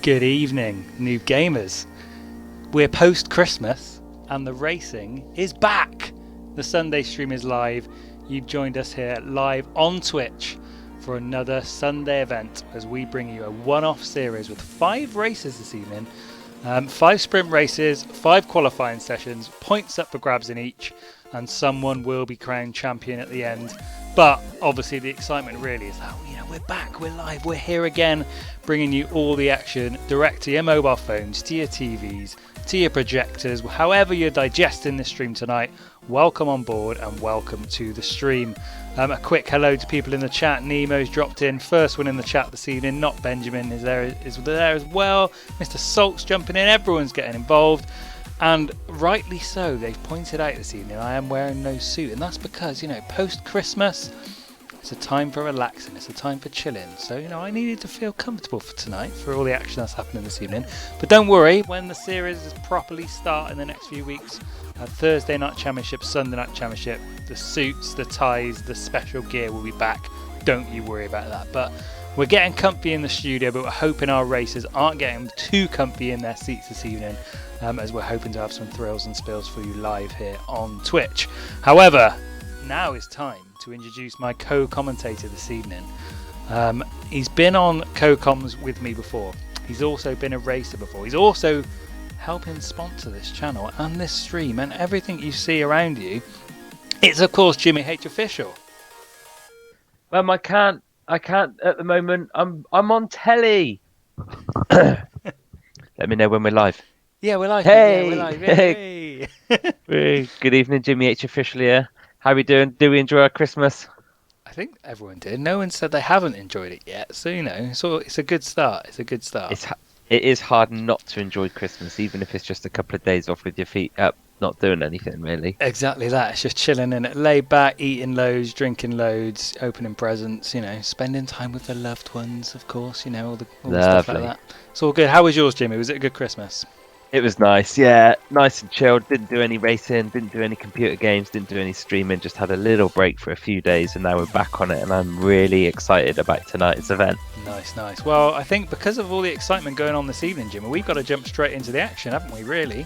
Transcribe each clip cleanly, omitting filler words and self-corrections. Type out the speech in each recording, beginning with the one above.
Good evening, Noob Gamers. We're post-Christmas and the racing is back. The Sunday stream is live. You've joined us here live on Twitch for another Sunday event as we bring you a one-off series with 5 races this evening. 5 sprint races, 5 qualifying sessions, points up for grabs in each, and someone will be crowned champion at the end. But obviously the excitement really is that we're back, we're live, we're here again, bringing you all the action direct to your mobile phones, to your TVs, to your projectors, however you're digesting this stream tonight. Welcome on board and welcome to the stream. A quick hello to people in the chat. Nemo's dropped in, first one in the chat this evening. Not Benjamin is there as well. Mr. Salt's jumping in. Everyone's getting involved, and rightly so. They've pointed out this evening I am wearing no suit, and that's because post Christmas it's a time for relaxing, it's a time for chilling. So I needed to feel comfortable for tonight, for all the action that's happening this evening. But don't worry, when the series is properly start in the next few weeks, Thursday night championship, Sunday night championship, the suits, the ties, the special gear will be back. Don't you worry about that. But we're getting comfy in the studio, but we're hoping our racers aren't getting too comfy in their seats this evening, as we're hoping to have some thrills and spills for you live here on Twitch. However, now is time to introduce my co-commentator this evening. He's been on co-coms with me before. He's also been a racer before. He's also helping sponsor this channel and this stream and everything you see around you. It's of course Jimmy H Official. I can't at the moment. I'm on telly. Let me know when we're live. Yeah, we're live. Hey, yeah, we're live. Hey. Good evening, Jimmy H Official here. How are we doing? Do we enjoy our Christmas? I think everyone did. No one said they haven't enjoyed it yet. So it's a good start. It's a good start. It is hard not to enjoy Christmas, even if it's just a couple of days off with your feet up, not doing anything really. Exactly that. It's just chilling in it, laid back, eating loads, drinking loads, opening presents. Spending time with the loved ones, of course. All the stuff like that. It's all good. How was yours, Jimmy? Was it a good Christmas? It was nice, yeah. Nice and chilled. Didn't do any racing, didn't do any computer games, didn't do any streaming. Just had a little break for a few days, and now we're back on it. And I'm really excited about tonight's event. Nice. Well, I think because of all the excitement going on this evening, Jimmy, we've got to jump straight into the action, haven't we? Really?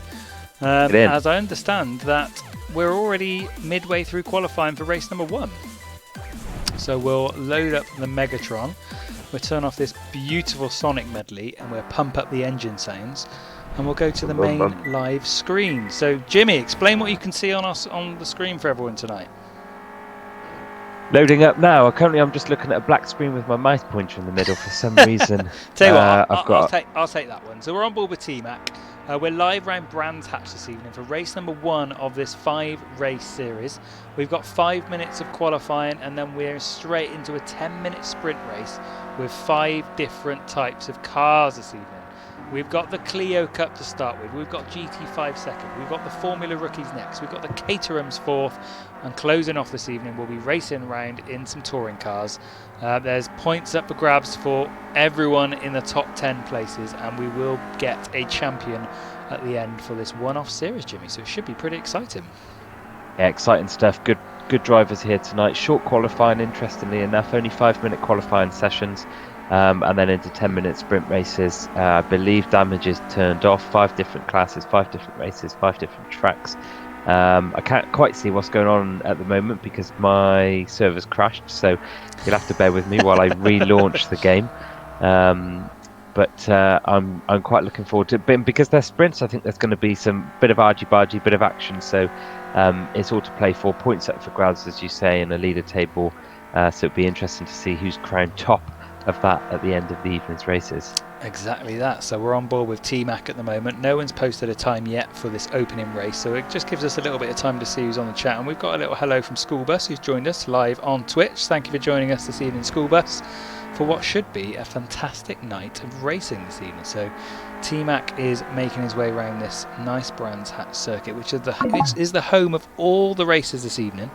As I understand that we're already midway through qualifying for race number 1. So we'll load up the Megatron. We'll turn off this beautiful Sonic medley, and we'll pump up the engine sounds. And we'll go to the main live screen. So, Jimmy, explain what you can see on the screen for everyone tonight. Loading up now. Currently, I'm just looking at a black screen with my mouse pointer in the middle for some reason. Tell you what, I'll take that one. So we're on board with T-Mac. We're live around Brands Hatch this evening for race number 1 of this 5-race series. We've got 5 minutes of qualifying, and then we're straight into a 10-minute sprint race with 5 different types of cars this evening. We've got the Clio Cup to start with, we've got GT5 second, we've got the Formula Rookies next, we've got the Caterhams 4th, and closing off this evening we'll be racing around in some touring cars. There's points up for grabs for everyone in the top 10 places, and we will get a champion at the end for this one-off series, Jimmy, so it should be pretty exciting. Yeah, exciting stuff. Good drivers here tonight. Short qualifying, interestingly enough, only 5-minute qualifying sessions. And then into 10-minute sprint races. I believe damage is turned off. 5 different classes, 5 different races, 5 different tracks. I can't quite see what's going on at the moment because my server's crashed, so you'll have to bear with me while I relaunch the game. But I'm quite looking forward to it. Because they're sprints, I think there's going to be some bit of argy-bargy, bit of action. So it's all to play for. Points up for grabs, as you say, in a leader table. So it'll be interesting to see who's crowned top of that at the end of the evening's races. Exactly that. So we're on board with T-Mac at the moment. No one's posted a time yet for this opening race, so it just gives us a little bit of time to see who's on the chat. And we've got a little hello from Schoolbus, who's joined us live on Twitch. Thank you for joining us this evening, Schoolbus, for what should be a fantastic night of racing this evening. So T-Mac is making his way around this nice Brands Hatch circuit, which is the home of all the races this evening.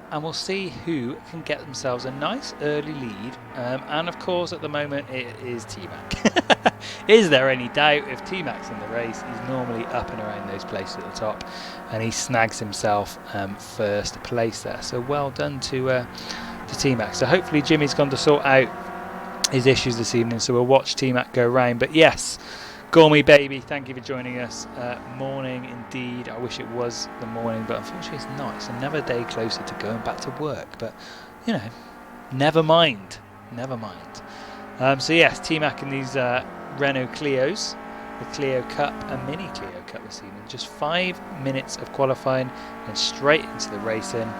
And we'll see who can get themselves a nice early lead. And of course, at the moment, it is T-Mac. Is there any doubt? If T-Mac's in the race, he's normally up and around those places at the top, and he snags himself first place there. So well done to T-Mac. So hopefully Jimmy's gone to sort out his issues this evening, so we'll watch T-Mac go round. But yes, Gormy baby, thank you for joining us. Morning indeed. I wish it was the morning, but unfortunately it's not. It's another day closer to going back to work, but you know, never mind. So yes, T-Mac in these Renault Clios, the Clio Cup and Mini Clio Cup this evening. Just 5 minutes of qualifying and straight into the racing.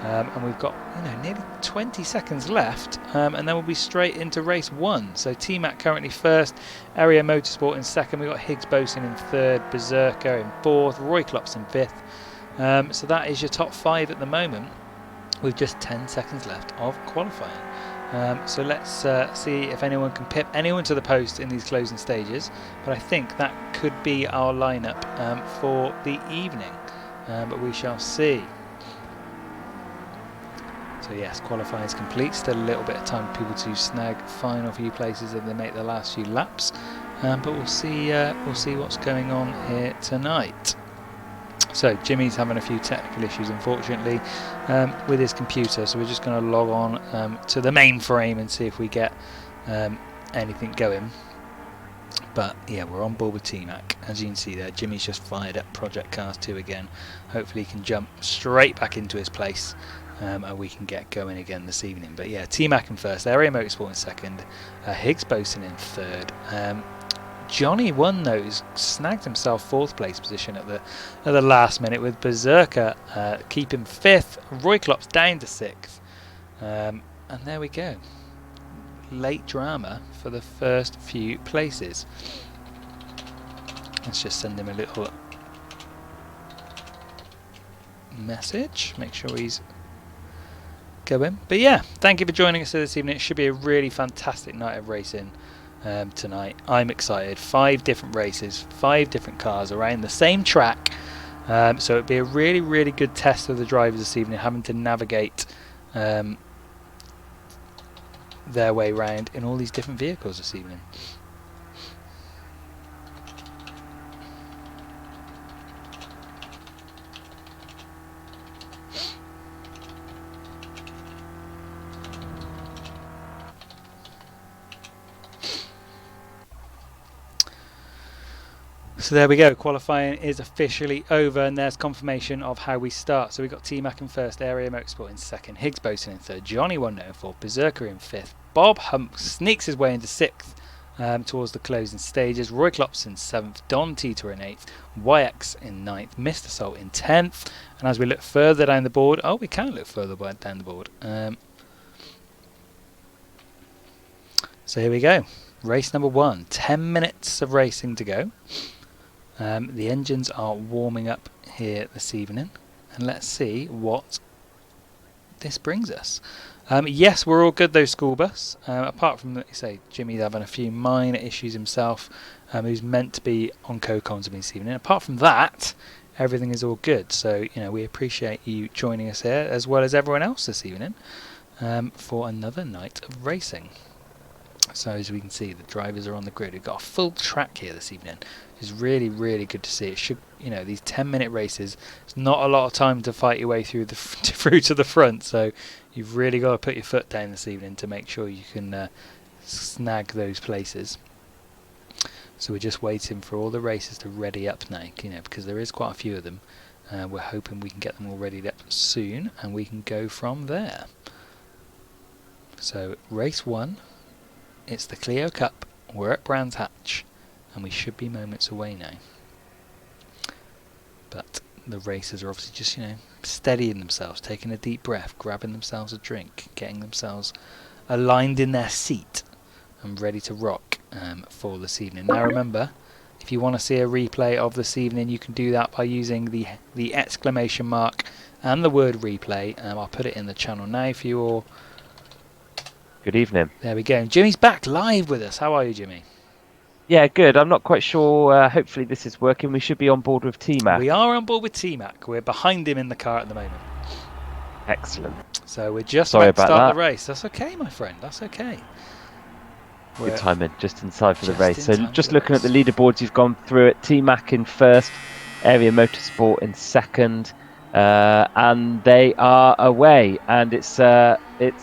And we've got nearly 20 seconds left, and then we'll be straight into race 1. So T-Mac currently first, Area Motorsport in second, we've got Higgs Boson in third, Berserker in fourth, Roy Klops in fifth. So that is your top 5 at the moment, with just 10 seconds left of qualifying. So let's see if anyone can pip anyone to the post in these closing stages, but I think that could be our lineup for the evening, but we shall see. So yes, qualifying is complete. Still a little bit of time for people to snag final few places as they make their last few laps. But we'll see what's going on here tonight. So Jimmy's having a few technical issues, unfortunately, with his computer. So we're just going to log on to the mainframe and see if we get anything going. But yeah, we're on board with T-Mac. As you can see there, Jimmy's just fired up Project Cars 2 again. Hopefully he can jump straight back into his place. And we can get going again this evening. But yeah, T-Mac in first, Area Motorsport in second, Higgs Boson in third. Johnny One Nose snagged himself 4th place position at the last minute, with Berserker keeping 5th, Roy Klops down to 6th. And there we go. Late drama for the first few places. Let's just send him a little message, make sure he's going. But yeah, thank you for joining us this evening. It should be a really fantastic night of racing tonight. I'm excited. 5 different races, 5 different cars around the same track, so it'll be a really, really good test of the drivers this evening, having to navigate their way around in all these different vehicles this evening. So there we go, qualifying is officially over, and there's confirmation of how we start. So we've got T-Mac in first, Area Motorsport in second, Higgs Boson in third, Johnny One in fourth, Berserker in fifth, Bob Hump sneaks his way into sixth towards the closing stages, Roy Klops in seventh, Don Teeter in eighth, YX in ninth, Mr. Salt in 10th, and as we look further down the board, we can look further down the board. So here we go, race number 1, 10 minutes of racing to go. The engines are warming up here this evening, and let's see what this brings us. Yes, we're all good though, school bus, apart from, like you say, Jimmy's having a few minor issues himself, who's meant to be on co-coms with me this evening. Apart from that, everything is all good, so we appreciate you joining us here, as well as everyone else this evening, for another night of racing. So as we can see, the drivers are on the grid. We've got a full track here this evening. It's really, really good to see. It should, these 10-minute races, it's not a lot of time to fight your way through through to the front. So you've really got to put your foot down this evening to make sure you can snag those places. So we're just waiting for all the races to ready up now, because there is quite a few of them. We're hoping we can get them all readied up soon, and we can go from there. So race 1. It's the Clio Cup. We're at Brands Hatch, and we should be moments away now. But the racers are obviously just, steadying themselves, taking a deep breath, grabbing themselves a drink, getting themselves aligned in their seat and ready to rock for this evening. Now remember, if you want to see a replay of this evening, you can do that by using the exclamation mark and the word replay. I'll put it in the channel now for you all. Good evening. There we go. Jimmy's back live with us. How are you, Jimmy? Yeah, good. I'm not quite sure. Hopefully this is working. We should be on board with T-Mac. We are on board with T-Mac. We're behind him in the car at the moment. Excellent. So we're just Sorry about to about start that. the race. That's okay, my friend. That's okay. Good timing, just in time for the Just race. in So time for just the looking race. at the leaderboards, you've gone through it. T-Mac in first, Area Motorsport in second, and they are away. And it's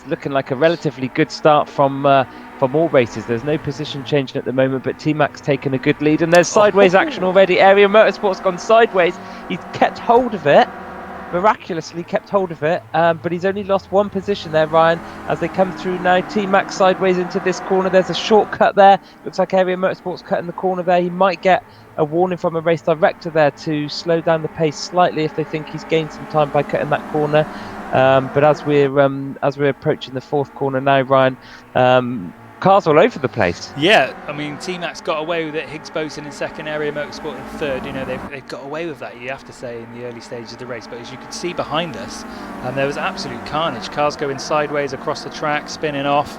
looking like a relatively good start from for more races. There's no position changing at the moment, but T-Mac's taken a good lead, and there's sideways action already. Area Motorsport's gone sideways. He's kept hold of it, miraculously kept hold of it, but he's only lost one position there, Ryan, as they come through now. T-Mac sideways into this corner. There's a shortcut there. Looks like Area Motorsport's cutting the corner there. He might get a warning from a race director there to slow down the pace slightly if they think he's gained some time by cutting that corner. But as we're approaching the fourth corner now, Ryan, cars all over the place. Yeah, I mean, T-Mac's got away with it. Higgs Boson in second, Area Motorsport in third. You know, they've got away with that, you have to say, in the early stages of the race. But as you could see behind us, there was absolute carnage. Cars going sideways across the track, spinning off.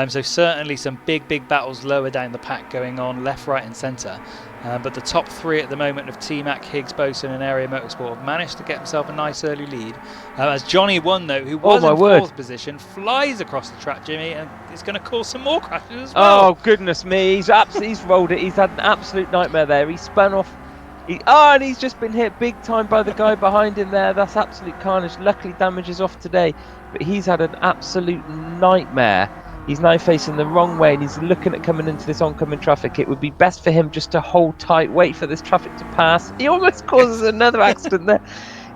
So certainly some big battles lower down the pack going on, left, right and centre. But the top three at the moment of T-Mac, Higgs Boson and Area Motorsport have managed to get himself a nice early lead. As Johnny One, though, who was in fourth position, flies across the track, Jimmy, and it's going to cause some more crashes as well. Oh, goodness me. He's rolled it. He's had an absolute nightmare there. He spun off. And he's just been hit big time by the guy behind him there. That's absolute carnage. Luckily, damage is off today. But he's had an absolute nightmare. He's now facing the wrong way and he's looking at coming into this oncoming traffic. It would be best for him just to hold tight, wait for this traffic to pass. He almost causes another accident there.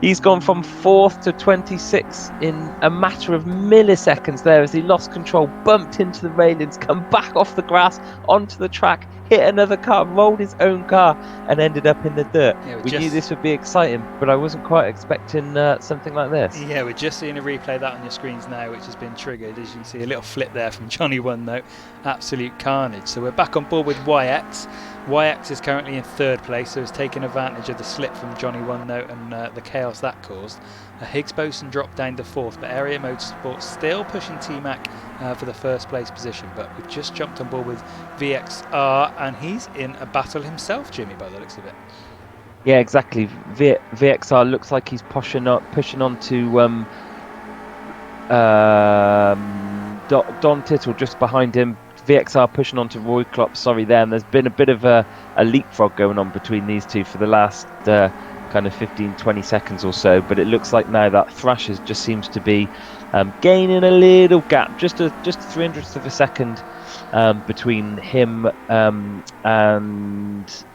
He's gone from 4th to 26 in a matter of milliseconds there as he lost control, bumped into the railings, come back off the grass, onto the track, hit another car, rolled his own car and ended up in the dirt. Yeah, we knew this would be exciting, but I wasn't quite expecting something like this. Yeah, we're just seeing a replay of that on your screens now, which has been triggered. As you can see, a little flip there from Johnny One Note. Absolute carnage. So we're back on board with YX. YX is currently in third place, so he's taken advantage of the slip from Johnny One Note and the chaos that caused. Higgs Boson dropped down to fourth, but Area Motorsport still pushing T-Mac for the first place position. But we've just jumped on board with VXR, and he's in a battle himself, Jimmy, by the looks of it. Yeah, exactly. VXR looks like he's pushing on to Don Tittle just behind him. VXR pushing on to Roy Klopp, there, and there's been a bit of a leapfrog going on between these two for the last kind of 15-20 seconds or so, but it looks like now that Thrasher just seems to be gaining a little gap, just a 300th of a second between him and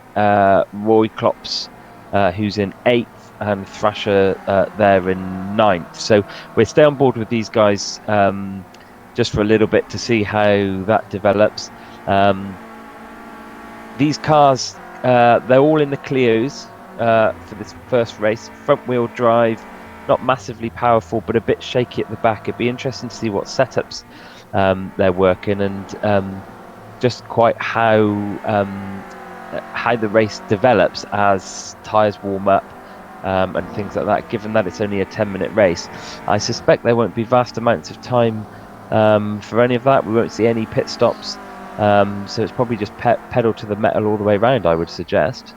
Roy Klopp's, who's in 8th, and Thrasher there in 9th. So we'll stay on board with these guys just for a little bit to see how that develops. These cars, they're all in the Clios for this first race. Front wheel drive, not massively powerful, but a bit shaky at the back. It'd be interesting to see what setups they're working and just quite how the race develops as tyres warm up and things like that, given that it's only a 10-minute race. I suspect there won't be vast amounts of time for any of that. We won't see any pit stops, so it's probably just pedal to the metal all the way around, I would suggest.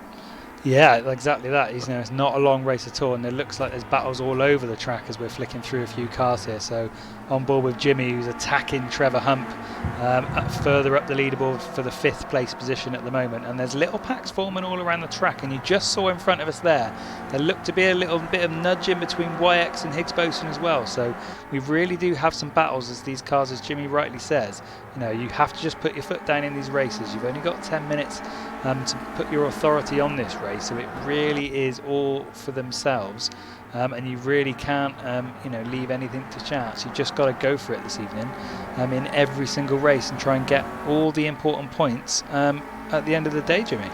Yeah, exactly that. It's not a long race at all, and it looks like there's battles all over the track as we're flicking through a few cars here. So on board with Jimmy, who's attacking Trevor Hump further up the leaderboard for the 5th place position at the moment. And there's little packs forming all around the track, and you just saw in front of us there looked to be a little bit of nudging between YX and Higgs Boson as well. So we really do have some battles as these cars, as Jimmy rightly says. You have to just put your foot down in these races. You've only got 10 minutes to put your authority on this race, so it really is all for themselves, and you really can't leave anything to chance. You've just got to go for it this evening in every single race and try and get all the important points at the end of the day, Jimmy.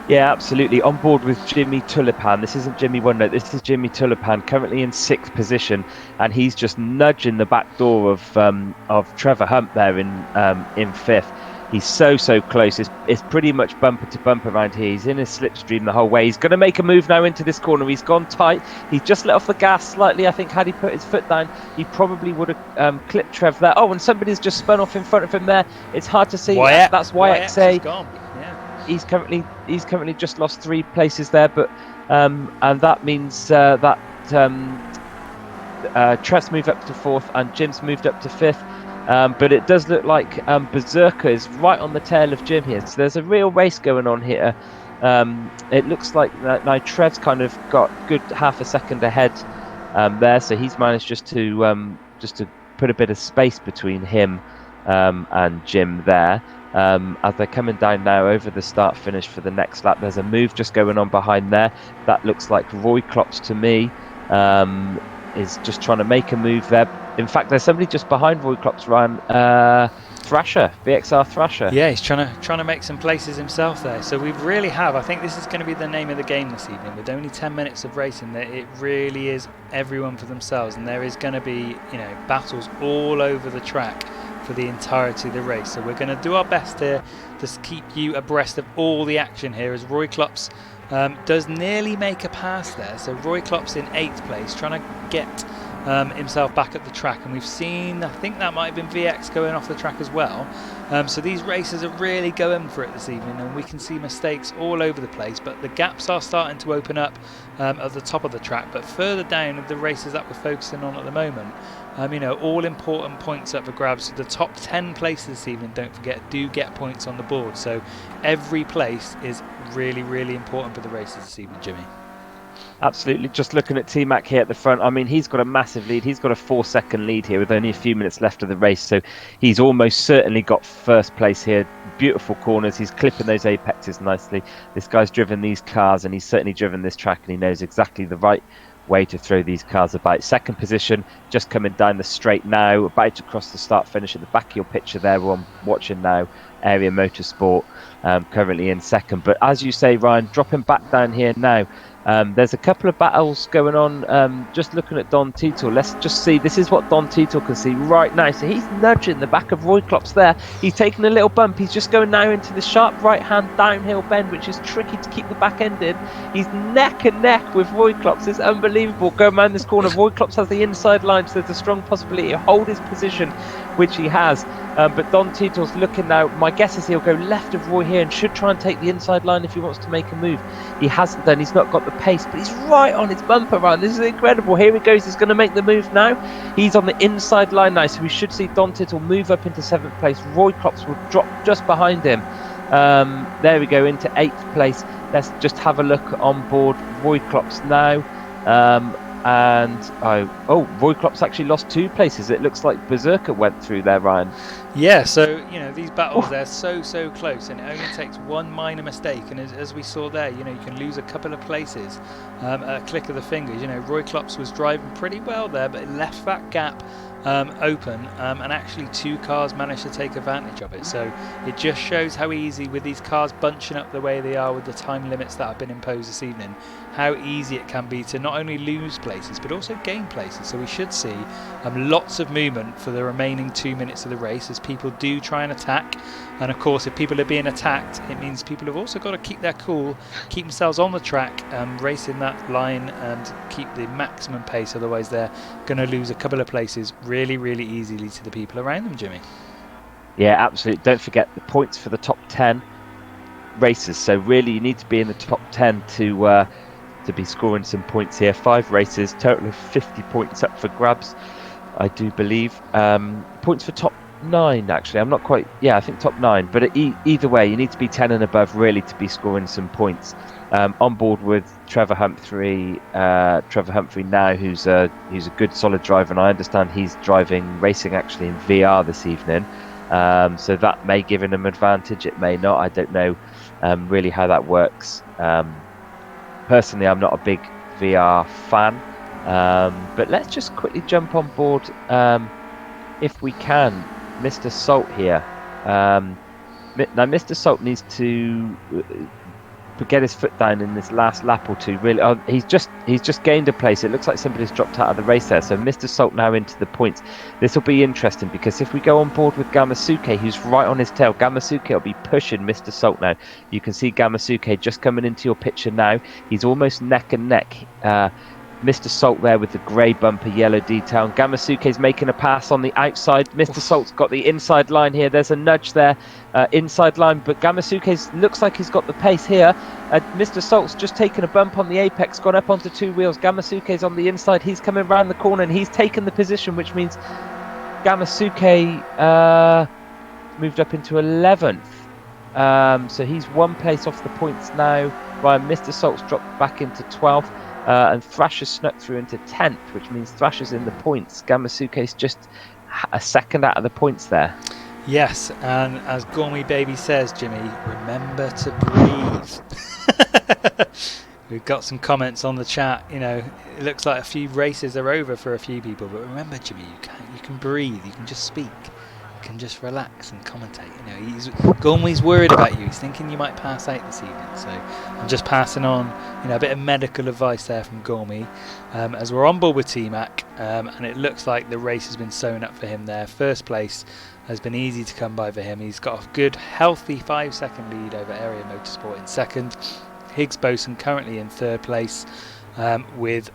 Yeah, absolutely. On board with Jimmy Tulipan. This isn't Jimmy One Note, this is Jimmy Tulipan, currently in 6th position, and he's just nudging the back door of Trevor Hump there in 5th. He's so close. It's pretty much bumper to bumper around here. He's in his slipstream the whole way. He's going to make a move now into this corner. He's gone tight. He's just let off the gas slightly. I think had he put his foot down, he probably would have clipped Trev there. Oh, and somebody's just spun off in front of him there. It's hard to see. That's YXA. Yeah. He's currently just lost 3 places there, but and that means that Trev's moved up to 4th and Jim's moved up to 5th. But it does look like Berserker is right on the tail of Jim here. So there's a real race going on here. It looks like now Trev's kind of got good half a second ahead there. So he's managed just to put a bit of space between him and Jim there. As they're coming down now over the start finish for the next lap, there's a move just going on behind there. That looks like Roy Klops to me. Is just trying to make a move there. In fact, there's somebody just behind Roy Klops, Ryan. Thrasher, VXR Thrasher. Yeah, he's trying to make some places himself there. So we really have. I think this is going to be the name of the game this evening. With only 10 minutes of racing, that it really is everyone for themselves, and there is going to be battles all over the track for the entirety of the race. So we're going to do our best here to keep you abreast of all the action here as Roy Klops does nearly make a pass there. So Roy Klops in 8th place, trying to get himself back at the track, and we've seen, I think that might have been VX going off the track as well. So these racers are really going for it this evening, and we can see mistakes all over the place, but the gaps are starting to open up at the top of the track. But further down of the races that we're focusing on at the moment, all important points up for grabs. The top 10 places this evening, don't forget, do get points on the board. So every place is really, really important for the races this evening, Jimmy. Absolutely. Just looking at T-Mac here at the front, I mean, he's got a massive lead. He's got a 4-second lead here with only a few minutes left of the race, so he's almost certainly got first place here. Beautiful corners. He's clipping those apexes nicely. This guy's driven these cars, and he's certainly driven this track, and he knows exactly the right way to throw these cars about. Second position, just coming down the straight now, about to cross the start finish. At the back of your picture there, we're watching now, Area Motorsport, currently in second. But as you say, Ryan, dropping back down here now, there's a couple of battles going on. Just looking at Don Titor, let's just see. This is what Don Titor can see right now. So he's nudging the back of Roy Klops there. He's taking a little bump. He's just going now into the sharp right-hand downhill bend, which is tricky to keep the back end in. He's neck and neck with Roy Klops. It's unbelievable. Going around this corner, Roy Klops has the inside line, so there's a strong possibility he'll hold his position, which he has. But Don Titor's looking now. My guess is he'll go left of Roy here and should try and take the inside line if he wants to make a move. He hasn't done. He's not got the pace, but he's right on his bumper run. This is incredible. Here he goes. He's going to make the move now. He's on the inside line now, so we should see Don Titor move up into 7th place. Roy Klops will drop just behind him. There we go, into 8th place. Let's just have a look on board Roy Klops now. Roy Klops actually lost 2 places. It looks like Berserker went through there, Ryan. Yeah, so these battles, they're so close, and it only takes one minor mistake, and as we saw there, you can lose a couple of places at a click of the fingers. Roy Klops was driving pretty well there, but it left that gap open, and actually 2 cars managed to take advantage of it. So it just shows how easy, with these cars bunching up the way they are with the time limits that have been imposed this evening, how easy it can be to not only lose places but also gain places. So we should see lots of movement for the remaining 2 minutes of the race as people do try and attack. And of course, if people are being attacked, it means people have also got to keep their cool, keep themselves on the track, racing that line, and keep the maximum pace. Otherwise they're going to lose a couple of places really, really easily to the people around them, Jimmy. Yeah, absolutely. Don't forget the points for the top 10 races. So really, you need to be in the top 10 to be scoring some points here. 5 races, total of 50 points up for grabs, I do believe. Points for top 9, actually. I'm not quite... Yeah, I think top 9. But either way, you need to be 10 and above, really, to be scoring some points. On board with Trevor Humphrey now, who's a good, solid driver, and I understand he's racing actually in VR this evening. So that may give him an advantage. It may not. I don't know really how that works. Personally, I'm not a big VR fan. But let's just quickly jump on board, if we can, Mr. Salt here. Now, Mr. Salt needs to get his foot down in this last lap or two. Really, he's just gained a place. It looks like somebody's dropped out of the race there. So Mr. Salt now into the points. This will be interesting, because if we go on board with Gamasuke, who's right on his tail, Gamasuke will be pushing Mr. Salt now. You can see Gamasuke just coming into your picture now. He's almost neck and neck. Mr. Salt there with the grey bumper, yellow detail. Gamasuke's making a pass on the outside. Mr. Salt's got the inside line here. There's a nudge there, inside line, but Gamasuke's looks like he's got the pace here. Mr. Salt's just taken a bump on the apex, gone up onto 2 wheels. Gamasuke's on the inside. He's coming round the corner and he's taken the position, which means Gamasuke moved up into 11th. So he's 1 place off the points now. While Mr. Salt's dropped back into 12th. And Thrasher snuck through into 10th, which means Thrasher's in the points. Gamasuke's just a second out of the points there. Yes, and as Gormy Baby says, Jimmy, remember to breathe. We've got some comments on the chat. You know, it looks like a few races are over for a few people, but remember, Jimmy, you can breathe. You can just speak. You can just relax and commentate. You know, Gormy's worried about you. He's thinking you might pass out this evening. So I'm just passing on, you know, a bit of medical advice there from Gormy, as we're on board with T-Mac, and it looks like the race has been sewn up for him there. First place has been easy to come by for him. He's got a good, healthy 5-second lead over Area Motorsport in second. Higgs Boson currently in third place, with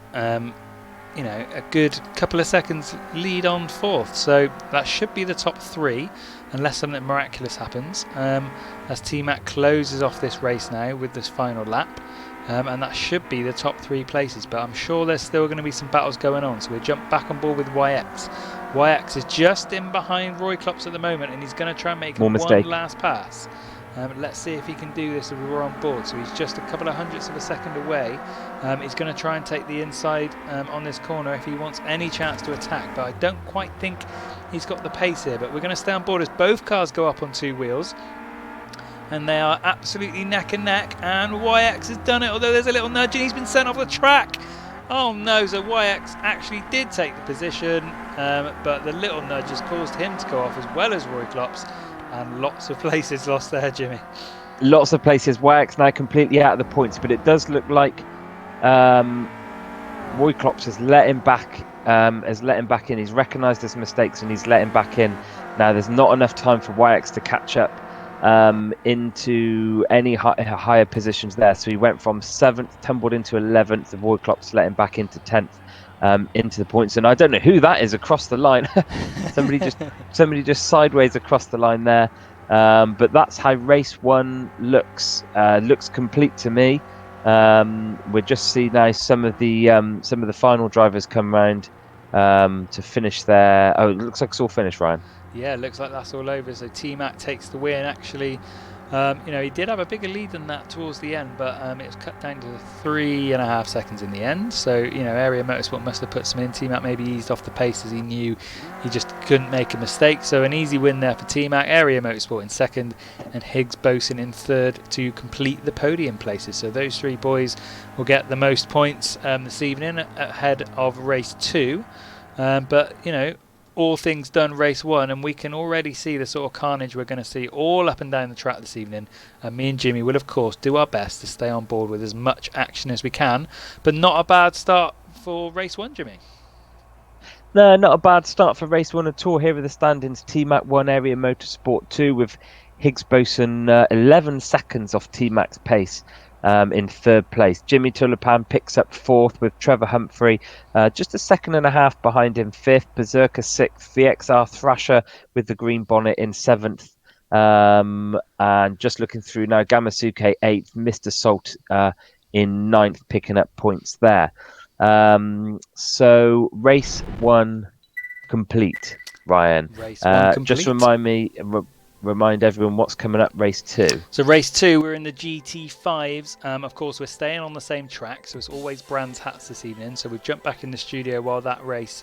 you know, a good couple of seconds lead on fourth. So that should be the top three, unless something miraculous happens. As T-Mac closes off this race now with this final lap. And that should be the top three places, but I'm sure there's still going to be some battles going on, so we'll jump back on board with YX. YX is just in behind Roy Klops at the moment, and he's going to try and make one last pass. Let's see if he can do this if we're on board. So he's just a couple of hundredths of a second away. He's going to try and take the inside on this corner if he wants any chance to attack, but I don't quite think he's got the pace here. But we're going to stay on board as both cars go up on two wheels, and they are absolutely neck and neck, and YX has done it, although there's a little nudge and he's been sent off the track. Oh no, so YX actually did take the position, but the little nudge has caused him to go off, as well as Roy Klops, and lots of places lost there, Jimmy. Lots of places. YX now completely out of the points, but it does look like Roy Klops has let him back in. He's recognised his mistakes and he's let him back in. Now there's not enough time for YX to catch up into any higher positions there, so he went from 7th, tumbled into 11th, and Roy Klops let him back into 10th, into the points. And I don't know who that is across the line. somebody just sideways across the line there, but that's how race one looks complete to me. We'll just see now some of the final drivers come round to finish there. Oh, it looks like it's all finished, Ryan. Yeah, it looks like that's all over. So T-Mac takes the win. Actually, you know, he did have a bigger lead than that towards the end, but it was cut down to 3.5 seconds in the end. So, you know, Area Motorsport must have put some in. T-Mac maybe eased off the pace as he knew he just couldn't make a mistake. So an easy win there for T-Mac. Area Motorsport in second, and Higgs Boson in third to complete the podium places. So those three boys will get the most points this evening ahead of race 2. But, you know, all things done race 1, and we can already see the sort of carnage we're going to see all up and down the track this evening. And me and Jimmy will of course do our best to stay on board with as much action as we can, but not a bad start for race 1, Jimmy. No, not a bad start for race 1 at all. Here are the standings. T-Mac 1, Area Motorsport 2, with Higgs Boson 11 seconds off T-Mac's pace. In third place. Jimmy Tulipan picks up fourth, with Trevor Humphrey just a second and a half behind him, fifth. Berserker sixth. VXR Thrasher with the green bonnet in seventh. And just looking through now, Gamasuke eighth, Mr. Salt in ninth, picking up points there. So race 1 complete, Ryan. Race 1 complete. Just remind everyone what's coming up race 2. So race 2, we're in the GT5s. Of course, we're staying on the same track, so it's always Brands Hats this evening. So we've jumped back in the studio while that race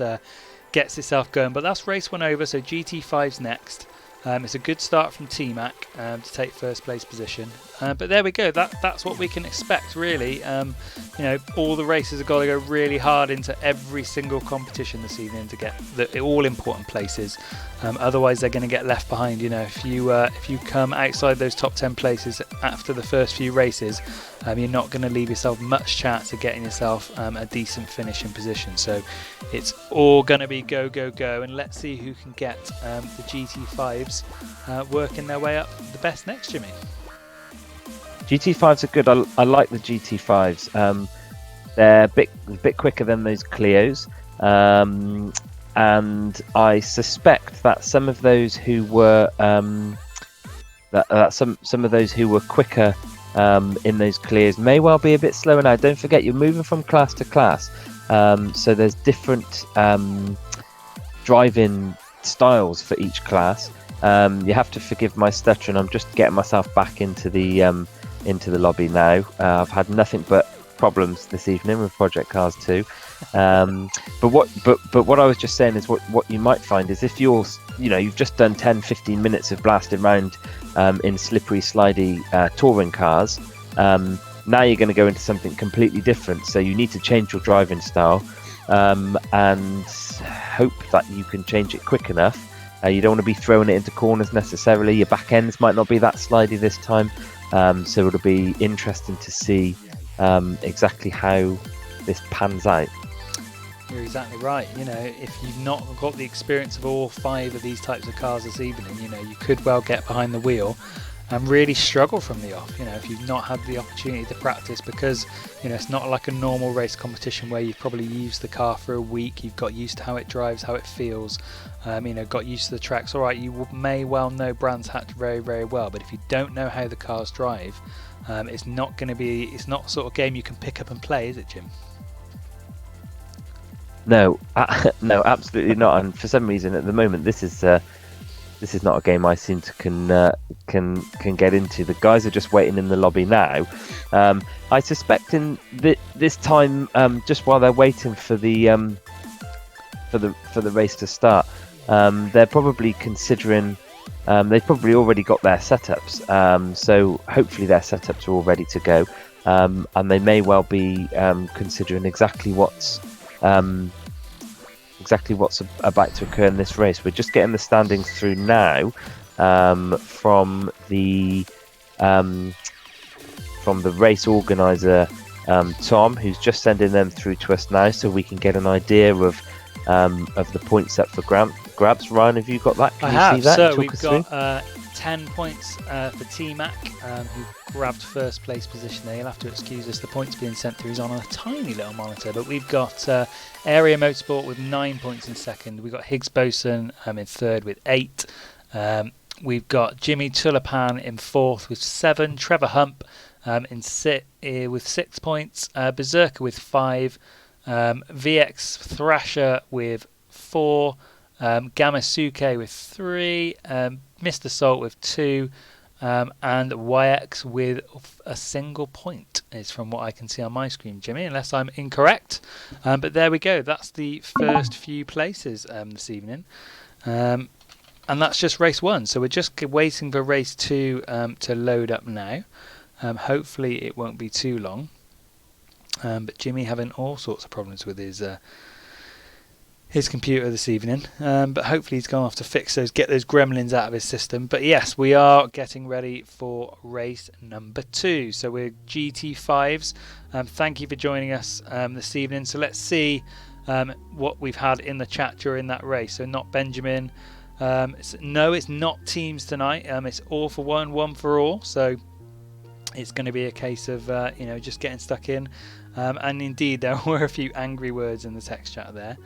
gets itself going. But that's race 1 over, so GT5's next. It's a good start from T-Mac to take first place position. But there we go. That's what we can expect, really. You know, all the races have got to go really hard into every single competition this evening to get the all important places. Otherwise, they're going to get left behind. You know, if you come outside those top 10 places after the first few races, you're not going to leave yourself much chance of getting yourself a decent finishing position. So it's all going to be go, go, go, and let's see who can get the GT5s working their way up the best next, Jimmy. GT5s are good. I like the GT5s. They're a bit quicker than those Clios, and I suspect that some of those who were some of those who were quicker in those Clios may well be a bit slower now. Don't forget, you're moving from class to class, so there's different driving styles for each class. You have to forgive my stuttering. I'm just getting myself back into the lobby now. I've had nothing but problems this evening with Project Cars 2. But what I was just saying is what you might find is if you've just done 10-15 minutes of blasting around in slippery, slidey touring cars. Now you're going to go into something completely different. So you need to change your driving style and hope that you can change it quick enough. You don't want to be throwing it into corners necessarily. Your back ends might not be that slidey this time. So it'll be interesting to see exactly how this pans out. You're exactly right. If you've not got the experience of all 5 of these types of cars this evening, you could well get behind the wheel and really struggle from the off. If you've not had the opportunity to practice, because it's not like a normal race competition where you've probably used the car for a week, you've got used to how it drives, how it feels, got used to the tracks. All right, you may well know Brands Hatch very, very well, but if you don't know how the cars drive, it's not the sort of game you can pick up and play, is it, Jim? No, no, absolutely not. And for some reason, at the moment, this is not a game I seem to can get into. The guys are just waiting in the lobby now. I suspect in this time, just while they're waiting for the race to start, they're probably considering. They've probably already got their setups, so hopefully their setups are all ready to go, and they may well be considering exactly what's about to occur in this race. We're just getting the standings through now from the race organizer Tom, who's just sending them through to us now, so we can get an idea of the points up for grabs. Ryan, have you got that? Can you see that? So we've got 10 points for T-Mac, who grabbed first place position there. You'll have to excuse us, the points being sent through is on a tiny little monitor, but we've got Area Motorsport with 9 points in second. We've got Higgs Boson in third with 8. We've got Jimmy Tulipan in fourth with 7. Trevor Hump with 6 points. Berserker with 5. VX Thrasher with 4. Gamasuke with 3. Mr. Salt with 2. And YX with a single point is from what I can see on my screen, Jimmy, unless I'm incorrect. But there we go. That's the first few places this evening. And that's just race 1. So we're just waiting for race 2 to load up now. Hopefully it won't be too long. But Jimmy having all sorts of problems with his computer this evening, but hopefully he's gone off to get those gremlins out of his system. But yes, we are getting ready for race number 2. So we're GT5s. Thank you for joining us this evening. So let's see what we've had in the chat during that race. So not Benjamin. No, it's not teams tonight. It's all for one for all. So it's going to be a case of just getting stuck in. And indeed, there were a few angry words in the text chat there.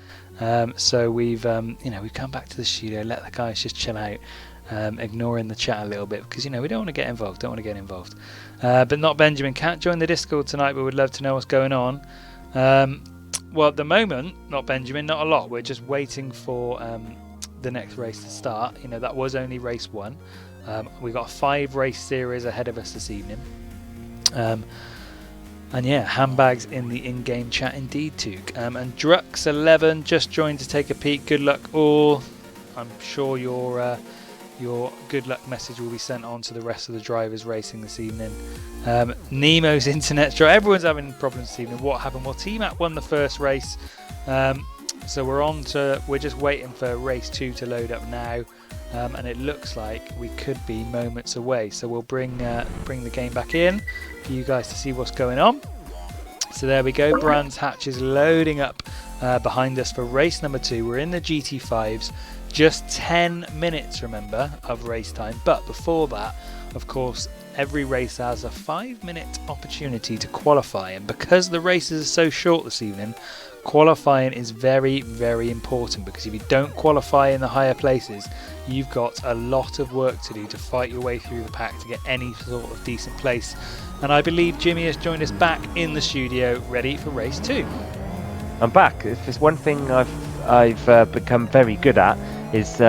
So we've come back to the studio, let the guys just chill out, ignoring the chat a little bit, because we don't want to get involved. But not Benjamin can't join the Discord tonight, but would love to know what's going on. Well, at the moment, not Benjamin, not a lot. We're just waiting for the next race to start. That was only race 1. We've got a 5 race series ahead of us this evening. And yeah, handbags in the in-game chat indeed, Took. And Drux11 just joined to take a peek. Good luck all. I'm sure your good luck message will be sent on to the rest of the drivers racing this evening. Nemo's internet's dry. Everyone's having problems this evening. What happened? Well, T-Mac won the first race. So we're just waiting for race 2 to load up now. And it looks like we could be moments away. So we'll bring the game back in for you guys to see what's going on. So there we go. Brands Hatch is loading up behind us for race number 2. We're in the GT5s. Just 10 minutes, remember, of race time. But before that, of course, every race has a 5-minute opportunity to qualify. And because the races are so short this evening, qualifying is very, very important, because if you don't qualify in the higher places, you've got a lot of work to do to fight your way through the pack to get any sort of decent place. And I believe Jimmy has joined us back in the studio, ready for race 2. I'm back. If there's one thing I've become very good at, is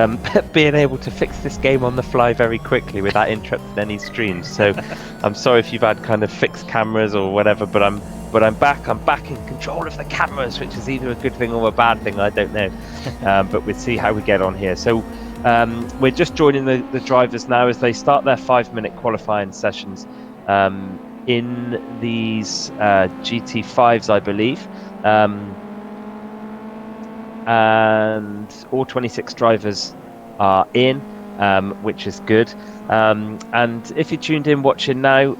being able to fix this game on the fly very quickly without interrupting any streams. So I'm sorry if you've had kind of fixed cameras or whatever, but I'm but I'm back in control of the cameras, which is either a good thing or a bad thing, I don't know. But we'll see how we get on here. So we're just joining the drivers now as they start their 5-minute qualifying sessions in these GT5s, I believe. And all 26 drivers are in, which is good. And if you're tuned in watching now,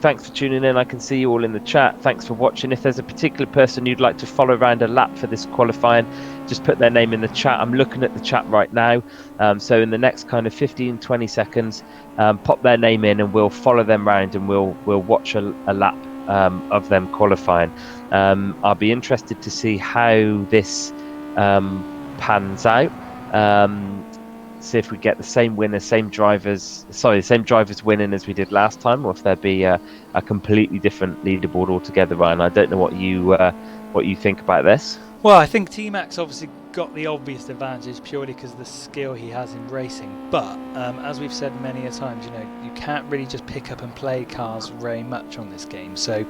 thanks for tuning in. I can see you all in the chat. Thanks for watching. If there's a particular person you'd like to follow around a lap for this qualifying, just put their name in the chat. I'm looking at the chat right now. So in the next kind of 15-20 seconds, pop their name in and we'll follow them around and we'll watch a lap of them qualifying. I'll be interested to see how this pans out. See if we get the same winners, same drivers winning as we did last time, or if there'd be a completely different leaderboard altogether. Ryan, I don't know what you think about this. Well, I think T-Max obviously got the obvious advantage purely because of the skill he has in racing. But as we've said many a times, you can't really just pick up and play cars very much on this game. So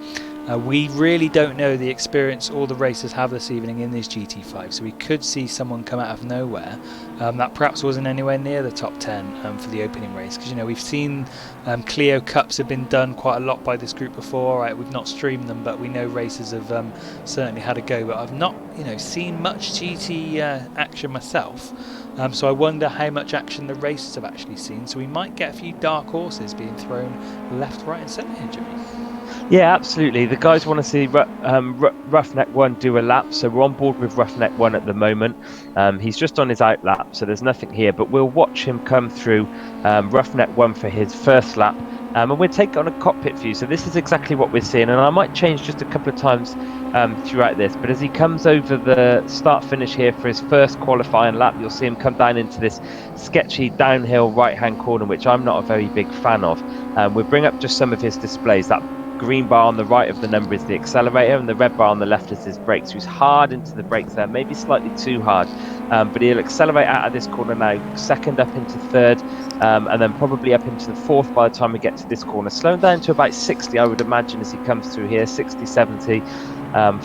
we really don't know the experience all the racers have this evening in this GT5. So we could see someone come out of nowhere that perhaps wasn't anywhere near the top 10 for the opening race. Because we've seen Clio Cups have been done quite a lot by this group before. Right? We've not streamed them, but we know racers have certainly had a go. But I've not seen much GT action myself. So I wonder how much action the racers have actually seen. So we might get a few dark horses being thrown left, right and centre here, Jimmy. Yeah, absolutely. The guys want to see Roughneck 1 do a lap, so we're on board with Roughneck 1 at the moment. He's just on his out lap, so there's nothing here, but we'll watch him come through Roughneck 1 for his first lap. And we'll take it on a cockpit view, so this is exactly what we're seeing, and I might change just a couple of times throughout this, but as he comes over the start finish here for his first qualifying lap, you'll see him come down into this sketchy downhill right hand corner, which I'm not a very big fan of. We'll bring up just some of his displays. That green bar on the right of the number is the accelerator, and the red bar on the left is his brakes. So he's hard into the brakes there, maybe slightly too hard, but he'll accelerate out of this corner now, second up into third, and then probably up into the fourth by the time we get to this corner, slowing down to about 60 I would imagine as he comes through here, 60, 70,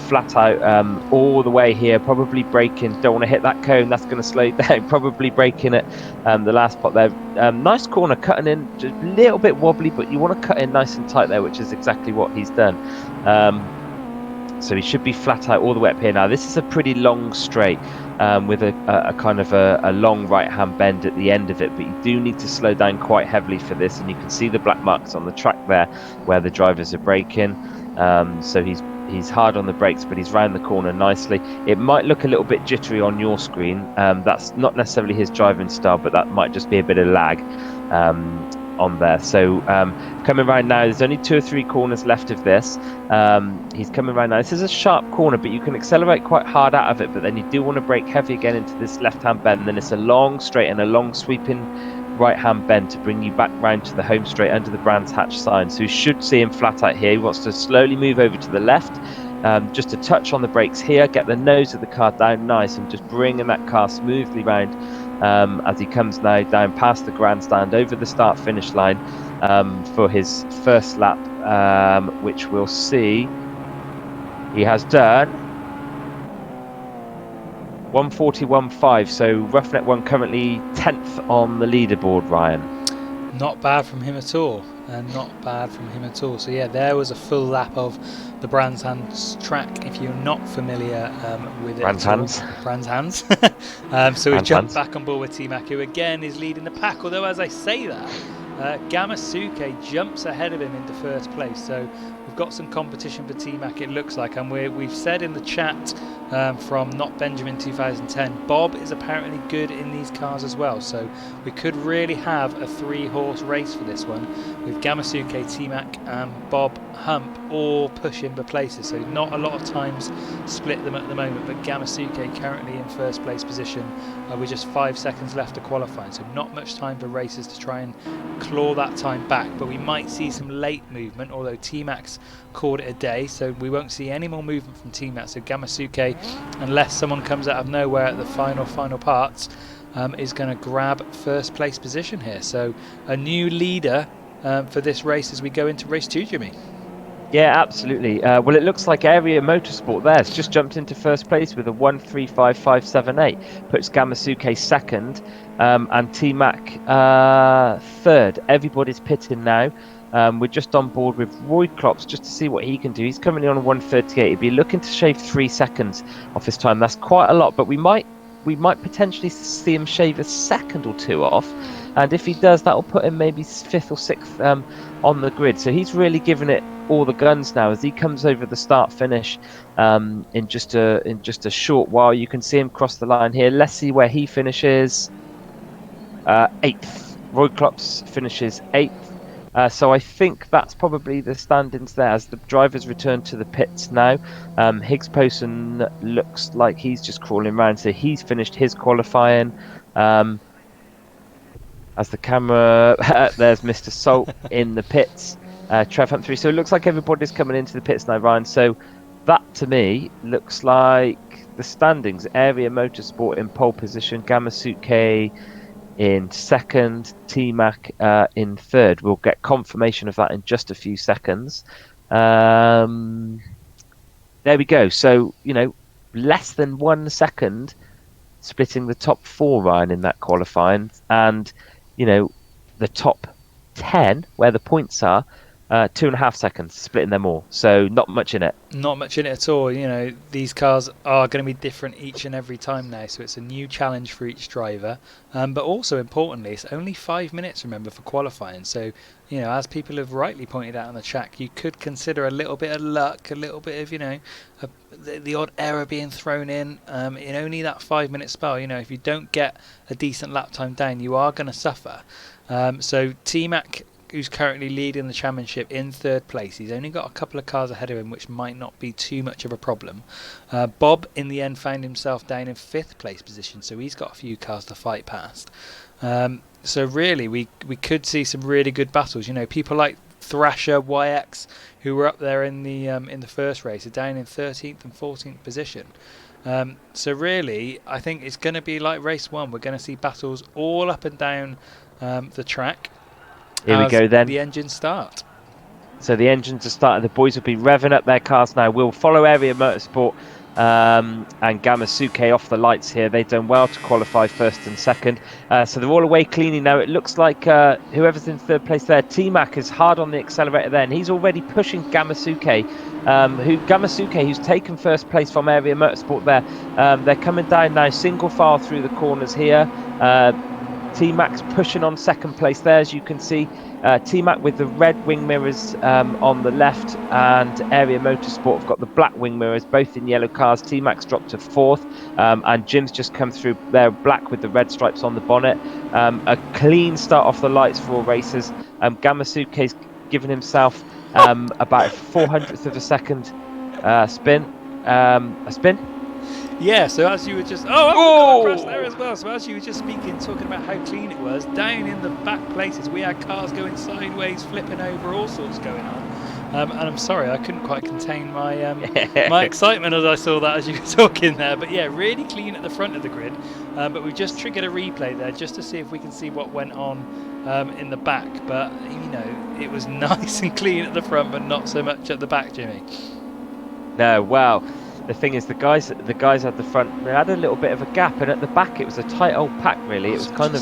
flat out all the way here, probably braking. Don't want to hit that cone, that's going to slow down. Probably braking at the last spot there. Nice corner, cutting in just a little bit wobbly, but you want to cut in nice and tight there, which is exactly what he's done. So he should be flat out all the way up here. Now this is a pretty long straight with a kind of a long right hand bend at the end of it, but you do need to slow down quite heavily for this, and you can see the black marks on the track there where the drivers are braking. So he's hard on the brakes, but he's round the corner nicely. It might look a little bit jittery on your screen. That's not necessarily his driving style, but that might just be a bit of lag on there. So coming around now, there's only 2 or 3 corners left of this. He's coming around now. This is a sharp corner, but you can accelerate quite hard out of it, but then you do want to brake heavy again into this left hand bend, and then it's a long straight and a long sweeping right hand bend to bring you back round to the home straight under the Brands Hatch sign. So you should see him flat out here. He wants to slowly move over to the left, just a touch on the brakes here, get the nose of the car down nice, and just bringing that car smoothly round as he comes now down past the grandstand over the start finish line for his first lap, which we'll see he has done 1:41.5. So Roughneck 1 currently 10th on the leaderboard, Ryan. Not bad from him at all. Not bad from him at all. So yeah, there was a full lap of the Brands Hatch track. If you're not familiar with it, Brands Hatch. So we jumped back on board with T-Mac, who again is leading the pack. Although as I say that, Gamasuke jumps ahead of him into first place. So we've got some competition for T-Mac, it looks like, and we've said in the chat from Not Benjamin 2010, Bob is apparently good in these cars as well, so we could really have a 3-horse race for this one with Gamasuke, T-Mac and Bob Hump all pushing for places. So not a lot of times split them at the moment, but Gamasuke currently in first place position with just 5 seconds left to qualify, so not much time for racers to try and claw that time back, but we might see some late movement, although T-Max called it a day, so we won't see any more movement from T-Max. So Gamasuke, unless someone comes out of nowhere at the final parts, is going to grab first place position here. So a new leader for this race as we go into race 2, Jimmy. Yeah, absolutely. Well, it looks like Area Motorsport there has just jumped into first place with a 1:35.578, puts Gamasuke second, and T-Mac third. Everybody's pitting now. We're just on board with Roy Klops just to see what he can do. He's currently on a 1:38. He'd be looking to shave 3 seconds off his time. That's quite a lot, but we might potentially see him shave a second or two off. And if he does, that'll put him maybe 5th or 6th on the grid. So he's really given it all the guns now as he comes over the start finish in just a short while. You can see him cross the line here. Let's see where he finishes. 8th. Roy Klops finishes 8th. So I think that's probably the standings there as the drivers return to the pits now. Higgs Posson looks like he's just crawling around, so he's finished his qualifying. As the camera, there's Mr. Salt in the pits, Trev Hunt 3. So it looks like everybody's coming into the pits now, Ryan. So that to me looks like the standings. Area Motorsport in pole position, Gamasuke in second, T-Mac in third. We'll get confirmation of that in just a few seconds. There we go. So, less than 1 second splitting the top 4, Ryan, in that qualifying. And the top 10, where the points are, 2.5 seconds, splitting them all. So not much in it. Not much in it at all. These cars are going to be different each and every time now, so it's a new challenge for each driver. But also importantly, it's only 5 minutes, remember, for qualifying. So, as people have rightly pointed out on the track, you could consider a little bit of luck, a little bit of, the odd error being thrown in only that 5-minute spell. If you don't get a decent lap time down, you are going to suffer. So T-Mac, who's currently leading the championship, in third place. He's only got a couple of cars ahead of him, which might not be too much of a problem. Bob, in the end, found himself down in 5th place position, so he's got a few cars to fight past. So really, we could see some really good battles. People like Thrasher, YX, who were up there in the first race, are down in 13th and 14th position. So really, I think it's going to be like race 1. We're going to see battles all up and down the track. Here we go then. The engines start. So the engines are starting. The boys will be revving up their cars now. We'll follow Area Motorsport and Gamasuke off the lights here. They've done well to qualify first and second. So they're all away cleanly now. It looks like whoever's in third place there, T-Mac, is hard on the accelerator there, and he's already pushing Gamasuke. Who's taken first place from Area Motorsport there. They're coming down now, single file through the corners here. T-Mac's pushing on second place there, as you can see. T-Mac with the red wing mirrors on the left, and Area Motorsport have got the black wing mirrors, both in yellow cars. T-Mac's dropped to 4th, and Jim's just come through there, black with the red stripes on the bonnet. A clean start off the lights for all racers. Gamasuke's given himself about 400th of a second spin. A spin? Yeah, so as you were just... Oh, I've got a crash there as well. So as you were just speaking, talking about how clean it was, down in the back places, we had cars going sideways, flipping over, all sorts going on. And I'm sorry, I couldn't quite contain my my excitement as I saw that as you were talking there. But yeah, really clean at the front of the grid. But we've just triggered a replay there just to see if we can see what went on in the back. But, it was nice and clean at the front, but not so much at the back, Jimmy. No, wow. The thing is, the guys at the front, they had a little bit of a gap, and at the back it was a tight old pack, really. It was kind of...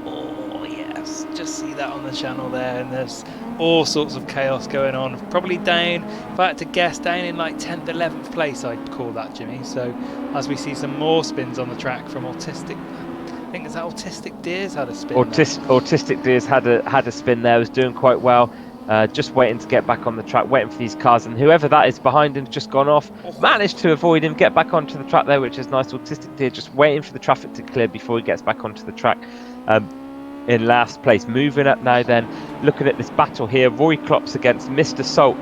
oh, yes. Just see that on the channel there, and there's all sorts of chaos going on. Probably down, if I had to guess, down in like 10th, 11th place, I'd call that, Jimmy. So as we see some more spins on the track from Autistic... I think it's that Autistic Deers had a spin. Autistic Deers had a spin there, was doing quite well. Just waiting to get back on the track, waiting for these cars, and whoever that is behind him's just gone off. Managed to avoid him, get back onto the track there, which is nice. Autistic Deer just waiting for the traffic to clear before he gets back onto the track. In last place, moving up now then, looking at this battle here, Roy Klops against Mr. Salt.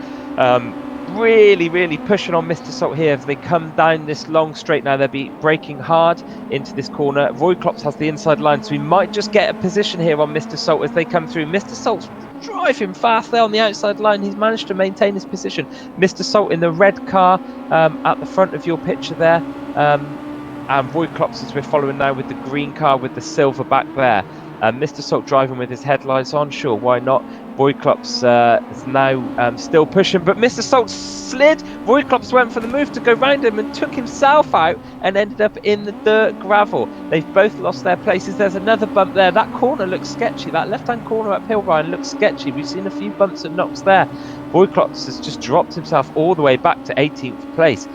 Really pushing on Mr. Salt here as they come down this long straight now. They'll be braking hard into this corner. Roy Klops has the inside line, so we might just get a position here on Mr. Salt as they come through. Mr. Salt's driving fast there on the outside line. He's managed to maintain his position. Mr. Salt in the red car at the front of your picture there. And Roy Klops as we're following now with the green car with the silver back there. Mr. Salt driving with his headlights on, sure, why not? Voigtlaps is now still pushing, but Mr. Salt slid. Voigtlaps went for the move to go round him and took himself out and ended up in the dirt gravel. They've both lost their places. There's another bump there. That corner looks sketchy. That left-hand corner uphill, Ryan, looks sketchy. We've seen a few bumps and knocks there. Voigtlaps has just dropped himself all the way back to 18th place,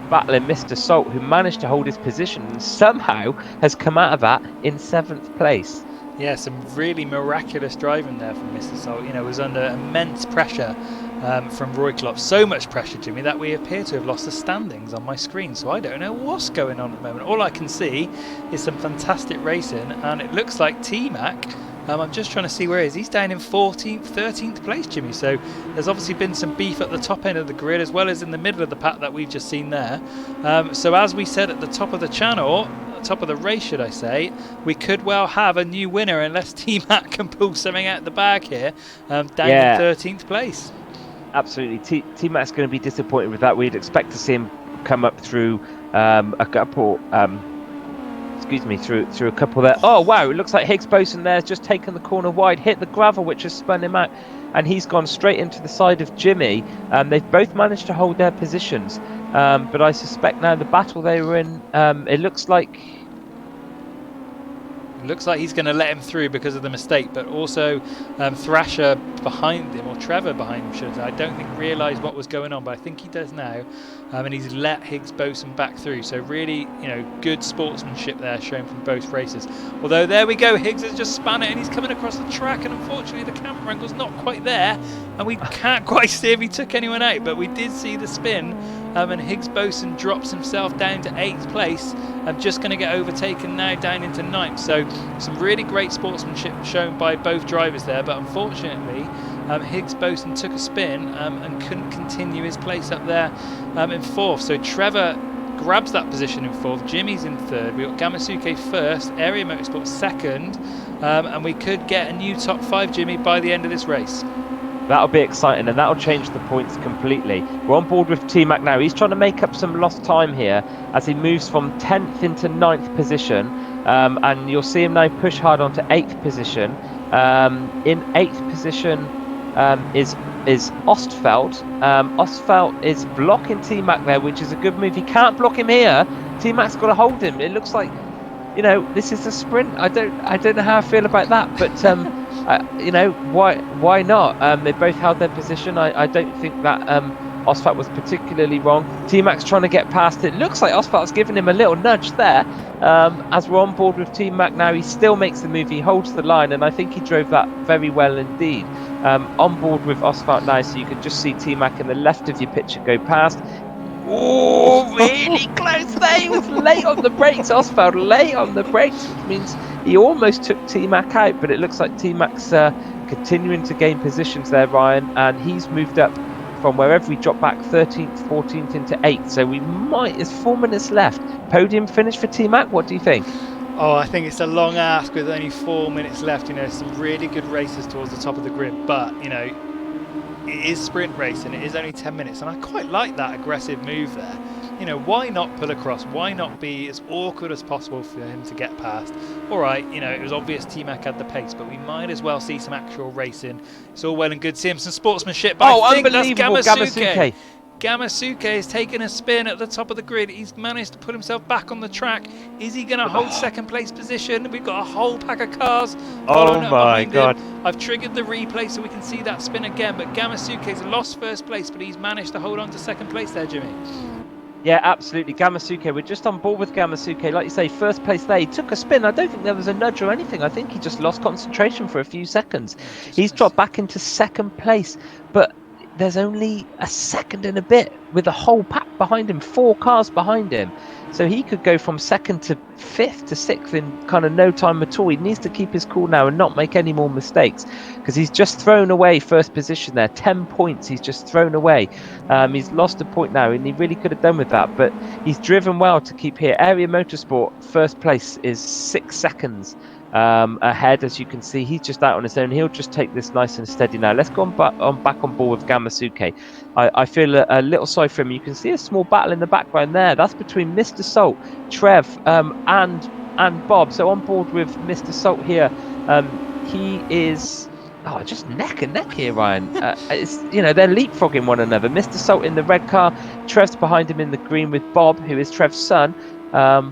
battling Mr. Salt, who managed to hold his position and somehow has come out of that in 7th place. Yeah, some really miraculous driving there from Mr. Salt. You know, was under immense pressure from Voigtlaps. So much pressure, Jimmy, that we appear to have lost the standings on my screen. So I don't know what's going on at the moment. All I can see is some fantastic racing, and it looks like T-Mac. I'm just trying to see where he is. He's down in 14th, 13th place, Jimmy. So there's obviously been some beef at the top end of the grid as well as in the middle of the pack that we've just seen there. So as we said at the top of the channel, top of the race should I say, we could well have a new winner unless T-Mac can pull something out of the bag here, down in 13th place. Absolutely, T-Mac's going to be disappointed with that. We'd expect to see him come up through a couple through a couple there. Oh wow, it looks like Higgs Boson there's just taken the corner wide, hit the gravel which has spun him out, and he's gone straight into the side of Jimmy. They've both managed to hold their positions, but I suspect now the battle they were in, it looks like he's going to let him through because of the mistake, but also Thrasher behind him, or Trevor behind him, should I say. I don't think realised what was going on, but I think he does now, and he's let Higgs Boson back through. So really, good sportsmanship there shown from both races. Although there we go, Higgs has just spun it and he's coming across the track, and unfortunately the camera angle's not quite there, and we can't quite see if he took anyone out, but we did see the spin. And Higgs Boson drops himself down to 8th place. I'm just going to get overtaken now down into 9th. So some really great sportsmanship shown by both drivers there, but unfortunately Higgs Boson took a spin and couldn't continue his place up there in 4th. So Trevor grabs that position in 4th, Jimmy's in 3rd, we've got Gamasuke 1st, Area Motorsport 2nd, and we could get a new top 5, Jimmy, by the end of this race. That'll be exciting, and that'll change the points completely. We're on board with T-Mac now. He's trying to make up some lost time here as he moves from 10th into 9th position, and you'll see him now push hard onto 8th position. In 8th position is Ostfeld. Ostfeld is blocking T-Mac there, which is a good move. He can't block him here. T-Mac's got to hold him. It looks like, this is a sprint. I don't know how I feel about that, but why not? They both held their position. I don't think that Ostfeld was particularly wrong. T-Mac's trying to get past it. Looks like Ostfeld's giving him a little nudge there. As we're on board with T-Mac now, he still makes the move. He holds the line, and I think he drove that very well indeed. On board with Ostfeld now, so you can just see T-Mac in the left of your picture go past. Oh, really close there. He was late on the brakes. Ostfeld late on the brakes, which means he almost took T-Mac out, but it looks like T-Mac's continuing to gain positions there, Ryan, and he's moved up from wherever we dropped back, 13th, 14th into 8th. So we might, there's 4 minutes left. Podium finish for T-Mac, what do you think? Oh, I think it's a long ask with only 4 minutes left. Some really good races towards the top of the grid, but, it is sprint racing, it is only 10 minutes, and I quite like that aggressive move there. Why not pull across? Why not be as awkward as possible for him to get past? All right, it was obvious T-Mac had the pace, but we might as well see some actual racing. It's all well and good seeing some sportsmanship, but I think that's Gamasuke. Gamasuke has taken a spin at the top of the grid. He's managed to put himself back on the track. Is he going to hold second place position? We've got a whole pack of cars following up behind him. I've triggered the replay so we can see that spin again, but Gamasuke's lost first place, but he's managed to hold on to second place there, Jimmy. Yeah, absolutely. Gamasuke, we're just on board with Gamasuke. Like you say, first place there. He took a spin. I don't think there was a nudge or anything. I think he just lost concentration for a few seconds. He's dropped back into second place, but there's only a second and a bit with a whole pack behind him, 4 cars behind him. So he could go from 2nd to 5th to 6th in kind of no time at all. He needs to keep his cool now and not make any more mistakes, because he's just thrown away first position there. 10 points he's just thrown away. He's lost a point now, and he really could have done with that, but he's driven well to keep here. Area Motorsport, first place, is 6 seconds ahead, as you can see. He's just out on his own. He'll just take this nice and steady now. Let's go back on board with Gamasuke. I feel a little sorry for him. You can see a small battle in the background there. That's between Mr. Salt, Trev, and Bob. So on board with Mr. Salt here, He is just neck and neck here, Ryan. They're leapfrogging one another. Mr. Salt in the red car, Trev's behind him in the green with Bob, who is Trev's son,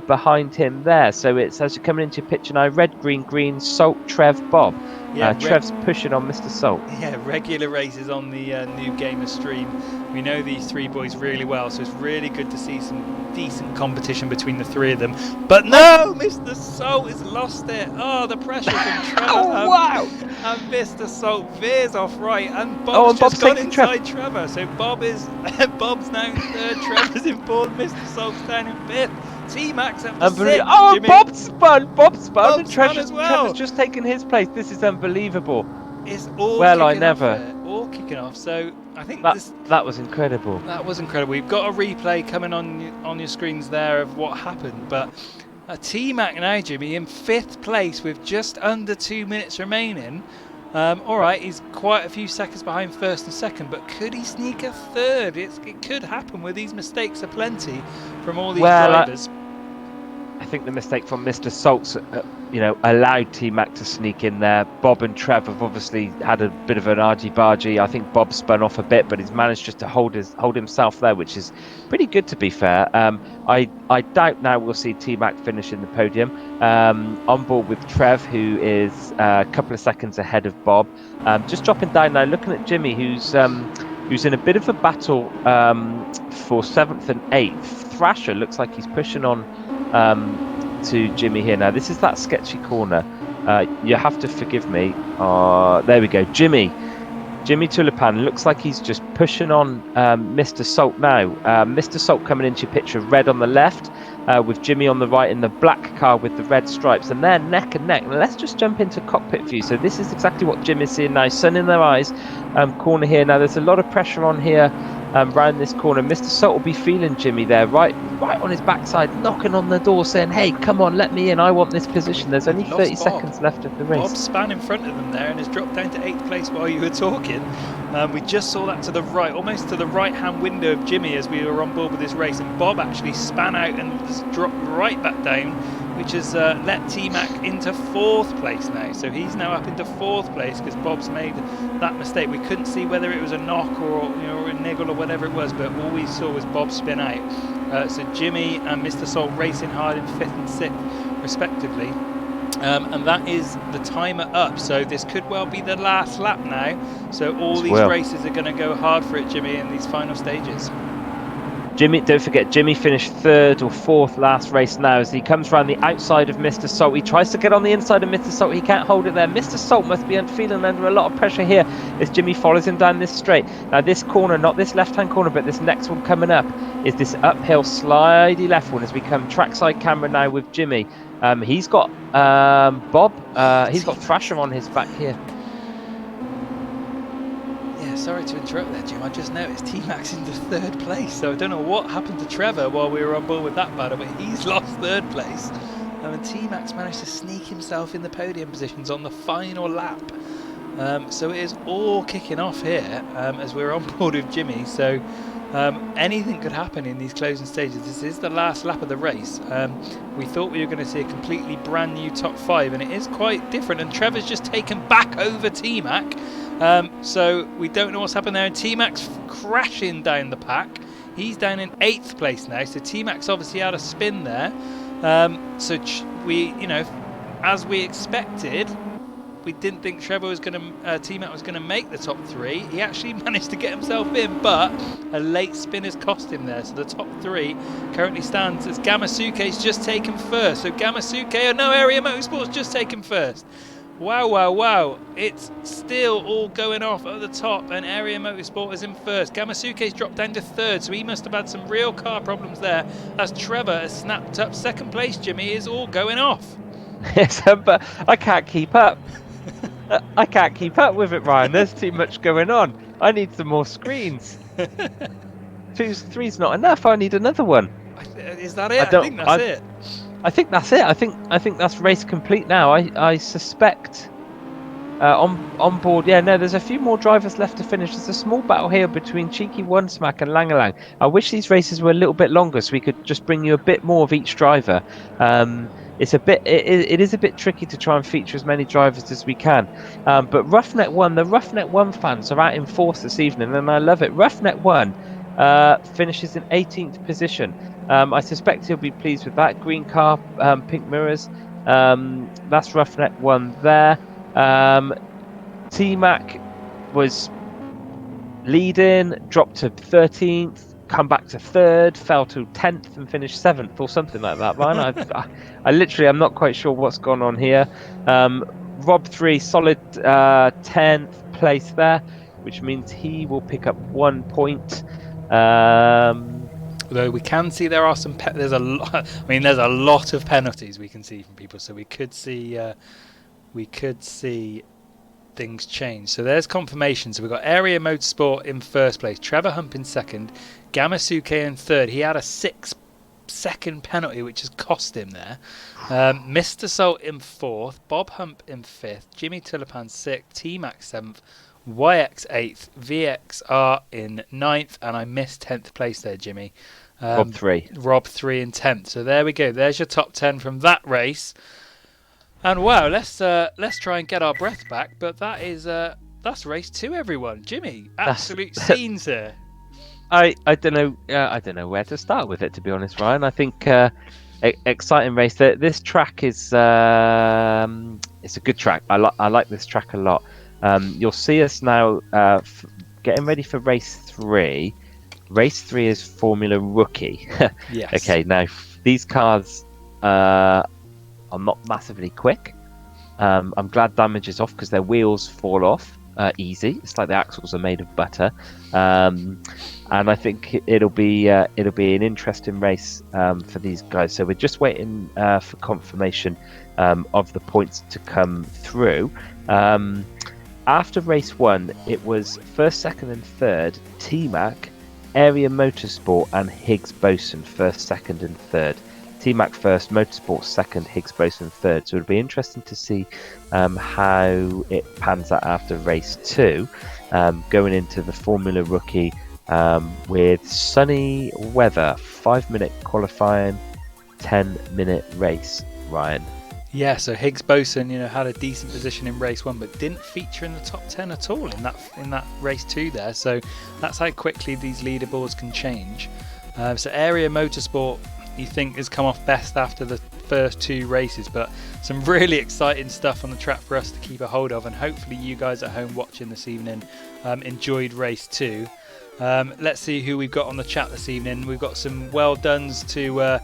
behind him there. So it's as you're coming into your picture now, red, green, Salt, Trev, Bob. Yeah, Trev's pushing on Mr. Salt. Yeah, regular races on the New Gamer stream. We know these three boys really well, so it's really good to see some decent competition between the three of them. But no, Mr. Salt has lost it. Oh, the pressure from Trevor. Oh, wow! And Mr. Salt veers off right, and Bob's just gone inside Trevor. So Bob's now in third, Trevor's in fourth, Mr. Salt's down in fifth. T-Max up to sixth. Oh, Jimmy. Bob spun, and Trevor's just taken his place. This is unbelievable. It's all all kicking off. So I think that was incredible. That was incredible. We've got a replay coming on your screens there of what happened. But T-Mac now, Jimmy, in fifth place with just under 2 minutes remaining. All right, he's quite a few seconds behind first and second, but could he sneak a third? It could happen with these mistakes aplenty from all these drivers. I think the mistake from Mr. Salt's, allowed T-Mac to sneak in there. Bob and Trev have obviously had a bit of an argy-bargy. I think Bob spun off a bit, but he's managed just to hold himself there, which is pretty good to be fair. I doubt now we'll see T-Mac finish in the podium. On board with Trev, who is a couple of seconds ahead of Bob. Just dropping down now, looking at Jimmy, who's in a bit of a battle for 7th and 8th. Thrasher looks like he's pushing on to Jimmy here now. This is that sketchy corner. You have to forgive me. There we go. Jimmy Tulipan looks like he's just pushing on Mr. Salt now. Mr. Salt coming into your picture, red on the left, with Jimmy on the right in the black car with the red stripes, and they're neck and neck. Now let's just jump into cockpit view. So this is exactly what Jimmy's seeing now. Sun in their eyes. Corner here now. There's a lot of pressure on here. Round this corner, Mr. Salt will be feeling Jimmy there, right on his backside, knocking on the door, saying, "Hey, come on, let me in. I want this position." There's only 30 seconds left of the race. Bob span in front of them there and has dropped down to 8th place while you were talking. We just saw that to the right, almost to the right-hand window of Jimmy as we were on board with this race, and Bob actually span out and just dropped right back down, which has let T-Mac into 4th place now. So he's now up into 4th place because Bob's made that mistake. We couldn't see whether it was a knock or a niggle or whatever it was, but all we saw was Bob spin out. So Jimmy and Mr. Salt racing hard in 5th and 6th respectively. And that is the timer up, so this could well be the last lap now. So all these races are going to go hard for it, Jimmy, in these final stages. Jimmy, don't forget, Jimmy finished 3rd or 4th last race now as he comes around the outside of Mr. Salt. He tries to get on the inside of Mr. Salt. He can't hold it there. Mr. Salt must be feeling under a lot of pressure here as Jimmy follows him down this straight. Now this corner, not this left-hand corner, but this next one coming up, is this uphill slidey left one as we come trackside camera now with Jimmy. He's got Bob, he's got Thrasher on his back here. Sorry to interrupt there, Jim. I just noticed T-Max into 3rd place, so I don't know what happened to Trevor while we were on board with that battle, but he's lost 3rd place. And T-Max managed to sneak himself in the podium positions on the final lap. So it is all kicking off here as we're on board with Jimmy. So anything could happen in these closing stages. This is the last lap of the race. We thought we were going to see a completely brand new top 5, and it is quite different. And Trevor's just taken back over T-Mac. So we don't know what's happened there, and T-Mac's crashing down the pack. He's down in 8th place now, so T-Mac's obviously had a spin there. So we, as we expected, we didn't think Trevor was going to, T-Mac was going to make the top 3. He actually managed to get himself in, but a late spin has cost him there. So the top 3 currently stands as Gamasuke's just taken 1st. So Gamasuke, Area Motorsport's just taken 1st. Wow. It's still all going off at the top, and Area Motorsport is in 1st. Gamasuke's dropped down to 3rd, so he must have had some real car problems there. As Trevor has snapped up 2nd place, Jimmy, is all going off. Yes, but I can't keep up. I can't keep up with it, Ryan. There's too much going on. I need some more screens. 3's not enough. I need another one. Is that it? I think that's it. I think that's it. I think that's race complete now. I suspect on board. Yeah, no, there's a few more drivers left to finish. There's a small battle here between Cheeky One Smack and Langalang. I wish these races were a little bit longer so we could just bring you a bit more of each driver. it's a bit it is a bit tricky to try and feature as many drivers as we can. But Roughneck One, the Roughneck One fans are out in force this evening, and I love it. Roughneck One finishes in 18th position. I suspect he'll be pleased with that. Green car, pink mirrors. That's Roughneck One there. T-Mac was leading, dropped to 13th, come back to 3rd, fell to 10th and finished 7th or something like that. Ryan, I literally, I'm not quite sure what's gone on here. Rob 3, solid 10th place there, which means he will pick up 1 point. Although we can see there are some there's a lot of penalties we can see from people, so we could see things change. So there's confirmation. So we've got Area Motorsport in first place, Trevor Hump in second, Gamasuke in third. He had a 6-second penalty which has cost him there. Mr. Salt in fourth, Bob Hump in fifth, Jimmy Tulipan sixth, T-Mac seventh, YX 8th, VXR in 9th, and I missed 10th place there, Jimmy. Rob 3 in 10th. So there we go. There's your top 10 from that race. And wow, let's try and get our breath back. But that's race 2, everyone. Jimmy, absolute scenes here. I don't know where to start with it, to be honest, Ryan. I think exciting race. This track is it's a good track. I like this track a lot. You'll see us now getting ready for race 3. Race 3 is Formula Rookie. Yes. Okay, now these cars are not massively quick. I'm glad damage is off because their wheels fall off easy. It's like the axles are made of butter. And I think it'll be an interesting race for these guys. So we're just waiting for confirmation of the points to come through. After race 1, it was first, second, and third. T-Mac, Area Motorsport, and Higgs Boson first, second, and third. T-Mac first, Motorsport second, Higgs Boson third. So it'll be interesting to see how it pans out after race 2, going into the Formula Rookie with sunny weather, 5-minute qualifying, 10-minute race. Ryan. Yeah, so Higgs Boson, had a decent position in race 1, but didn't feature in the top 10 at all in that race 2 there. So that's how quickly these leaderboards can change. So Area Motorsport, you think, has come off best after the first 2 races, but some really exciting stuff on the track for us to keep a hold of, and hopefully you guys at home watching this evening enjoyed race 2. Let's see who we've got on the chat this evening. We've got some well dones to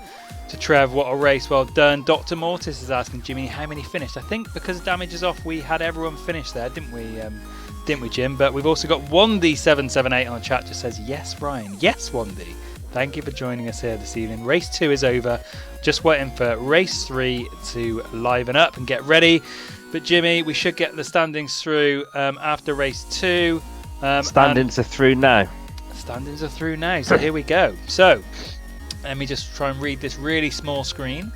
Trev. What a race, well done. Dr. Mortis is asking Jimmy how many finished. I think because damage is off, we had everyone finish there, didn't we, Jim? But we've also got 1D778 on the chat, just says yes, Ryan. Yes, 1D. Thank you for joining us here this evening. Race 2 is over. Just waiting for race 3 to liven up and get ready. But Jimmy, we should get the standings through after race 2. Standings are through now. Standings are through now, so here we go. So let me just try and read this really small screen.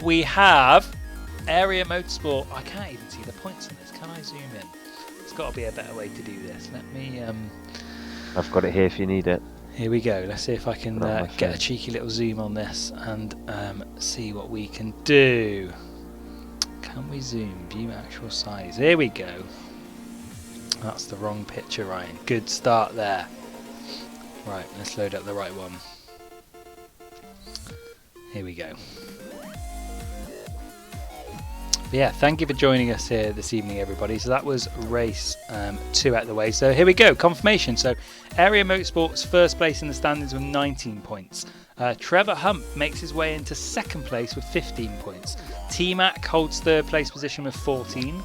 We have Area Motorsport. I can't even see the points on this. Can I zoom in? There's got to be a better way to do this. Let me I've got it here if you need it. Here we go. Let's see if I can get a cheeky little zoom on this and see what we can do. Can we zoom? View actual size. Here we go. That's the wrong picture, Ryan. Good start there. Right, let's load up the right one. Here we go. But yeah, thank you for joining us here this evening, everybody. So that was race 2 out the way. So here we go, confirmation. So Area Motorsport's first place in the standings with 19 points. Trevor Hump makes his way into second place with 15 points. T-Mac holds third place position with 14.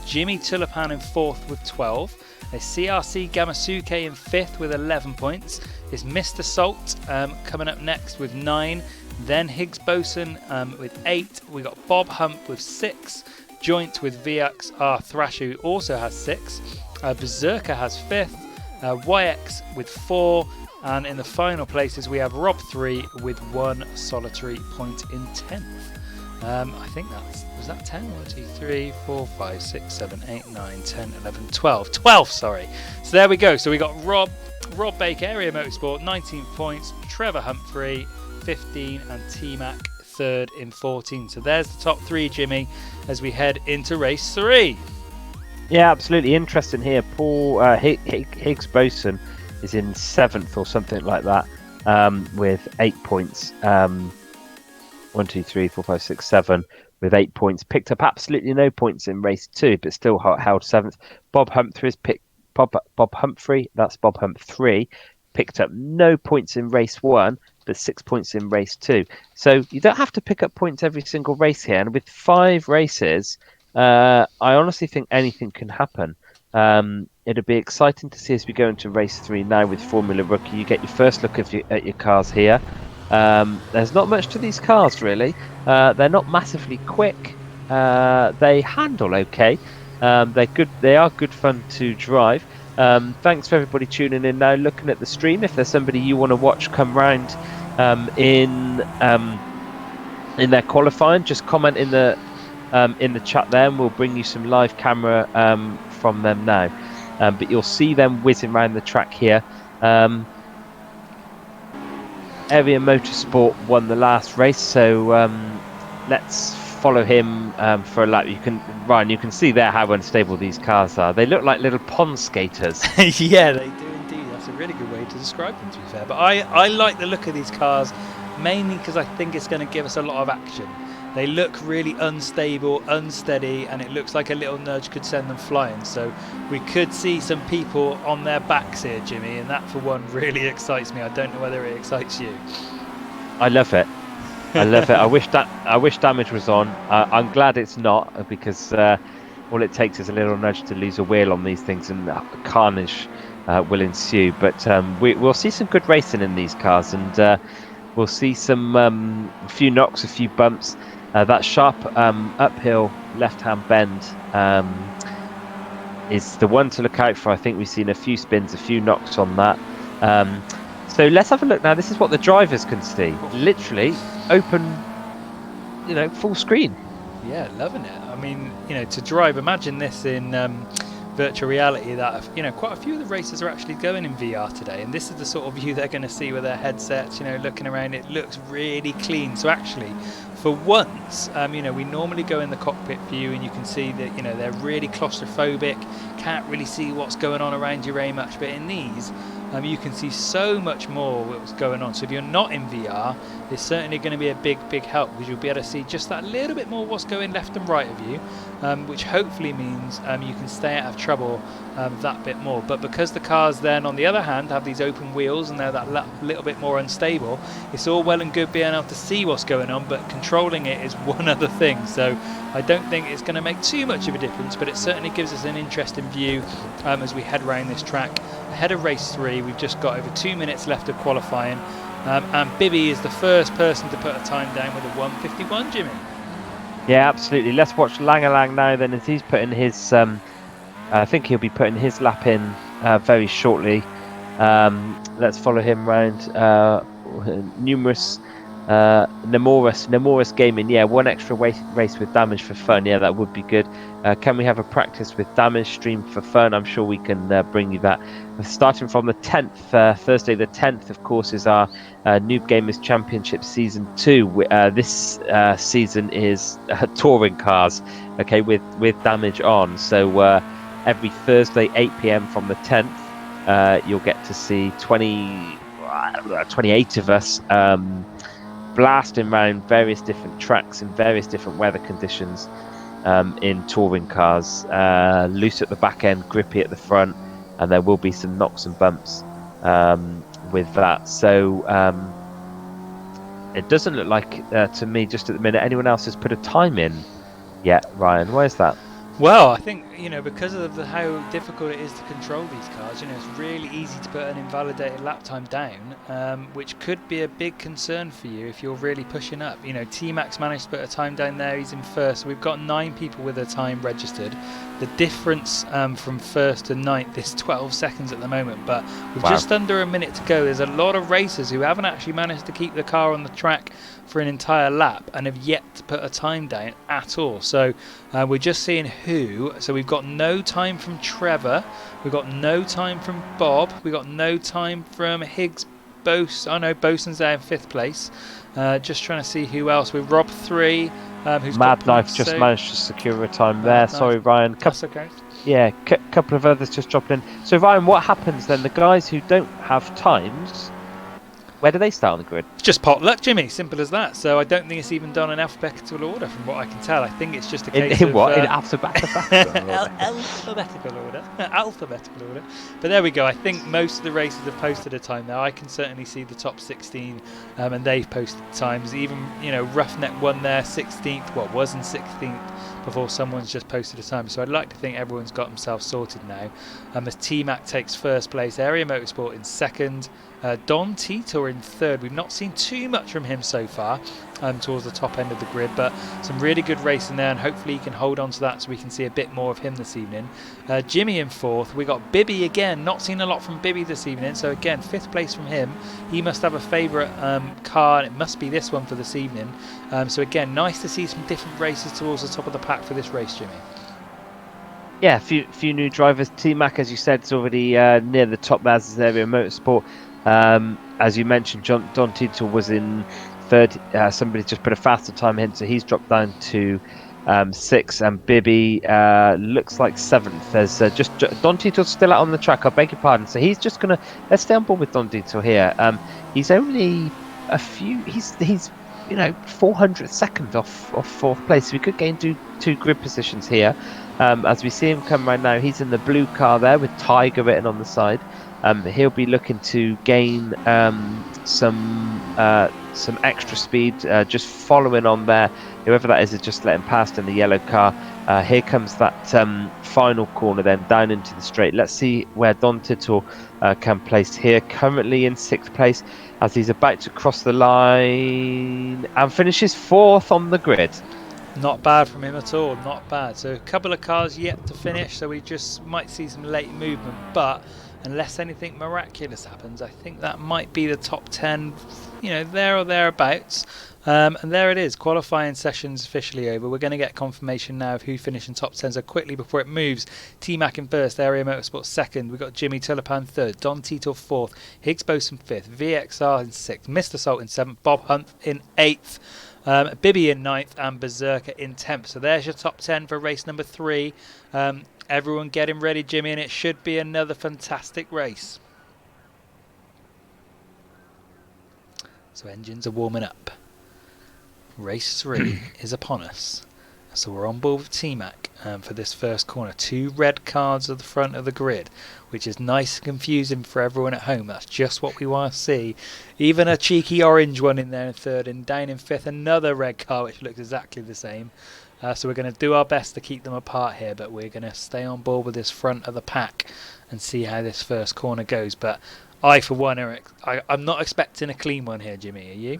Jimmy Tulipan in fourth with 12. CRC Gamasuke in fifth with 11 points. It's Mr. Salt coming up next with 9. Then Higgs Boson with 8. We got Bob Hump with 6. Joint with VXR Thrasher, who also has 6. Berserker has 5th. YX with 4. And in the final places we have Rob 3 with 1 solitary point in 10th. I think was that 10? 1, 2, 3, 4, 5, 6, 7, 8, 9, 10, 11, 12. 12, sorry. So there we go. So we got Rob Baker, Area Motorsport, 19 points. Trevor Humphrey, 15. And T-Mac, third in 14. So there's the top 3, Jimmy, as we head into race 3. Yeah, absolutely interesting here. Paul Higgs Boson is in 7th or something like that, with 8 points. 1, 2, 3, 4, 5, 6, 7 with 8 points. Picked up absolutely no points in race 2, but still held 7th. Bob Humphrey, that's Bob Hump 3, picked up no points in race 1, but 6 points in race 2. So you don't have to pick up points every single race here. And with 5 races, I honestly think anything can happen. It'll be exciting to see as we go into race 3 now with Formula Rookie. You get your first look at your cars here. There's not much to these cars really. They're not massively quick. They handle okay. They're good. They are good fun to drive. Thanks for everybody tuning in now, looking at the stream. If there's somebody you want to watch come round in their qualifying, just comment in the chat there, and we'll bring you some live camera from them now. But you'll see them whizzing around the track here. Area Motorsport won the last race, so let's follow him for a lap. Ryan, you can see there how unstable these cars are. They look like little pond skaters. Yeah, they do indeed. That's a really good way to describe them, to be fair. But I like the look of these cars, mainly because I think it's going to give us a lot of action. They look really unstable, unsteady, and it looks like a little nudge could send them flying. So we could see some people on their backs here, Jimmy, and that for one really excites me. I don't know whether it excites you. I love it. I love it. I wish damage was on. I'm glad it's not, because all it takes is a little nudge to lose a wheel on these things, and carnage will ensue. But we'll see some good racing in these cars, and we'll see some few knocks, a few bumps. That sharp uphill left-hand bend is the one to look out for. I think we've seen a few spins, a few knocks on that. So let's have a look now. This is what the drivers can see. Literally open, full screen. Yeah, loving it. I mean, to drive, imagine this in virtual reality, that quite a few of the races are actually going in VR today, and this is the sort of view they're going to see with their headsets, looking around. It looks really clean. So actually, for once, we normally go in the cockpit view and you can see that they're really claustrophobic, can't really see what's going on around you very much, but in these you can see so much more what's going on. So if you're not in VR, it's certainly going to be a big help, because you'll be able to see just that little bit more what's going left and right of you, which hopefully means you can stay out of trouble that bit more. But because the cars then, on the other hand, have these open wheels and they're that little bit more unstable, it's all well and good being able to see what's going on, but controlling it is one other thing. So I don't think it's going to make too much of a difference, but it certainly gives us an interesting view as we head around this track. Ahead of race 3, we've just got over 2 minutes left of qualifying, and Bibby is the first person to put a time down with a 1:51, Jimmy. Yeah, absolutely. Let's watch Langalang now then, as he's putting his I think he'll be putting his lap in very shortly. Let's follow him round. Nemoris Gaming. Yeah, one extra race with Damage for fun. Yeah, that would be good. Can we have a practice with Damage stream for fun? I'm sure we can bring you that. Starting from the 10th, Thursday the 10th, of course, is our Noob Gamers Championship Season 2. This season is touring cars, okay, with Damage on. So every Thursday, 8 p.m. from the 10th, you'll get to see 28 of us blasting around various different tracks in various different weather conditions in touring cars. Loose at the back end, grippy at the front, and there will be some knocks and bumps with that. So it doesn't look like, to me, just at the minute, anyone else has put a time in yet. Ryan, where's that? Well, I think, because of how difficult it is to control these cars, it's really easy to put an invalidated lap time down, which could be a big concern for you if you're really pushing up. T-Max managed to put a time down there. He's in first. So we've got 9 people with a time registered. The difference from first to 9th is 12 seconds at the moment, but with just under a minute to go, there's a lot of racers who haven't actually managed to keep the car on the track for an entire lap and have yet to put a time down at all. So we're just seeing who. So we've got no time from Trevor, we've got no time from Bob, we've got no time from Higgs Bosun's there in 5th place. Just trying to see who else. With Rob 3, who's Mad got Knife just managed to secure a time there. Mad Sorry, Knife. Ryan. That's okay. Yeah, couple of others just dropped in. So, Ryan, what happens then? The guys who don't have times, where do they start on the grid? Just potluck, Jimmy. Simple as that. So I don't think it's even done in alphabetical order, from what I can tell. I think it's just a case in of what? In alphabetical order. Alphabetical order. But there we go. I think most of the races have posted a time now. I can certainly see the top 16, and they've posted times. Even Roughneck won their 16th. What was in 16th before someone's just posted a time. So I'd like to think everyone's got themselves sorted now. As T-Mac takes 1st place, Area Motorsport in 2nd. Don Titor in 3rd. We've not seen too much from him so far towards the top end of the grid, but some really good racing there, and hopefully he can hold on to that so we can see a bit more of him this evening. Jimmy in 4th. We got Bibby again. Not seen a lot from Bibby this evening, so again 5th place from him. He must have a favourite car, and it must be this one for this evening. So again, nice to see some different races towards the top of the pack for this race, Jimmy. Yeah, a few new drivers. T-Mac, as you said, is already near the top there as Area Motorsport. As you mentioned, Don Titor was in 3rd. Somebody just put a faster time in, so he's dropped down to 6th, and Bibby looks like 7th. There's just Don Titor's still out on the track. I beg your pardon. So he's just gonna let's stay on board with Don Titor here. He's only a few. He's 400th off 4th place. So we could gain two grid positions here. As we see him come right now, he's in the blue car there with Tiger written on the side. He'll be looking to gain some extra speed, just following on there. Whoever that is just let him past in the yellow car. Here comes that final corner then down into the straight. Let's see where Don Titor can place here. Currently in 6th place as he's about to cross the line and finishes 4th on the grid. Not bad from him at all, not bad. So a couple of cars yet to finish, so we just might see some late movement, but unless anything miraculous happens, I think that might be the top 10, there or thereabouts. And there it is, qualifying sessions officially over. We're going to get confirmation now of who finished in top 10. So quickly before it moves, T-Mac in 1st, Area Motorsport 2nd. We've got Jimmy Tulipan 3rd, Don Titor 4th, Higgs Boson 5th, VXR in 6th, Mr. Salt in 7th, Bob Hunt in 8th. Bibby in 9th and Berserker in 10th. So there's your top 10 for race number 3. Everyone getting ready, Jimmy, and it should be another fantastic race. So engines are warming up. Race 3 is upon us. So we're on board with T-Mac for this first corner. 2 red cards at the front of the grid, which is nice and confusing for everyone at home. That's just what we want to see. Even a cheeky orange one in there in 3rd, and down in 5th another red car which looks exactly the same. So we're going to do our best to keep them apart here, but we're going to stay on board with this front of the pack and see how this first corner goes. But I, for one, I'm not expecting a clean one here, Jimmy. Are you?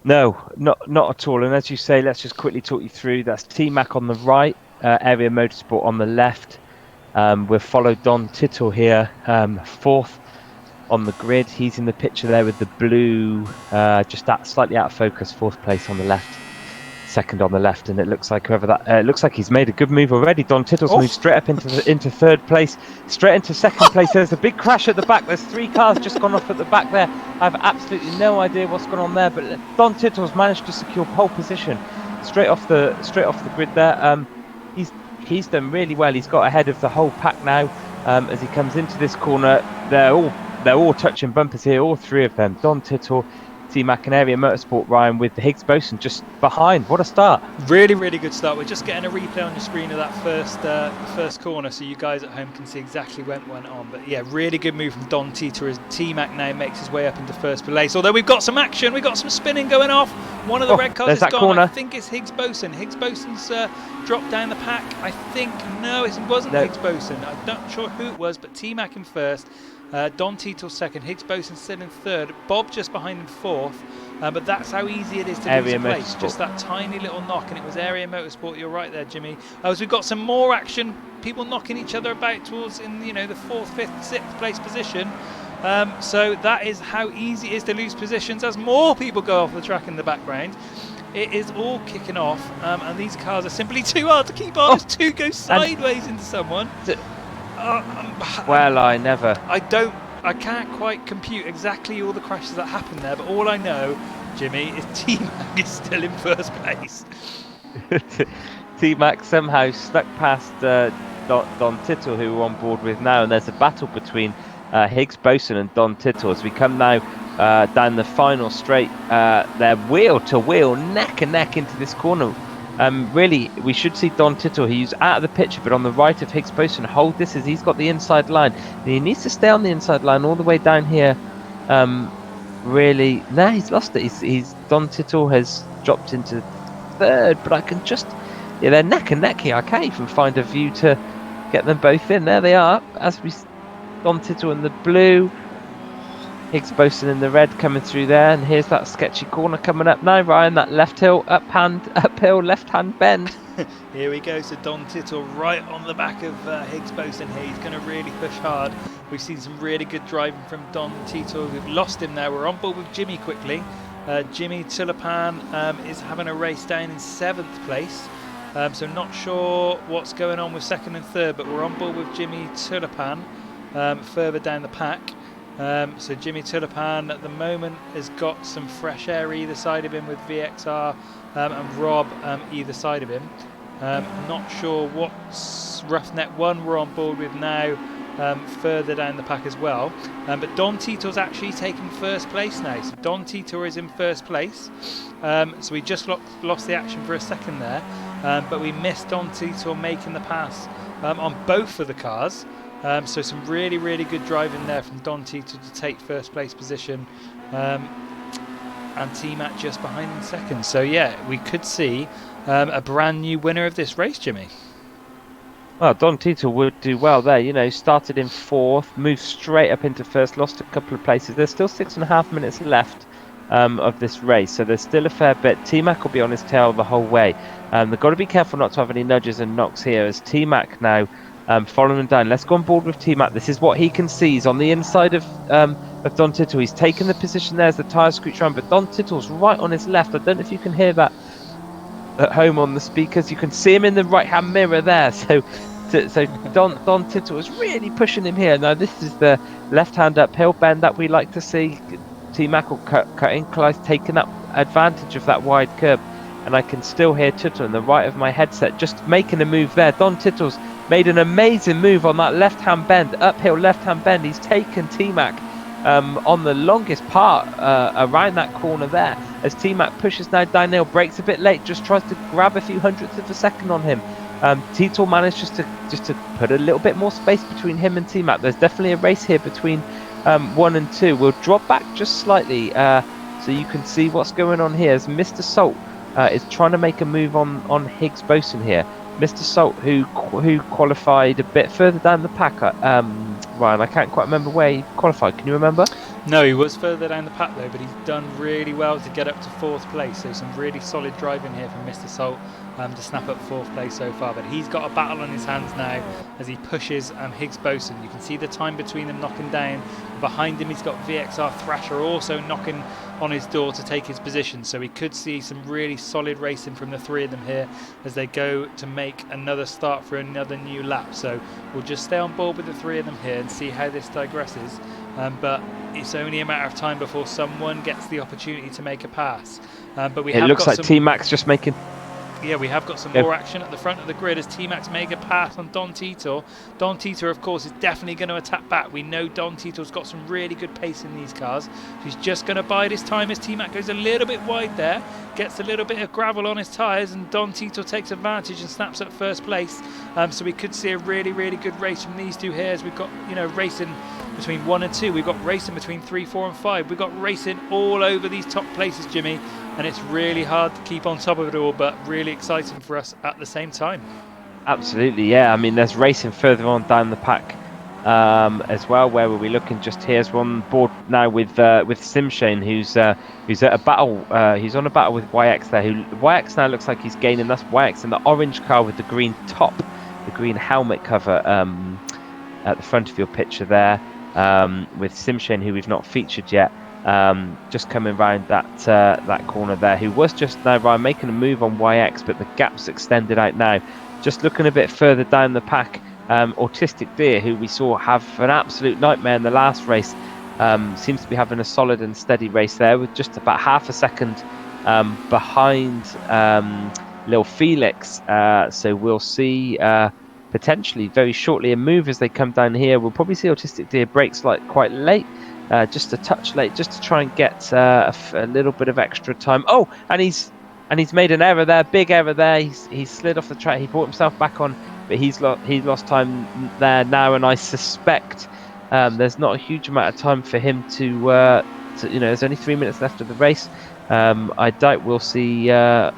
No, not at all. And as you say, let's just quickly talk you through. That's T-Mac on the right, Area Motorsport on the left. We've followed Don Titor here, 4th on the grid. He's in the picture there with the blue, just slightly out of focus, 4th place on the left. 2nd on the left, and it looks like it looks like he's made a good move already. Don Titor's moved straight up into 3rd place, straight into 2nd place. There's a big crash at the back. There's 3 cars just gone off at the back there. I have absolutely no idea what's gone on there, but Don Titor's managed to secure pole position straight off the grid there. He's done really well. He's got ahead of the whole pack now. As he comes into this corner, they're all touching bumpers here, all 3 of them. Don Titor, T-Mac and Area Motorsport, Ryan, with the Higgs Boson just behind. What a start. Really, really good start. We're just getting a replay on the screen of that first corner so you guys at home can see exactly when it went on. But yeah, really good move from Don Titor as T-Mac now makes his way up into 1st place. Although we've got some action, we've got some spinning going off. One of the red cars is gone. Corner. I think it's Higgs Boson. Higgs Boson's dropped down the pack. I think, no, it wasn't Higgs Boson. I'm not sure who it was, but T-Mac in 1st. Don Titor 2nd, Higgs Boson still in 3rd, Bob just behind in 4th, but that's how easy it is to lose a place. Just that tiny little knock, and it was Area Motorsport. You're right there, Jimmy. As we've got some more action, people knocking each other about towards the 4th, 5th, 6th place position. So that is how easy it is to lose positions as more people go off the track in the background. It is all kicking off, and these cars are simply too hard to keep on as 2 go sideways into someone. Well, I never. I don't I can't quite compute exactly all the crashes that happened there, but all I know, Jimmy, is T-Mac is still in first place. T-Mac somehow snuck past Don Tittle, who we're on board with now, and there's a battle between Higgs Boson and Don Tittle as we come now down the final straight. They're wheel to wheel, neck and neck into this corner. Really, we should see Don Tittle, who's out of the picture, but on the right of Higgs Boson, hold this as he's got the inside line. And he needs to stay on the inside line all the way down here. Really, no, he's lost it. He's Don Tittle has dropped into third, but I can just, yeah, they're neck and neck here. I can't even find a view to get them both in. There they are, as we, Don Tittle in the blue, Higgs Boson in the red coming through there, and here's that sketchy corner coming up now, Ryan, that uphill left hand bend. Here we go, so Don Tittle right on the back of Higgs Boson here. He's going to really push hard. We've seen some really good driving from Don Tittle. We've lost him now. We're on board with Jimmy quickly. Jimmy Tulipan is having a race down in 7th place. So not sure what's going on with 2nd and 3rd, but we're on board with Jimmy Tulipan further down the pack. So Jimmy Tulipan at the moment has got some fresh air either side of him with VXR and Rob either side of him. Not sure what's Roughneck 1 we're on board with now, further down the pack as well. But Don Tittle's actually taken first place now. So Don Tittle is in first place. So we just lost the action for a second there. But we missed Don Tittle making the pass on both of the cars. So some really, really good driving there from Don Tittle to take first place position, and T-Mac just behind in second. So yeah, we could see a brand new winner of this race, Jimmy. Well, Don Tittle would do well there. You know, started in 4th, moved straight up into first, lost a couple of places. There's still 6.5 minutes left of this race, so there's still a fair bit. T-Mac will be on his tail the whole way. They've got to be careful not to have any nudges and knocks here, as T-Mac now following him down. Let's go on board with T-Mac. This is what he can see. He's on the inside of Don Tittle. He's taken the position there as the tyres scooch around, but Don Tittle's right on his left. I don't know if you can hear that at home on the speakers. You can see him in the right-hand mirror there. So Don Tittle is really pushing him here. Now this is the left-hand uphill bend that we like to see. T-Mac will cut in close, taking that advantage of that wide curb. And I can still hear Tittle in the right of my headset, just making a move there. Don Tittle's made an amazing move on that left-hand bend, uphill left-hand bend. He's taken T-Mac on the longest part around that corner there. As T-Mac pushes now downhill, brakes a bit late, just tries to grab a few hundredths of a second on him. Tittle managed just to put a little bit more space between him and T-Mac. There's definitely a race here between 1 and 2. We'll drop back just slightly so you can see what's going on here as Mr. Salt is trying to make a move on Higgs Boson here. Mr. Salt, who qualified a bit further down the pack, Ryan, I can't quite remember where he qualified. Can you remember? No, he was further down the pack though, but he's done really well to get up to 4th place. So some really solid driving here from Mr. Salt to snap up 4th place so far. But he's got a battle on his hands now as he pushes Higgs Boson. You can see the time between them knocking down. Behind him, he's got VXR Thrasher also knocking on his door to take his position. So we could see some really solid racing from the three of them here as they go to make another start for another new lap. So we'll just stay on board with the three of them here and see how this digresses. But it's only a matter of time before someone gets the opportunity to make a pass. But we it have looks got like T-Mac's just making... Yeah, we have got some more action at the front of the grid as T-Mac's made a pass on Don Tittle. Don Tittle, of course, is definitely going to attack back. We know Don Tittle's got some really good pace in these cars. He's just going to bide his time as T-Mac goes a little bit wide there, gets a little bit of gravel on his tyres, and Don Tittle takes advantage and snaps up first place. So we could see a really, really good race from these two here as we've got, you know, racing between 1 and 2. We've got racing between 3, 4 and 5. We've got racing all over these top places, Jimmy. And it's really hard to keep on top of it all, but really exciting for us at the same time. Absolutely, yeah. I mean, there's racing further on down the pack as well. Where were we looking? Just here, we're on board now with Simshane, who's at a battle. He's on a battle with YX there. Who YX now looks like he's gaining. That's YX in the orange car with the green top, the green helmet cover at the front of your picture there. With Simshane, who we've not featured yet. Just coming round that corner there, who was just now making a move on YX, but the gap's extended out now. Just looking a bit further down the pack, Autistic Deer, who we saw have an absolute nightmare in the last race, seems to be having a solid and steady race there, with just about half a second behind Lil Felix. So we'll see potentially very shortly a move as they come down here. We'll probably see Autistic Deer brakes like quite late, just a touch late, just to try and get a little bit of extra time. Oh, and he's made an error there, big error there. He's slid off the track. He brought himself back on, but he's lost time there now, and I suspect there's not a huge amount of time for him to there's only 3 minutes left of the race. I doubt we'll see. It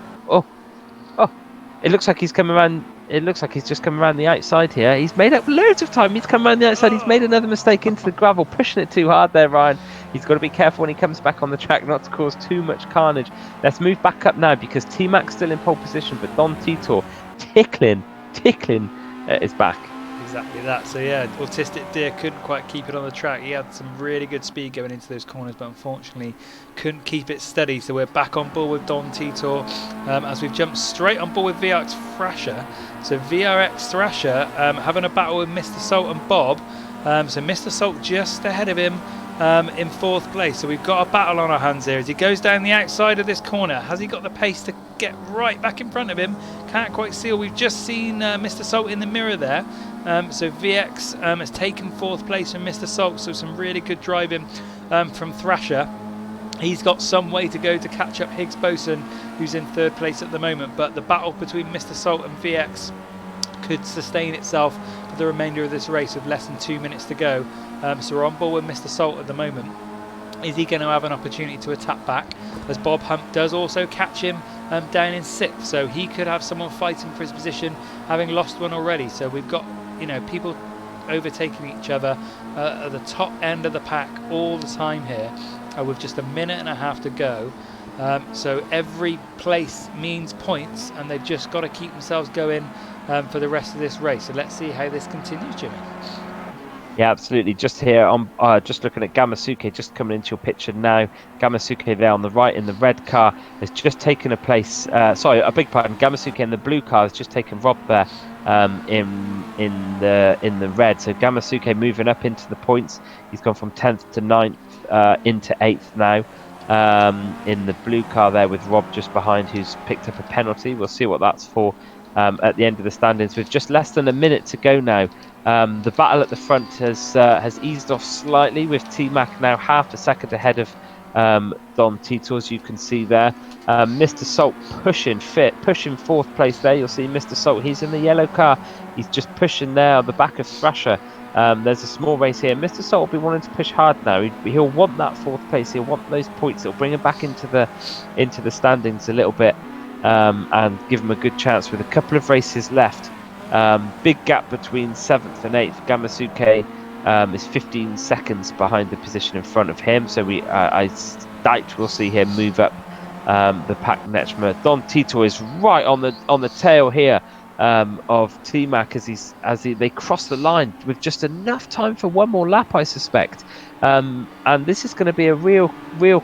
looks like he's coming around. It looks like he's just come around the outside here. He's made up loads of time. He's come around the outside. He's made another mistake into the gravel, pushing it too hard there, Ryan. He's got to be careful when he comes back on the track not to cause too much carnage. Let's move back up now because T-Mac's still in pole position, but Don Titor tickling is back. Exactly that. So yeah, Autistic Deer couldn't quite keep it on the track. He had some really good speed going into those corners, but unfortunately couldn't keep it steady. So we're back on board with Don Titor as we've jumped straight on board with VRX Thrasher. So VRX Thrasher having a battle with Mr. Salt and Bob. So Mr. Salt just ahead of him in 4th place. So we've got a battle on our hands here as he goes down the outside of this corner. Has he got the pace to get right back in front of him? Can't quite see. We've just seen Mr. Salt in the mirror there. So VX has taken 4th place from Mr. Salt, so some really good driving from Thrasher. He's got some way to go to catch up Higgs Boson, who's in 3rd place at the moment, but the battle between Mr. Salt and VX could sustain itself for the remainder of this race with less than 2 minutes to go. So we're on board with Mr. Salt at the moment. Is he going to have an opportunity to attack back, as Bob Hump does also catch him down in 6th, so he could have someone fighting for his position, having lost one already. So we've got people overtaking each other at the top end of the pack all the time here, with just a minute and a half to go. So every place means points, and they've just got to keep themselves going for the rest of this race. So let's see how this continues, Jimmy. Yeah, absolutely. Just here, I'm just looking at Gamasuke, just coming into your picture now. Gamasuke there on the right in the red car has just taken a place. Sorry, a big pardon. Gamasuke in the blue car has just taken Rob there in the red. So Gamasuke moving up into the points. He's gone from 10th to 9th into 8th now. In the blue car there with Rob just behind, who's picked up a penalty. We'll see what that's for at the end of the standings. With just less than a minute to go now. The battle at the front has eased off slightly, with T-Mac now half a second ahead of Don Titor, as you can see there. Mr. Salt pushing 4th place there. You'll see Mr. Salt, he's in the yellow car. He's just pushing there on the back of Thrasher. There's a small race here. Mr. Salt will be wanting to push hard now. He'll want that 4th place. He'll want those points. It'll bring him back into the standings a little bit and give him a good chance with a couple of races left. Big gap between 7th and 8th. Gamasuke is 15 seconds behind the position in front of him, so I doubt we'll see him move up the pack Nechma. Don Titor is right on the tail here of T-Mac as they cross the line with just enough time for one more lap, I suspect. And this is going to be a real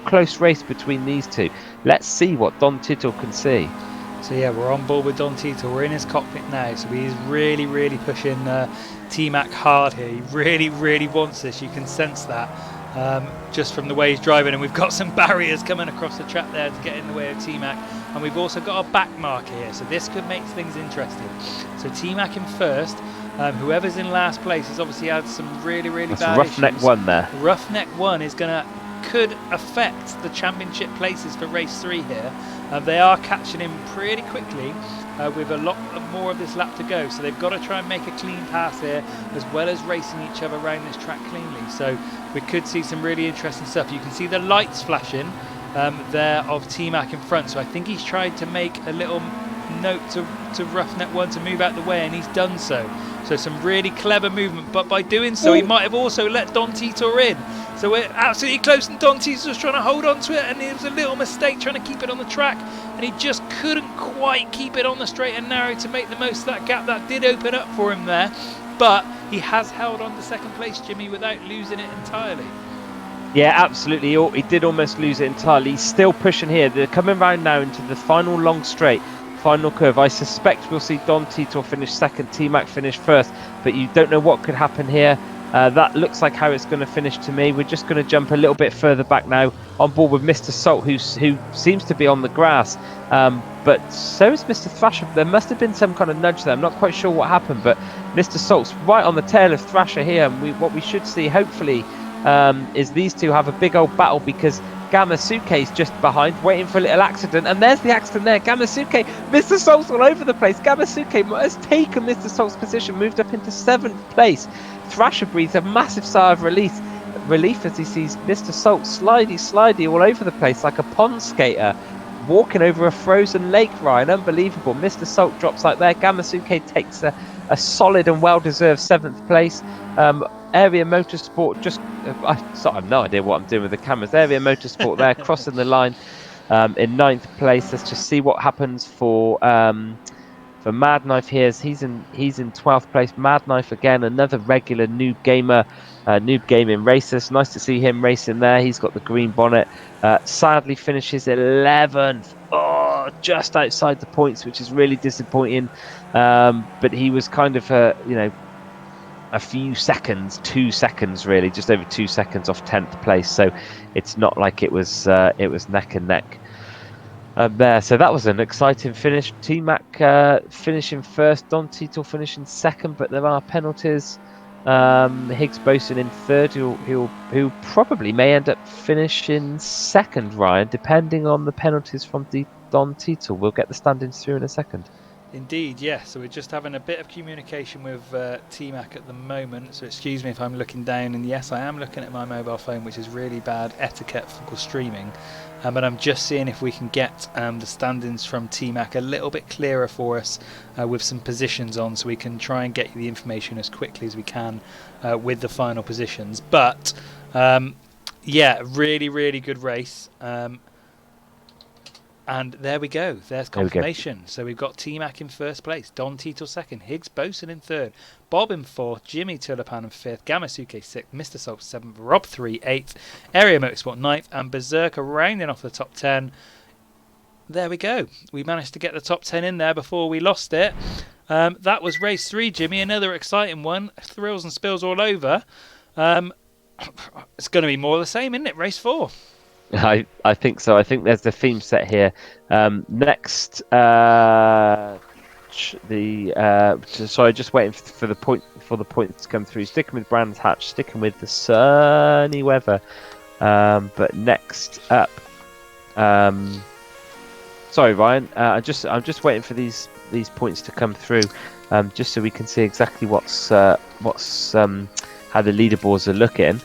close race between these two. Let's see what Don Titor can see. So yeah, we're on board with Don Titor. We're in his cockpit now, so he's really pushing T-Mac hard here. He really wants this. You can sense that just from the way he's driving, and we've got some barriers coming across the track there to get in the way of T-Mac, and we've also got a back mark here, so this could make things interesting. So T-Mac in 1st. Whoever's in last place has obviously had some really bad Roughneck issues. 1 there. Roughneck 1 is could affect the championship places for race 3 here. They are catching him pretty quickly with a lot more of this lap to go, so they've got to try and make a clean pass here, as well as racing each other around this track cleanly. So we could see some really interesting stuff. You can see the lights flashing there of T-Mac in front, so I think he's tried to make a little note to Roughneck 1 to move out the way, and he's done so. So some really clever movement, but by doing so he might have also let Don Titor in. So we're absolutely close, and Don Titor's trying to hold on to it, and it was a little mistake trying to keep it on the track, and he just couldn't quite keep it on the straight and narrow to make the most of that gap that did open up for him there. But he has held on to 2nd place, Jimmy, without losing it entirely. Yeah, absolutely. He did almost lose it entirely. He's still pushing here. They're coming round now into the final long straight. final curve. I suspect we'll see Don Titor finish second, T-Mac finish first, but you don't know what could happen here. That looks like how it's going to finish to me. We're just going to jump a little bit further back now, on board with Mr. Salt, who seems to be on the grass, but so is Mr. Thrasher. There must have been some kind of nudge there. I'm not quite sure what happened, but Mr. Salt's right on the tail of Thrasher here, and what we should see, hopefully, is these two have a big old battle, because Gamasuke's just behind, waiting for a little accident, and there's the accident there. Gamasuke, Mr. Salt's all over the place. Gamasuke has taken Mr. Salt's position, moved up into 7th place. Thrasher breathes a massive sigh of relief as he sees Mr. Salt slidey all over the place like a pond skater walking over a frozen lake, Ryan. Unbelievable. Mr. Salt drops like there. Gamasuke takes a solid and well-deserved 7th place. Area Motorsport just... I have no idea what I'm doing with the cameras. Area Motorsport there, crossing the line in 9th place. Let's just see what happens for Mad Knife here. He's in 12th place. Mad Knife again, another regular Noob Gamer, Noob Gaming racer. It's nice to see him racing there. He's got the green bonnet. Sadly finishes 11th. Oh, just outside the points, which is really disappointing. But he was kind of a few seconds, 2 seconds really, just over 2 seconds off 10th place. So it's not like it was neck and neck. There, so that was an exciting finish. T-Mac finishing first, Don Titor finishing second, but there are penalties. Higgs Boson in third, who probably may end up finishing second, Ryan, depending on the penalties from Don Titor. We'll get the standings through in a second. Indeed, yes. So we're just having a bit of communication with T-Mac at the moment. So excuse me if I'm looking down. And yes, I am looking at my mobile phone, which is really bad etiquette for streaming. But I'm just seeing if we can get the standings from T-Mac a little bit clearer for us with some positions on, so we can try and get you the information as quickly as we can with the final positions. But yeah, really, really good race. And there we go. There's confirmation. So we've got T-Mac in first place, Don Titor second, Higgs Boson in third, Bob in fourth, Jimmy Tulipan in fifth, Gamasuke sixth, Mr. Salt seventh, Rob 3 8th, Area Motorsport ninth, and Berserker rounding off the top 10. There we go. We managed to get the top 10 in there before we lost it. That was race 3, Jimmy. Another exciting one. Thrills and spills all over. It's going to be more of the same, isn't it? Race 4. I think so. I think there's the theme set here. Next, sorry, just waiting for the points to come through. Sticking with Brands Hatch, sticking with the sunny weather. But next up, sorry, Ryan. I'm just waiting for these points to come through, just so we can see exactly what's how the leaderboards are looking.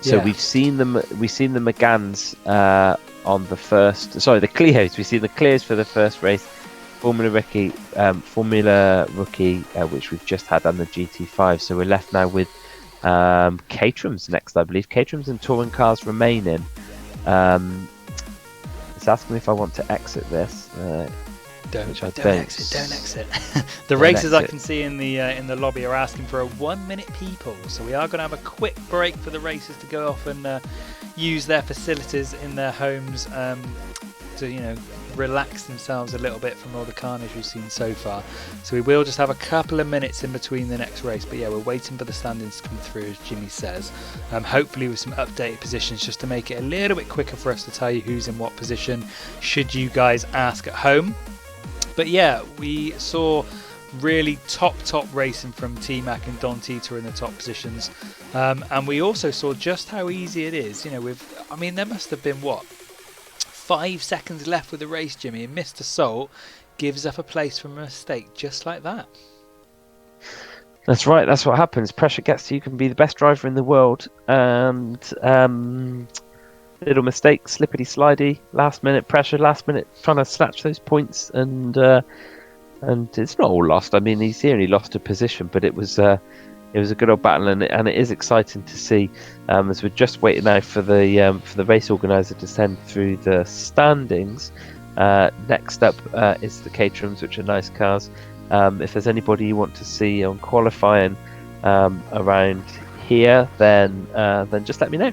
So yeah. We've seen the Megans on the first. Sorry, the Clios. We've seen the Clios for the first race. Formula Rookie, which we've just had, and the GT5. So we're left now with Caterhams next, I believe. Caterhams and touring cars remaining. It's asking me if I want to exit this. Don't exit. The races I can see in the lobby are asking for a 1 minute people, so we are going to have a quick break for the racers to go off and use their facilities in their homes to relax themselves a little bit from all the carnage we've seen so far. So we will just have a couple of minutes in between the next race, but yeah, we're waiting for the standings to come through, as Jimmy says, hopefully with some updated positions just to make it a little bit quicker for us to tell you who's in what position, should you guys ask at home. But yeah, we saw really top racing from T-Mac and Don Titor in the top positions, and we also saw just how easy it is. There must have been 5 seconds left with the race, Jimmy, and Mr. Salt gives up a place from a mistake just like that. That's right. That's what happens. Pressure gets to you. Can be the best driver in the world, and little mistake, slippity slidey, last minute pressure, last minute trying to snatch those points, and it's not all lost. I mean, he's only lost a position, but it was a good old battle, and it is exciting to see. As we're just waiting now for the race organizer to send through the standings. Next up is the Caterhams, which are nice cars. If there's anybody you want to see on qualifying around here, then just let me know.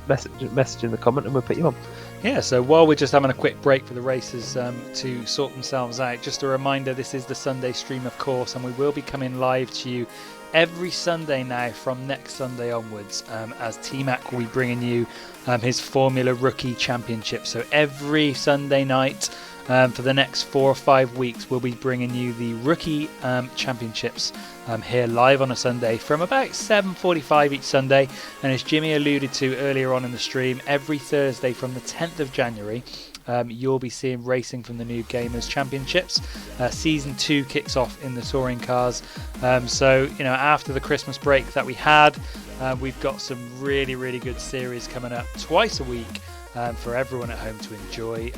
Message in the comment and we'll put you on. Yeah, so while we're just having a quick break for the racers to sort themselves out, just a reminder, this is the Sunday stream, of course, and we will be coming live to you every Sunday now from next Sunday onwards, as T-Mac will be bringing you his Formula Rookie Championship. So every Sunday night for the next 4 or 5 weeks, we'll be bringing you the Rookie Championships here live on a Sunday from about 7:45 each Sunday. And as Jimmy alluded to earlier on in the stream, every Thursday from the 10th of January, you'll be seeing racing from the Noob Gamers Championships. Season 2 kicks off in the touring cars. So, you know, after the Christmas break that we had, we've got some really, really good series coming up twice a week for everyone at home to enjoy.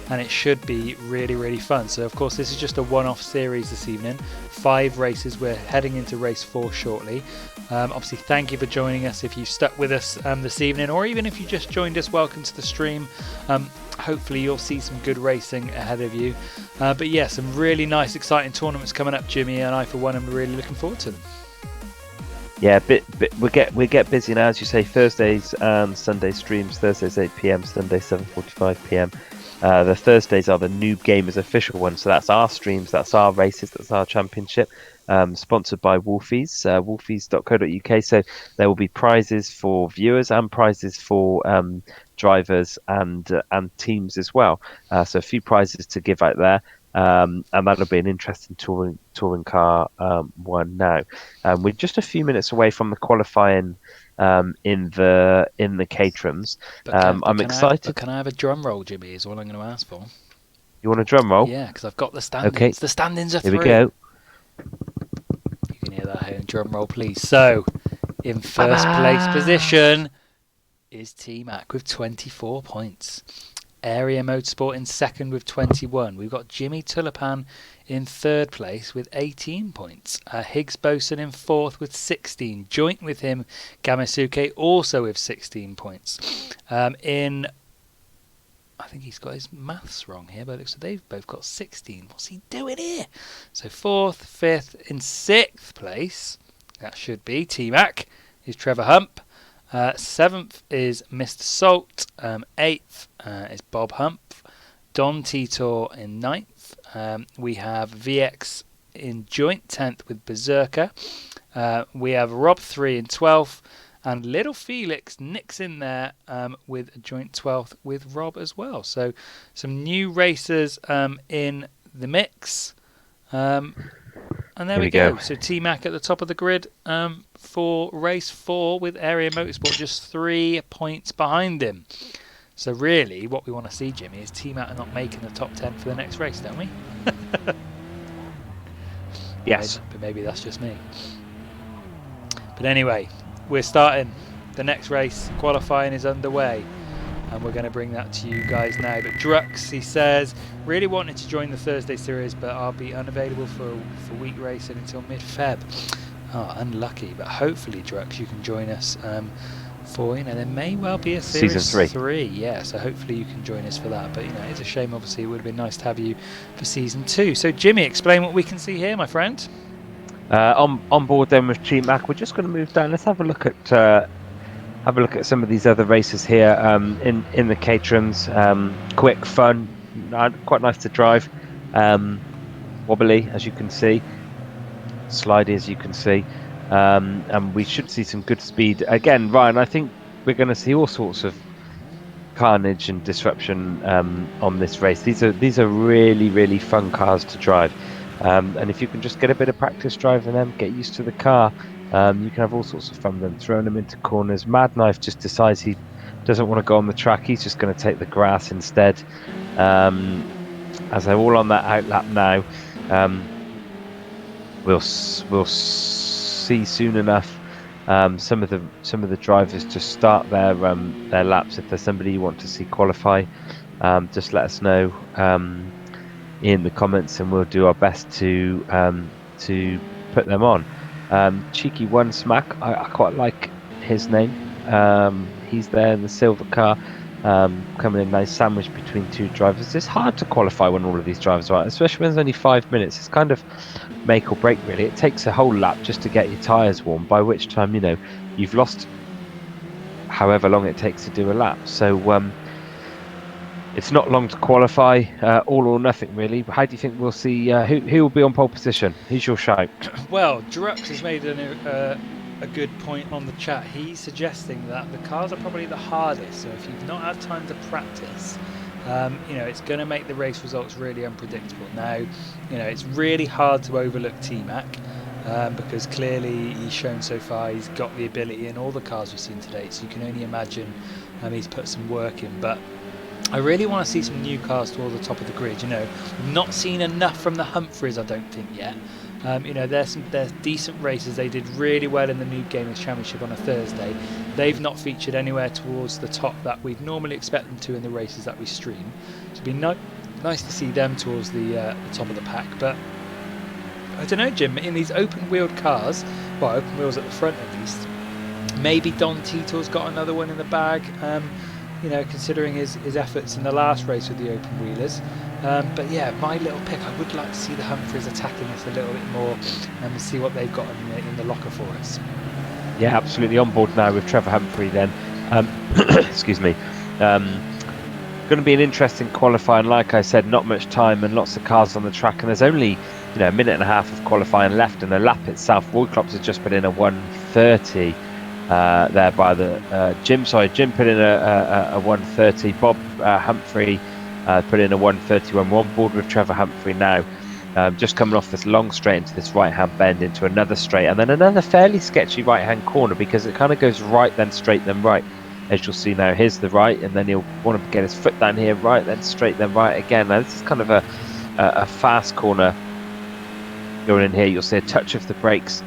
And it should be really, really fun. So, of course, this is just a one-off series this evening. 5 races. We're heading into race 4 shortly. Obviously, thank you for joining us. If you stuck with us this evening, or even if you just joined us, welcome to the stream. Hopefully you'll see some good racing ahead of you. But yeah, some really nice, exciting tournaments coming up, Jimmy, and I, for one, am really looking forward to them. Yeah, we get busy now, as you say. Thursdays and Sunday streams. Thursdays 8 p.m, Sunday 7:45 p.m. The Thursdays are the Noob Gamers official ones, so that's our streams, that's our races, that's our championship. Sponsored by Wolfies, wolfies.co.uk. So there will be prizes for viewers and prizes for drivers and teams as well. So a few prizes to give out there. And that'll be an interesting touring car one now. We're just a few minutes away from the qualifying in the Caterhams. I'm excited. Can I have a drum roll, Jimmy? Is all I'm going to ask for. You want a drum roll? Yeah, because I've got the standings. Okay. The standings are Here through. we go. You can hear that here. Drum roll, please. So, in first place position is T-Mac with 24 points. Area Motorsport in second with 21. We've got Jimmy Tulipan in third place with 18 points. Higgs Boson in fourth with 16. Joint with him, Gamasuke also with 16 points. I think he's got his maths wrong here, but so they've both got 16. What's he doing here? So fourth, fifth, in sixth place, that should be T-Mac, is Trevor Hump. Seventh is Mr. Salt. Eighth is Bob Hump. Don Titor in ninth. We have VX in joint 10th with Berserker. We have Rob 3 in 12th. And Little Felix nicks in there with a joint 12th with Rob as well. So some new racers in the mix. And there we go. So T-Mac at the top of the grid for race 4 with Area Motorsport just 3 points behind him. So really what we want to see, Jimmy, is T-Mac not making the top 10 for the next race, don't we? Yes. But maybe that's just me. But anyway, we're starting the next race. Qualifying is underway, and we're going to bring that to you guys now. But Drux, he says, really wanted to join the Thursday series, but I'll be unavailable for week racing until mid-Feb. Oh, unlucky. But hopefully, Drux, you can join us for, there may well be a series season 3. Yeah, so hopefully you can join us for that. But it's a shame. Obviously, it would have been nice to have you for season 2. So, Jimmy, explain what we can see here, my friend. On board then with T-Mac, we're just going to move down. Let's have a look at some of these other races here in the Caterhams. Quick, fun, quite nice to drive. Wobbly, as you can see, slidey, as you can see, and we should see some good speed again. Ryan, I think we're going to see all sorts of carnage and disruption on this race. These are really, really fun cars to drive. And if you can just get a bit of practice driving them, get used to the car, you can have all sorts of fun with them, throwing them into corners. Mad Knife just decides he doesn't want to go on the track. He's just going to take the grass instead. As they're all on that outlap now, we'll see soon enough some of the drivers just start their laps. If there's somebody you want to see qualify, just let us know in the comments, and we'll do our best to put them on. Cheeky One Smack, I quite like his name. He's there in the silver car, coming in nice sandwich between 2 drivers. It's hard to qualify when all of these drivers are out, especially when there's only 5 minutes. It's kind of make or break, really. It takes a whole lap just to get your tyres warm, by which time you've lost however long it takes to do a lap. So It's not long to qualify, all or nothing really. But how do you think we'll see who will be on pole position? Who's your shout? Well, Drux has made a good point on the chat. He's suggesting that the cars are probably the hardest. So if you've not had time to practice, it's going to make the race results really unpredictable. Now, it's really hard to overlook T-Mac because clearly he's shown so far he's got the ability in all the cars we've seen today. So you can only imagine he's put some work in. But I really want to see some new cars towards the top of the grid. We've not seen enough from the Humphreys, I don't think, yet. There's decent races. They did really well in the New Gamers Championship on a Thursday. They've not featured anywhere towards the top that we'd normally expect them to in the races that we stream. So it'd be nice to see them towards the top of the pack. But I don't know, Jim, in these open-wheeled cars, well, open wheels at the front at least, maybe Don Tito's got another one in the bag. Considering his efforts in the last race with the open wheelers. But yeah, my little pick, I would like to see the Humphreys attacking us a little bit more and see what they've got in the locker for us. Yeah, absolutely on board now with Trevor Humphrey then. Excuse me. Going to be an interesting qualifying. Like I said, not much time and lots of cars on the track, and there's only a minute and a half of qualifying left, and the lap itself, Royclops has just put in a 1:30 there by the Jim put in a 1:30. Bob Humphrey put in a 1:31. We're on board with Trevor Humphrey now, just coming off this long straight into this right hand bend into another straight, and then another fairly sketchy right hand corner because it kind of goes right then straight then right, as you'll see now. Here's the right, and then he'll want to get his foot down here, right then straight then right again. Now this is kind of a fast corner going in here. You'll see a touch of the brakes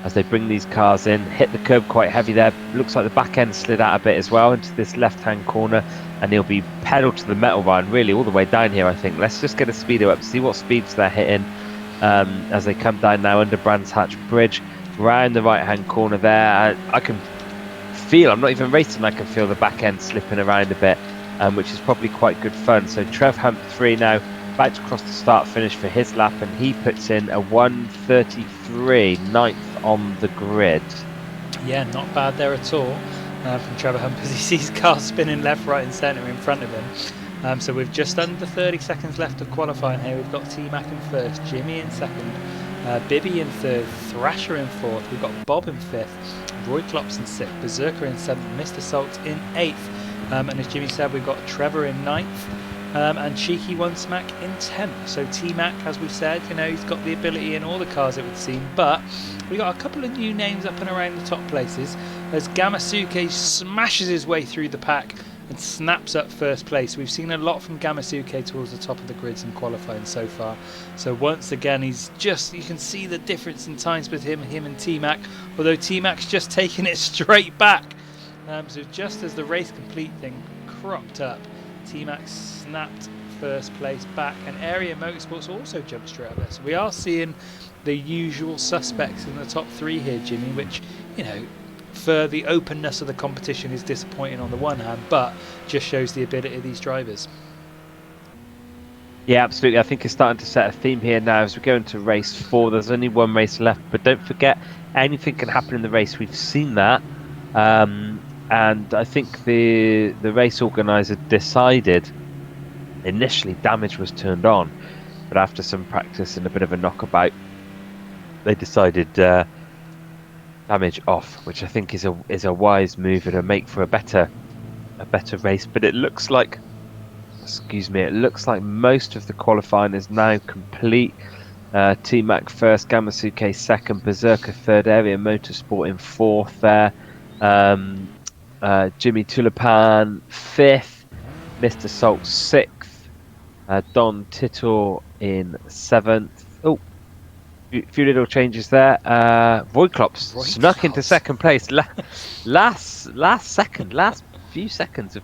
as they bring these cars in, hit the curb quite heavy there. Looks like the back end slid out a bit as well into this left hand corner, and he'll be pedal to the metal line really all the way down here, I think. Let's just get a speedo up, see what speeds they're hitting as they come down now under Brands Hatch Bridge, round the right hand corner there. I can feel, I'm not even racing, I can feel the back end slipping around a bit, which is probably quite good fun. So Trev Humphrey now about to cross the start finish for his lap, and he puts in a 1:33, 9th on the grid. Yeah, not bad there at all from Trevor Humphrey as he sees cars spinning left, right and centre in front of him. So we've just under 30 seconds left of qualifying here. We've got T-Mac in first, Jimmy in second, Bibby in third, Thrasher in fourth, we've got Bob in fifth, Royclops in sixth, Berserker in seventh, Mr. Salt in eighth, and as Jimmy said, we've got Trevor in ninth, and Cheeky One Smack in 10th. So T-Mac, as we said, he's got the ability in all the cars, it would seem, but we got a couple of new names up and around the top places as Gamasuke smashes his way through the pack and snaps up first place. We've seen a lot from Gamasuke towards the top of the grids in qualifying so far. So once again, you can see the difference in times between him and T-Mac, although T-Mac's just taking it straight back. So just as the race complete thing cropped up, T-Mac snapped first place back, and Area Motorsports also jumped straight up there. So we are seeing the usual suspects in the top three here, Jimmy, which, for the openness of the competition is disappointing on the one hand, but just shows the ability of these drivers. Yeah, absolutely. I think it's starting to set a theme here now as we go into race 4. There's only one race left, but don't forget, anything can happen in the race. We've seen that. And I think the race organizer decided initially damage was turned on, but after some practice and a bit of a knockabout, they decided damage off, which I think is a wise move. It'll make for a better race. But it looks like, it looks like most of the qualifying is now complete. T-Mac first, Gamasuke second, Berserker third, Area Motorsport in fourth there. Jimmy Tulipan fifth, Mr. Salt sixth, Don Tito in seventh. Oh, a few little changes there. Royclops snuck into second place. Last few seconds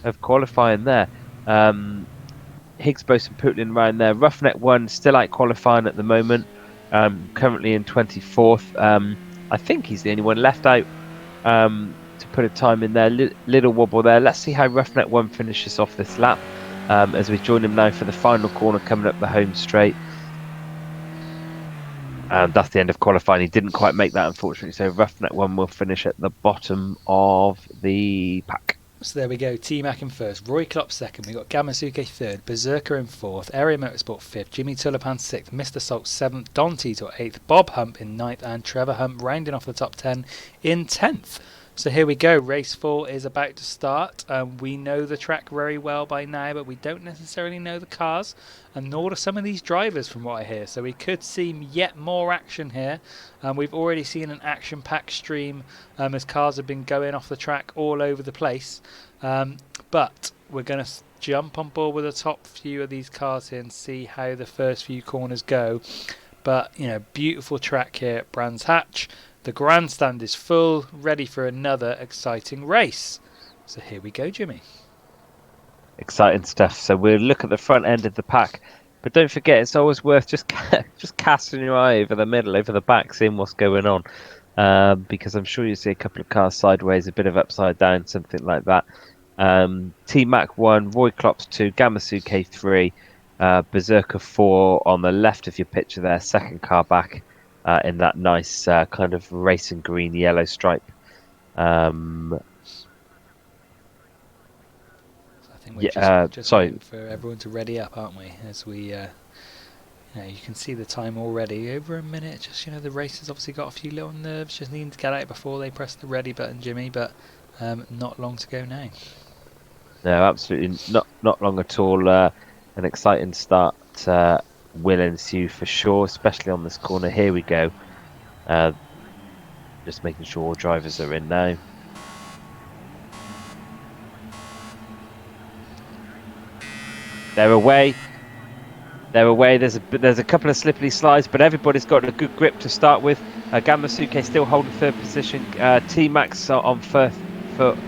of qualifying there. Higgs, Bose and Putlin around there. Roughneck 1 still out qualifying at the moment. Currently in 24th. I think he's the only one left out to put a time in there. Little wobble there. Let's see how Roughneck 1 finishes off this lap as we join him now for the final corner coming up the home straight. And that's the end of qualifying. He didn't quite make that, unfortunately. So Roughneck 1 will finish at the bottom of the pack. So there we go. T-Mac in first, Roy Klopp second. We got Gamasuke third, Berserker in fourth, Area Motorsport fifth, Jimmy Tulipan sixth, Mr. Salt seventh, Don Tito eighth, Bob Hump in ninth, and Trevor Hump rounding off the top 10 in 10th. So here we go. Race 4 is about to start. We know the track very well by now, but we don't necessarily know the cars, and nor do some of these drivers from what I hear. So we could see yet more action here. We've already seen an action-packed stream as cars have been going off the track all over the place. But we're going to jump on board with the top few of these cars here and see how the first few corners go. But, you know, beautiful track here at Brands Hatch. The grandstand is full, ready for another exciting race. So here we go, Jimmy. Exciting stuff. So we'll look at the front end of the pack, but don't forget, it's always worth just casting your eye over the middle, over the back, seeing what's going on, because I'm sure you see a couple of cars sideways, a bit of upside down, something like that. T-Mac 1, Roy Klopp 2, Gamasuke 3, Berserker 4 on the left of your picture there, second car back. In that nice kind of racing green yellow stripe. I think we're just waiting for everyone to ready up, aren't we? As we, you can see the time already, over a minute. Just, the race has obviously got a few little nerves, just needing to get out before they press the ready button, Jimmy. But not long to go now. No, absolutely not long at all. An exciting start. Will ensue for sure, especially on this corner. Here we go. Just making sure all drivers are in now. They're away. There's a couple of slippery slides, but everybody's got a good grip to start with. Gamasuke still holding third position. T-Max on first foot.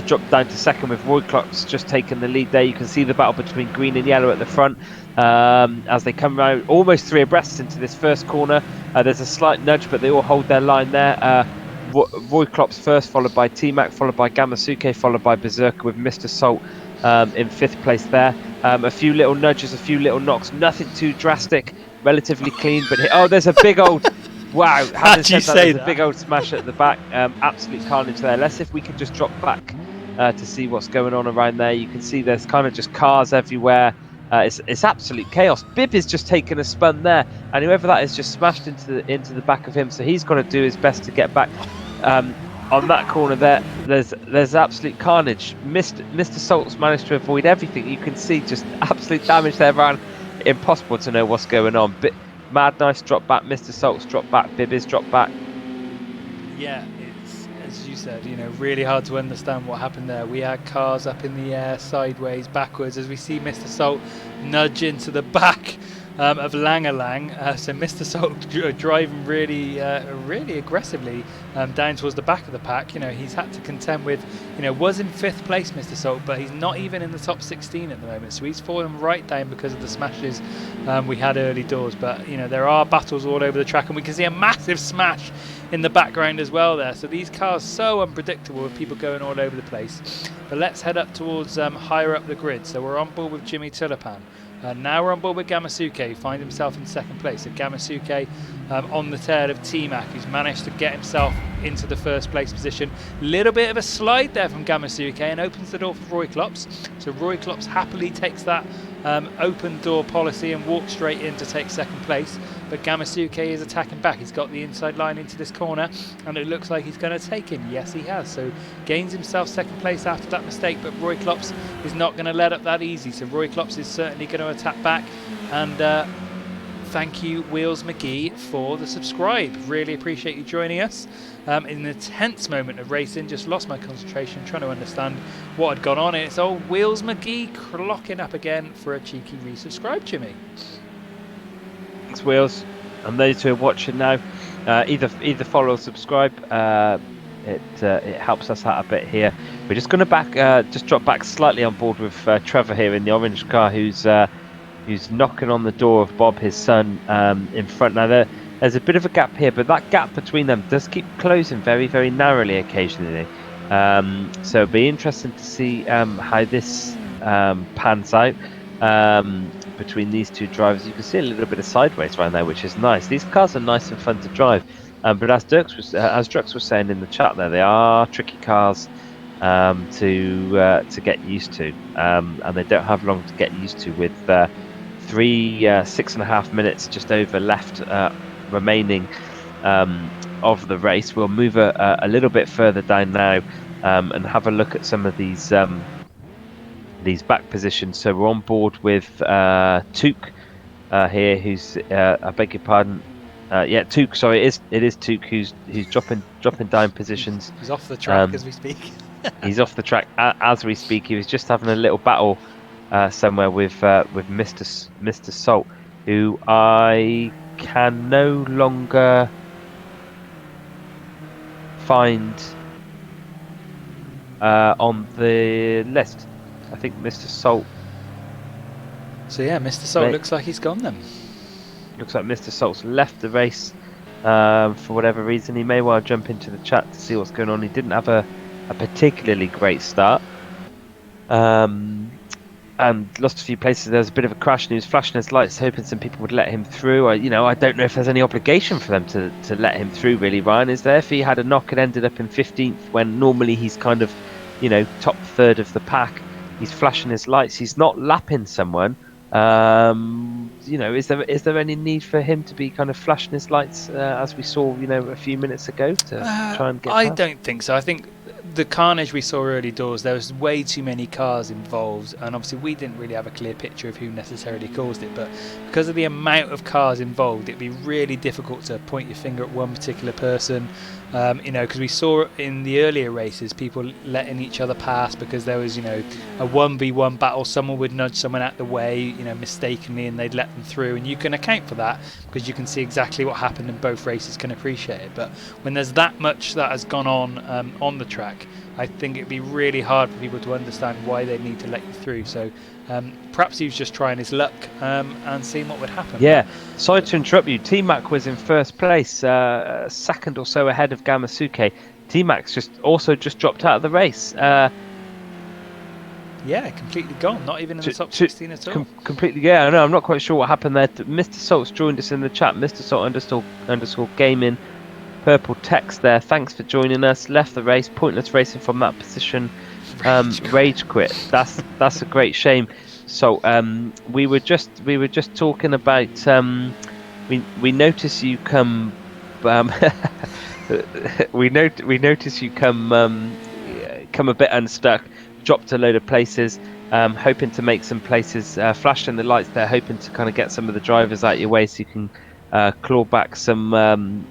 Dropped down to second with Roy Klopp's just taken the lead there. You can see the battle between green and yellow at the front as they come around almost three abreast into this first corner. There's a slight nudge, but they all hold their line there. Roy Klopp's first, followed by T-Mac, followed by Gamasuke, followed by Berserker with Mr. Salt in fifth place there. A few little nudges, a few little knocks, nothing too drastic, relatively clean. But there's a big old... Wow, how'd you say that? A big old smash at the back. Absolute carnage there. Let's see if we can just drop back to see what's going on around there. You can see there's kind of just cars everywhere. It's absolute chaos. Bib is just taking a spun there, and whoever that is just smashed into the back of him. So he's got to do his best to get back. On that corner there's absolute carnage. Mr. Salt's managed to avoid everything. You can see just absolute damage there, man. Impossible to know what's going on. But Mad Nice drop back, Mr. Salt's drop back, Bib is drop back. Yeah, it's, as you said, really hard to understand what happened there. We had cars up in the air, sideways, backwards, as we see Mr. Salt nudge into the back of Langalang. So Mr. Salt driving really aggressively down towards the back of the pack. He's had to contend with, was in fifth place, Mr. Salt, but he's not even in the top 16 at the moment. So he's fallen right down because of the smashes we had early doors. But, there are battles all over the track, and we can see a massive smash in the background as well there. So these cars so unpredictable with people going all over the place. But let's head up towards higher up the grid. So we're on board with Jimmy Tulipan. Now we're on board with Gamasuke, who finds himself in second place. So Gamasuke on the tail of T-Mac, who's managed to get himself into the first place position. Little bit of a slide there from Gamasuke and opens the door for Roy Klops. So Roy Klops happily takes that open door policy and walks straight in to take second place. But Gamasuke is attacking back. He's got the inside line into this corner, and it looks like he's going to take him. Yes, he has. So gains himself second place after that mistake, but Roy Klops is not going to let up that easy. So Roy Klops is certainly going to attack back. And thank you, Wheels McGee, for the subscribe. Really appreciate you joining us. In the tense moment of racing, just lost my concentration trying to understand what had gone on. And it's old Wheels McGee clocking up again for a cheeky resubscribe, Jimmy. Thanks, Wheels. And those who are watching now, either follow or subscribe. It helps us out a bit here. We're just going to just drop back slightly on board with Trevor here in the orange car, who's knocking on the door of Bob, his son, in front. Now there's a bit of a gap here, but that gap between them does keep closing very, very narrowly occasionally. So it'll be interesting to see how this pans out between these two drivers. You can see a little bit of sideways right there, which is nice. These cars are nice and fun to drive. But as Drux was saying in the chat there, they are tricky cars. to get used to, and they don't have long to get used to with 6.5 minutes just over left remaining of the race. We'll move a little bit further down now and have a look at some of these back positions. So we're on board with Took here, who's I beg your pardon. Took. Sorry, it is Took who's dropping down positions. He's off the track as we speak. He's off the track as we speak. He was just having a little battle somewhere with Mr. Salt, who I can no longer find on the list. I think Mr. Salt. So yeah, Mr. Salt looks like he's gone then. Looks like Mr. Salt's left the race for whatever reason. He may well jump into the chat to see what's going on. He didn't have a particularly great start, and lost a few places. There was a bit of a crash, and he was flashing his lights, hoping some people would let him through. I don't know if there's any obligation for them to let him through, really, Ryan. Is there? If he had a knock and ended up in 15th, when normally he's kind of, top third of the pack, he's flashing his lights, he's not lapping someone. Is there any need for him to be kind of flashing his lights as we saw, a few minutes ago to try and get? I don't think so. I think the carnage we saw early doors, there was way too many cars involved, and obviously we didn't really have a clear picture of who necessarily caused it, but because of the amount of cars involved, it'd be really difficult to point your finger at one particular person, because we saw in the earlier races people letting each other pass because there was a 1v1 battle. Someone would nudge someone out the way mistakenly, and they'd let them through, and you can account for that because you can see exactly what happened, and both races can appreciate it. But when there's that much that has gone on the track, I think it'd be really hard for people to understand why they need to let you through. So perhaps he was just trying his luck and seeing what would happen. Yeah, sorry to interrupt you. T-Mac was in first place, a second or so ahead of Gamasuke. T-Mac's just dropped out of the race. Yeah, completely gone. Not even in the top 16 at all. Completely, yeah. I know. I'm not quite sure what happened there. Mr. Salt's joined us in the chat. Mr. Salt _ gaming. Purple text there. Thanks for joining us. Left the race. Pointless racing from that position. Rage quit. That's a great shame. So we were just talking about. We notice you come. we notice you come a bit unstuck. Dropped a load of places. Hoping to make some places. Flashing the lights there. Hoping to kind of get some of the drivers out your way so you can claw back some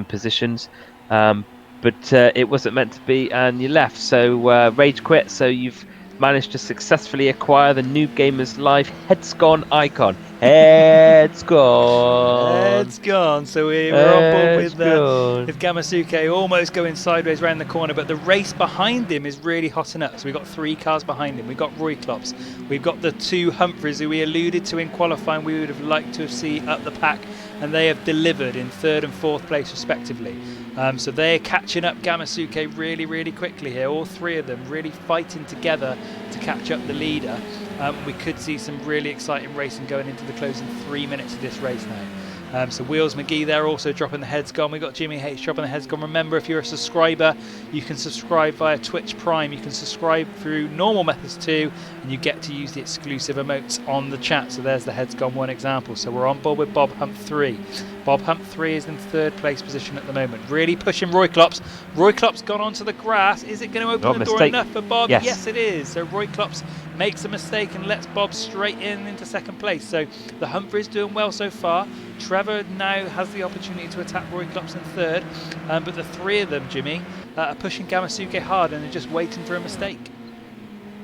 positions, but it wasn't meant to be, and you left. So rage quit. So you've managed to successfully acquire the Noob Gamers Live Heads Gone icon. Heads gone. Heads gone. So we're on board with Gamasuke almost going sideways around the corner, but the race behind him is really hotting up. So we've got 3 cars behind him. We've got Roy Klops. We've got the 2 Humphreys who we alluded to in qualifying we would have liked to have seen up the pack, and they have delivered in 3rd and 4th place respectively. So they're catching up Gamasuke really, really quickly here. All 3 of them really fighting together to catch up the leader. We could see some really exciting racing going into the closing 3 minutes of this race now. So Wheels McGee there also dropping the heads gone. We've got Jimmy H dropping the heads gone. Remember, if you're a subscriber, you can subscribe via Twitch Prime. You can subscribe through normal methods too, and you get to use the exclusive emotes on the chat. So there's the heads gone one example. So we're on board with Bob Hump 3. Bob Hump 3 is in 3rd place position at the moment. Really pushing Roy Klops. Roy Klops gone onto the grass. Is it going to open the door enough for Bob? Yes, it is. So Roy Klops makes a mistake and lets Bob straight into 2nd place. So the Humphrey is doing well so far. Trevor now has the opportunity to attack Roy Klops in 3rd, but the 3 of them, Jimmy, are pushing Gamasuke hard and are just waiting for a mistake.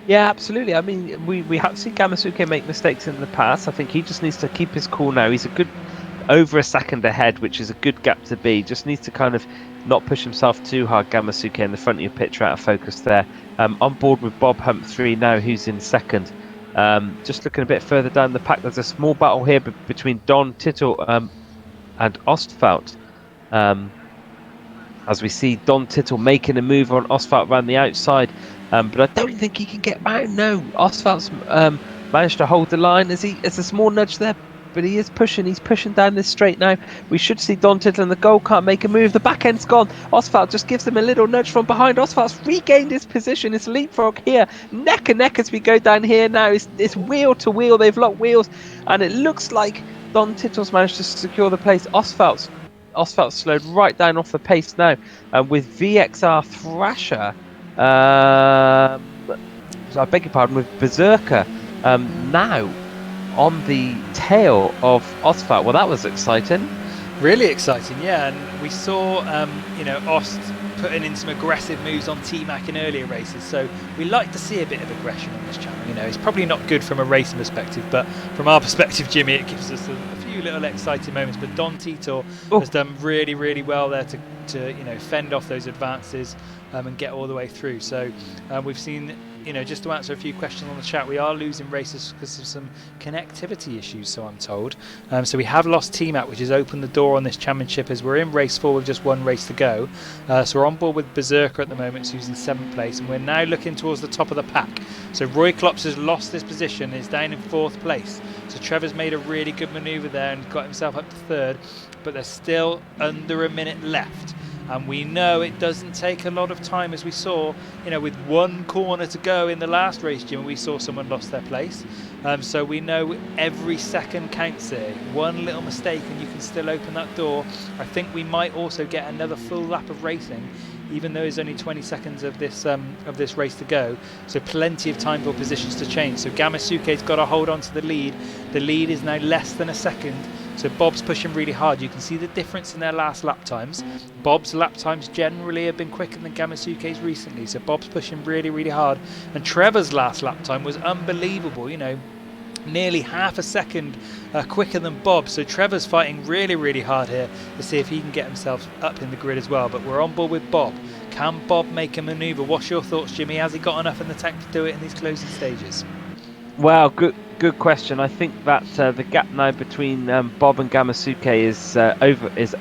Yeah, absolutely. I mean, we have seen Gamasuke make mistakes in the past. I think he just needs to keep his cool now. He's a good over a second ahead, which is a good gap to be. Just needs to kind of not push himself too hard. Gamasuke in the front of your picture out of focus there. On board with Bob Hump 3 now, who's in 2nd. Just looking a bit further down the pack, there's a small battle here between Don Tittle and Ostfalt. As we see Don Tittle making a move on Ostfalt around the outside, but I don't think he can get back. No, Ostfalt's managed to hold the line. Is a small nudge there but he is pushing. He's pushing down this straight now. We should see Don Tittle and the goal can't make a move. The back end's gone. Oswald just gives him a little nudge from behind. Oswald's regained his position. It's leapfrog here, neck and neck as we go down here now. It's wheel to wheel. They've locked wheels, and it looks like Don Tittle's managed to secure the place. Oswald's slowed right down off the pace now, with VXR Thrasher. So I beg your pardon, with Berserker now on the tail of Oswald. Well, that was exciting. Really exciting, yeah. And we saw, Ost putting in some aggressive moves on T-Mac in earlier races. So we like to see a bit of aggression on this channel. It's probably not good from a racing perspective, but from our perspective, Jimmy, it gives us a few little exciting moments. But Don Tito has done really, really well there to fend off those advances and get all the way through. So we've seen, just to answer a few questions on the chat, we are losing races because of some connectivity issues, so I'm told. So we have lost T-Mac, which has opened the door on this championship as we're in race 4 with just one race to go. So we're on board with Berserker at the moment, who's in 7th place, and we're now looking towards the top of the pack. So Roy Klops has lost this position, is down in 4th place. So Trevor's made a really good manoeuvre there and got himself up to 3rd, but there's still under a minute left. And we know it doesn't take a lot of time, as we saw, with one corner to go in the last race, Jim, we saw someone lost their place. So we know every second counts here. One little mistake and you can still open that door. I think we might also get another full lap of racing, even though there's only 20 seconds of this race to go. So plenty of time for positions to change. So Gamasuke's got to hold on to the lead. The lead is now less than a second. So Bob's pushing really hard. You can see the difference in their last lap times. Bob's lap times generally have been quicker than Gamasuke's recently. So Bob's pushing really, really hard. And Trevor's last lap time was unbelievable, nearly half a second quicker than Bob. So Trevor's fighting really, really hard here to see if he can get himself up in the grid as well. But we're on board with Bob. Can Bob make a manoeuvre? What's your thoughts, Jimmy? Has he got enough in the tank to do it in these closing stages? Well, good question. I think that the gap now between Bob and Gamasuke is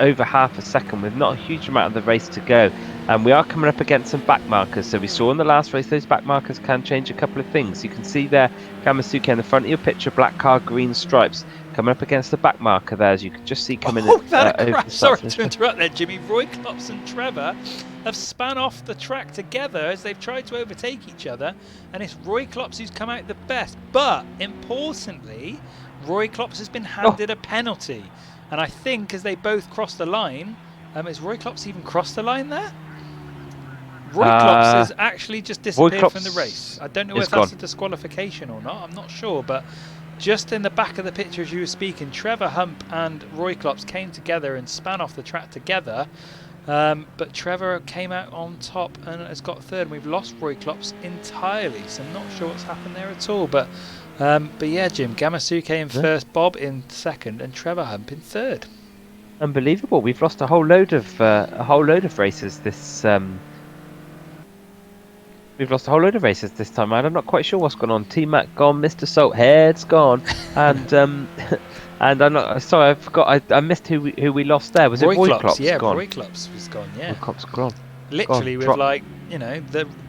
over half a second, with not a huge amount of the race to go. And we are coming up against some back markers. So we saw in the last race those back markers can change a couple of things. You can see there Gamasuke in the front of your picture, black car, green stripes, coming up against the back marker there, as you can just see coming over the Sorry to interrupt there, Jimmy. Roy Klops and Trevor have spun off the track together as they've tried to overtake each other, and it's Roy Klops who's come out the best. But importantly, Roy Klops has been handed a penalty, and I think as they both crossed the line, has Roy Klops even crossed the line there? Roy Klops has actually just disappeared from the race. I don't know if that's a disqualification or not. I'm not sure, but just in the back of the picture as you were speaking, Trevor Hump and Roy Klops came together and span off the track together. But Trevor came out on top and has got 3rd, and we've lost Roy Klops entirely, so I'm not sure what's happened there at all. But yeah, Jim, Gamasuke in 1st, Bob in 2nd, and Trevor Hump in 3rd. Unbelievable. We've lost a whole load of races this. We've lost a whole load of races this time around. I'm not quite sure what's gone on. T-Mac gone, Mr. Salthead's gone, and and I'm not sorry. I forgot. I missed who we lost there. Was Roy it Roy Klops? Yeah, gone? Roy Klops was gone. Yeah, Roy Klops gone. Literally, with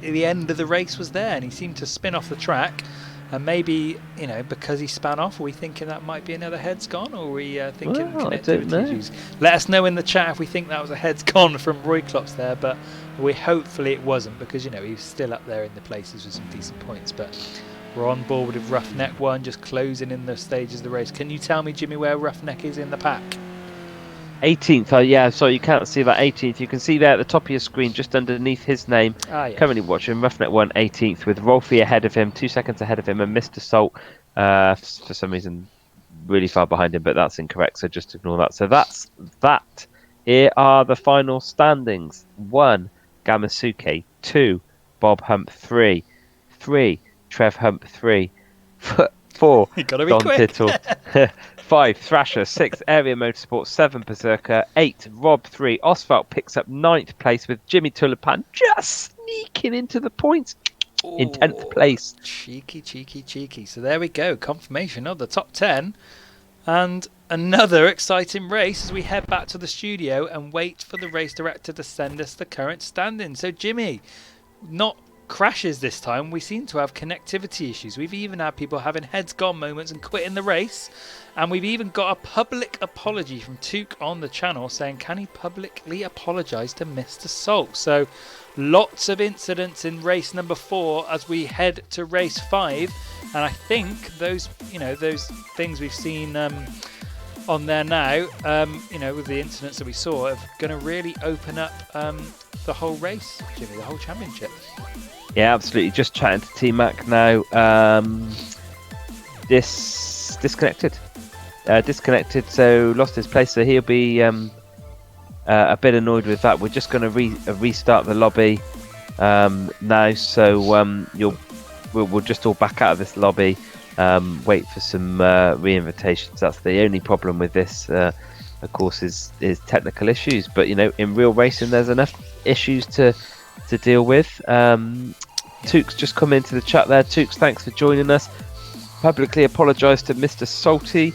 the end of the race was there, and he seemed to spin off the track. And maybe, because he span off, are we thinking that might be another heads gone, or are we thinking connectivity issues? Let us know in the chat if we think that was a heads gone from Roy Klops there, but hopefully it wasn't, because he was still up there in the places with some decent points. But we're on board with Roughneck 1, just closing in the stages of the race. Can you tell me, Jimmy, where Roughneck is in the pack? 18th. Yeah, sorry, you can't see that 18th. You can see there at the top of your screen, just underneath his name. Yeah. Currently watching Roughneck 1, 18th, with Rolfie ahead of him, 2 seconds ahead of him, and Mr. Salt, for some reason, really far behind him, but that's incorrect, so just ignore that. So that's that. Here are the final standings. 1, Gamasuke. 2, Bob Hump. 3, Trev Hump. 3, 4, You gotta be Don quick. Tittle. 5, Thrasher. 6, Area Motorsport. 7, Berserker. 8, Rob. 3, Oswald picks up 9th place, with Jimmy Tulipan just sneaking into the points in 10th place. Cheeky. So there we go. Confirmation of the top 10. And another exciting race as we head back to the studio and wait for the race director to send us the current standing. So, Jimmy, not crashes this time. We seem to have connectivity issues. We've even had people having heads gone moments and quitting the race. And we've even got a public apology from Took on the channel saying, can he publicly apologise to Mr. Salt? So lots of incidents in race number 4 as we head to race 5. And I think those things we've seen on there now, with the incidents that we saw, are going to really open up the whole race, Jimmy, the whole championship. Yeah, absolutely. Just chatting to T-Mac now. Disconnected, so lost his place. So he'll be a bit annoyed with that. We're just going to restart the lobby now. So we'll just all back out of this lobby. Wait for some re-invitations. That's the only problem with this, of course, is technical issues. But in real racing, there's enough issues to deal with. Took's just come into the chat there. Took's, thanks for joining us. Publicly apologise to Mr. Salty.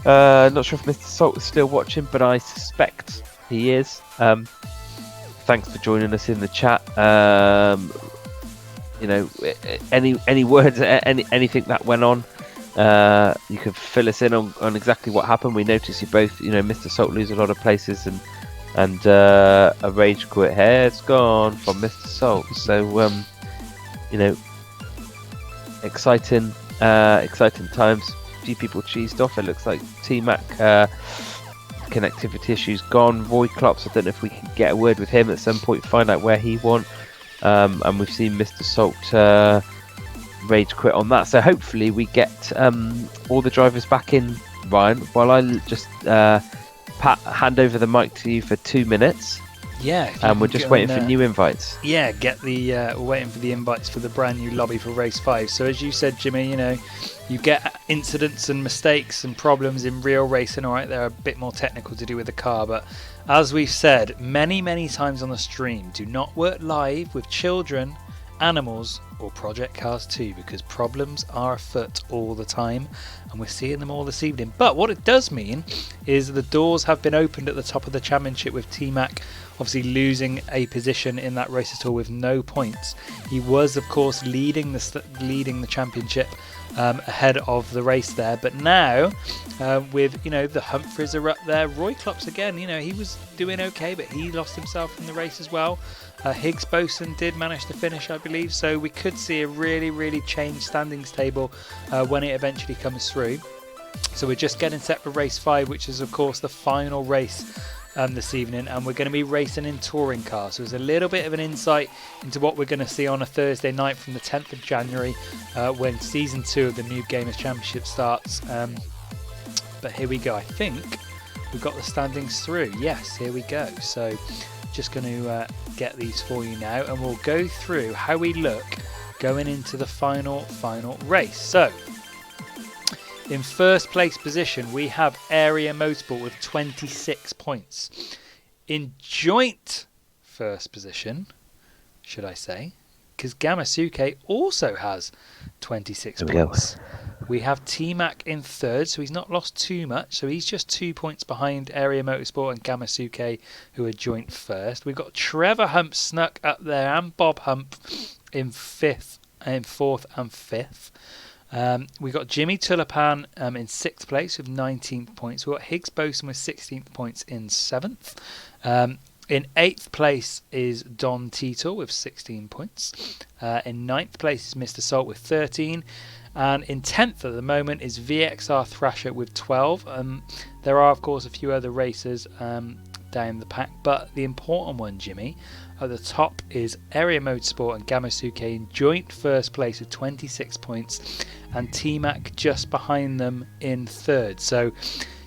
Not sure if Mr. Salt is still watching, but I suspect he is. Thanks for joining us in the chat. Any words, anything that went on, you can fill us in on exactly what happened. We noticed you both, Mr. Salt lose a lot of places and a rage quit head's gone from Mr. Salt. So exciting times. A few people cheesed off. It looks like T-Mac connectivity issues gone. Roy Klops, I don't know if we can get a word with him at some point, find out where he won. And we've seen Mr. Salt rage quit on that. So hopefully we get all the drivers back in, Ryan, while I just hand over the mic to you for 2 minutes. Yeah. And we're just waiting for new invites. Yeah, we're waiting for the invites for the brand new lobby for race 5. So as you said, Jimmy, you get incidents and mistakes and problems in real racing. All right, they're a bit more technical to do with the car, but as we've said many times on the stream, do not work live with children, animals, or Project Cars 2, because problems are afoot all the time, and we're seeing them all this evening. But what it does mean is the doors have been opened at the top of the championship, with T-Mac obviously losing a position in that race at all with no points. He was, of course, leading the championship ahead of the race there, but now with the Humphreys are up there. Roy Klops again, he was doing okay, but he lost himself in the race as well. Higgs Boson did manage to finish, I believe, so we could see a really changed standings table when it eventually comes through. So we're just getting set for race 5, which is of course the final race this evening, and we're going to be racing in touring cars. So there's a little bit of an insight into what we're going to see on a Thursday night from the 10th of January when season 2 of the New Gamers Championship starts. But here we go. I think we've got the standings through. Yes, here we go. So just going to get these for you now, and we'll go through how we look going into the final race. So in first place position, we have Area Motorsport with 26 points. In joint first position, should I say, because Gamasuke also has 26 points. We have T-Mac in third, so he's not lost too much. So he's just 2 points behind Area Motorsport and Gamasuke, who are joint first. We've got Trevor Hump snuck up there, and Bob Hump in fourth and fifth. We got Jimmy Tulipan in 6th place with 19 points. We've got Higgs Boson with 16th points in 7th. In 8th place is Don Titor with 16 points. In 9th place is Mr. Salt with 13. And in 10th at the moment is VXR Thrasher with 12. There are, of course, a few other racers down the pack, but the important one, Jimmy, at the top is Area Motorsport and Gamasuke in joint first place with 26 points, and T-Mac just behind them in third. So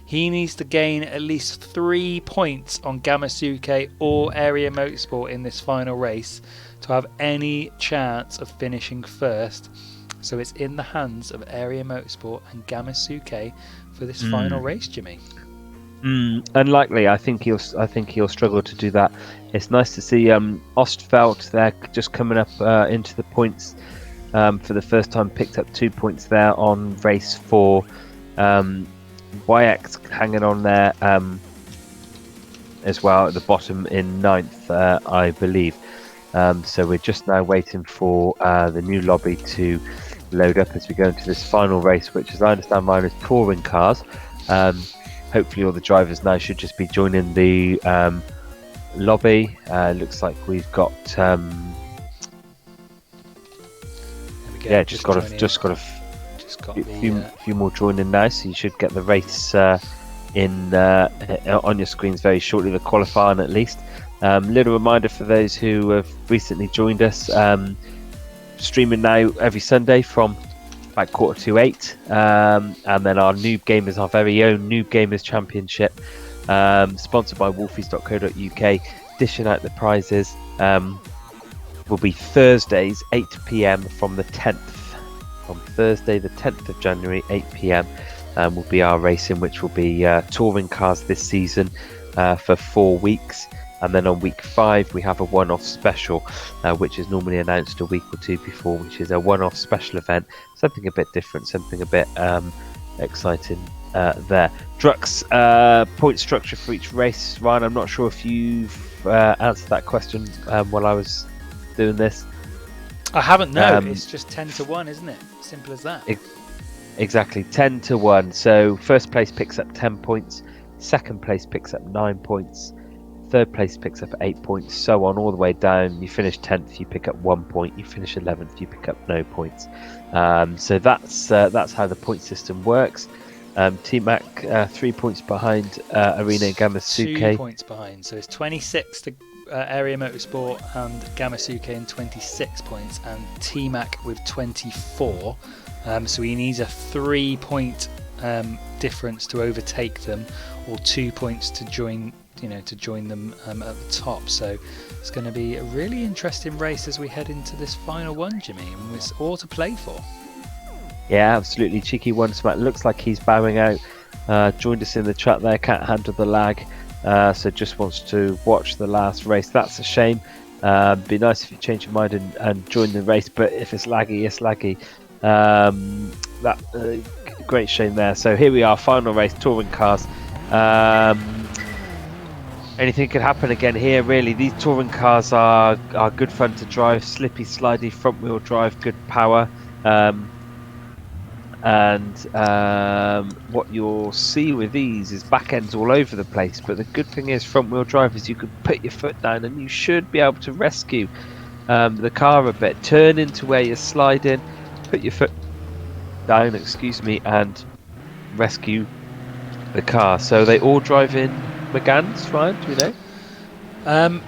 he needs to gain at least 3 points on Gamasuke or Area Motorsport in this final race to have any chance of finishing first. So it's in the hands of Area Motorsport and Gamasuke for this final race, Jimmy. Unlikely. I think he'll struggle to do that. It's nice to see Ostfeld there just coming up into the points for the first time. Picked up 2 points there on race 4. YX hanging on there as well at the bottom in 9th, I believe. So we're just now waiting for the new lobby to load up as we go into this final race, which, as I understand, mine is touring cars. Hopefully all the drivers now should just be joining the lobby. Looks like we've got just got a few more joining now, so you should get the race on your screens very shortly, the qualifying at least. Little reminder for those who have recently joined us, streaming now every Sunday from about 7:45, and then our Noob Gamers, our very own Noob Gamers Championship, sponsored by wolfies.co.uk, dishing out the prizes, will be Thursdays 8 p.m. from the 10th. On Thursday the 10th of January 8 p.m. Will be our racing, which will be touring cars this season for 4 weeks. And then on week 5 we have a one-off special, which is normally announced a week or two before, which is a one-off special event, something a bit different, something a bit exciting there. Drux, point structure for each race. Ryan, I'm not sure if you've answered that question while I was doing this. I haven't, no. It's just 10-1, isn't it? Simple as that. Exactly, 10-1. So first place picks up 10 points, second place picks up 9 points, third place picks up 8 points, so on all the way down. You finish 10th, you pick up 1 point. You finish 11th, you pick up no points. So that's how the point system works. T-Mac 3 points behind Arena and Gamasuke. 2 points behind, so it's 26 to Area Motorsport and Gamasuke in 26 points, and T-Mac with 24. So he needs a 3 point difference to overtake them, or 2 points to join them at the top. So it's going to be a really interesting race as we head into this final one, Jimmy, and it's all to play for. Yeah, absolutely. Cheeky One Smack looks like he's bowing out. Joined us in the chat there, can't handle the lag, so just wants to watch the last race. That's a shame. Be nice if you change your mind and join the race, but if it's laggy, it's laggy. Great shame there. So here we are, final race, touring cars. Anything could happen again here, really. These touring cars are good fun to drive, slippy, slidey, front wheel drive, good power. What you'll see with these is back ends all over the place, but the good thing is front wheel drive is you can put your foot down and you should be able to rescue the car a bit. Turn into where you're sliding, put your foot down, and rescue the car. So they all drive in Megans, Ryan, do we know?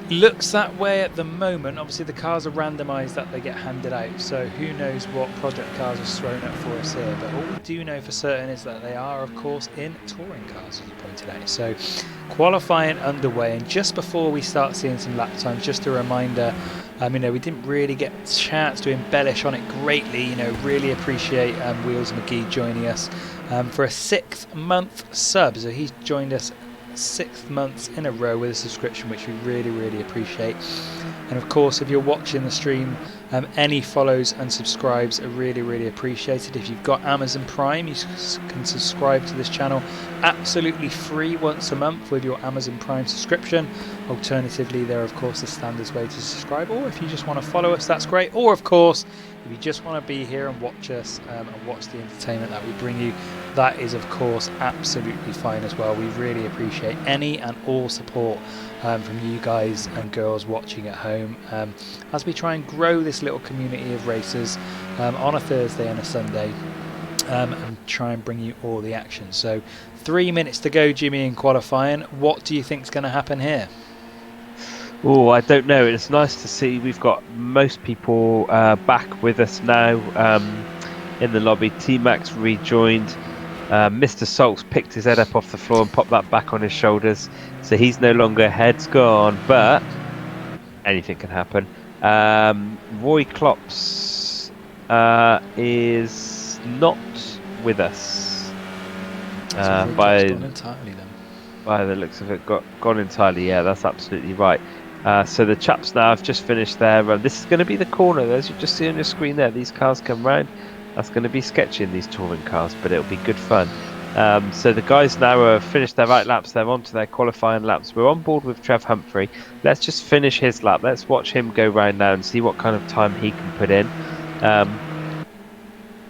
Looks that way at the moment. Obviously the cars are randomised that they get handed out, so who knows what project cars are thrown up for us here, but all we do know for certain is that they are, of course, in touring cars, as you pointed out. So qualifying underway, and just before we start seeing some lap times, just a reminder, we didn't really get a chance to embellish on it greatly. Really appreciate Wheels McGee joining us for a 6th month sub. So he's joined us 6 months in a row with a subscription, which we really appreciate. And of course, if you're watching the stream, any follows and subscribes are really appreciated. If you've got Amazon Prime, you can subscribe to this channel absolutely free once a month with your Amazon Prime subscription. Alternatively, there are of course the standard way to subscribe, or if you just want to follow us, that's great. Or of course, if you just want to be here and watch us and watch the entertainment that we bring you, that is of course absolutely fine as well. We really appreciate any and all support from you guys and girls watching at home as we try and grow this little community of racers on a Thursday and a Sunday, and try and bring you all the action. So 3 minutes to go, Jimmy, in qualifying. What do you think is going to happen here? Oh, I don't know. It's nice to see we've got most people back with us now in the lobby. T-Max rejoined. Mr. Salts picked his head up off the floor and popped that back on his shoulders, so he's no longer head's gone, but anything can happen. Roy Klops is not with us by the looks of it. Gone entirely. Yeah, that's absolutely right. So the chaps now have just finished their run. This is going to be the corner, as you just see on your screen there. These cars come round. That's going to be sketchy in these touring cars, but it'll be good fun. So the guys now have finished their right laps. They're on to their qualifying laps. We're on board with Trev Humphrey. Let's just finish his lap. Let's watch him go round now and see what kind of time he can put in.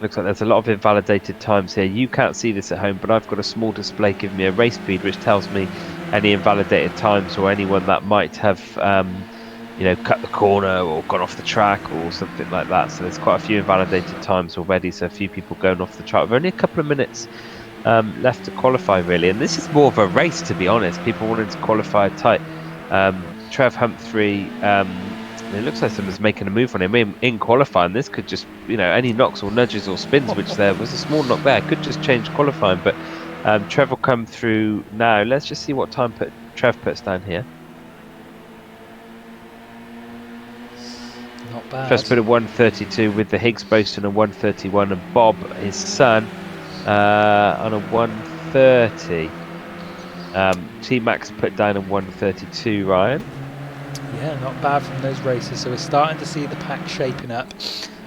Looks like there's a lot of invalidated times here. You can't see this at home, but I've got a small display giving me a race speed, which tells me any invalidated times or anyone that might have, cut the corner or gone off the track or something like that. So there's quite a few invalidated times already. So a few people going off the track. We've only a couple of minutes left to qualify, really. And this is more of a race, to be honest. People wanting to qualify tight. Trev Humphrey. It looks like someone's making a move on him in qualifying. This could just, any knocks or nudges or spins, which there was a small knock there, could just change qualifying. But Trev will come through now. Let's just see what time Trev puts down here. Not bad. Trev's put a 132 with the Higgs Boson a 131, and Bob, his son, on a 130. T-Max put down a 132, Ryan. Yeah, not bad from those races. So we're starting to see the pack shaping up.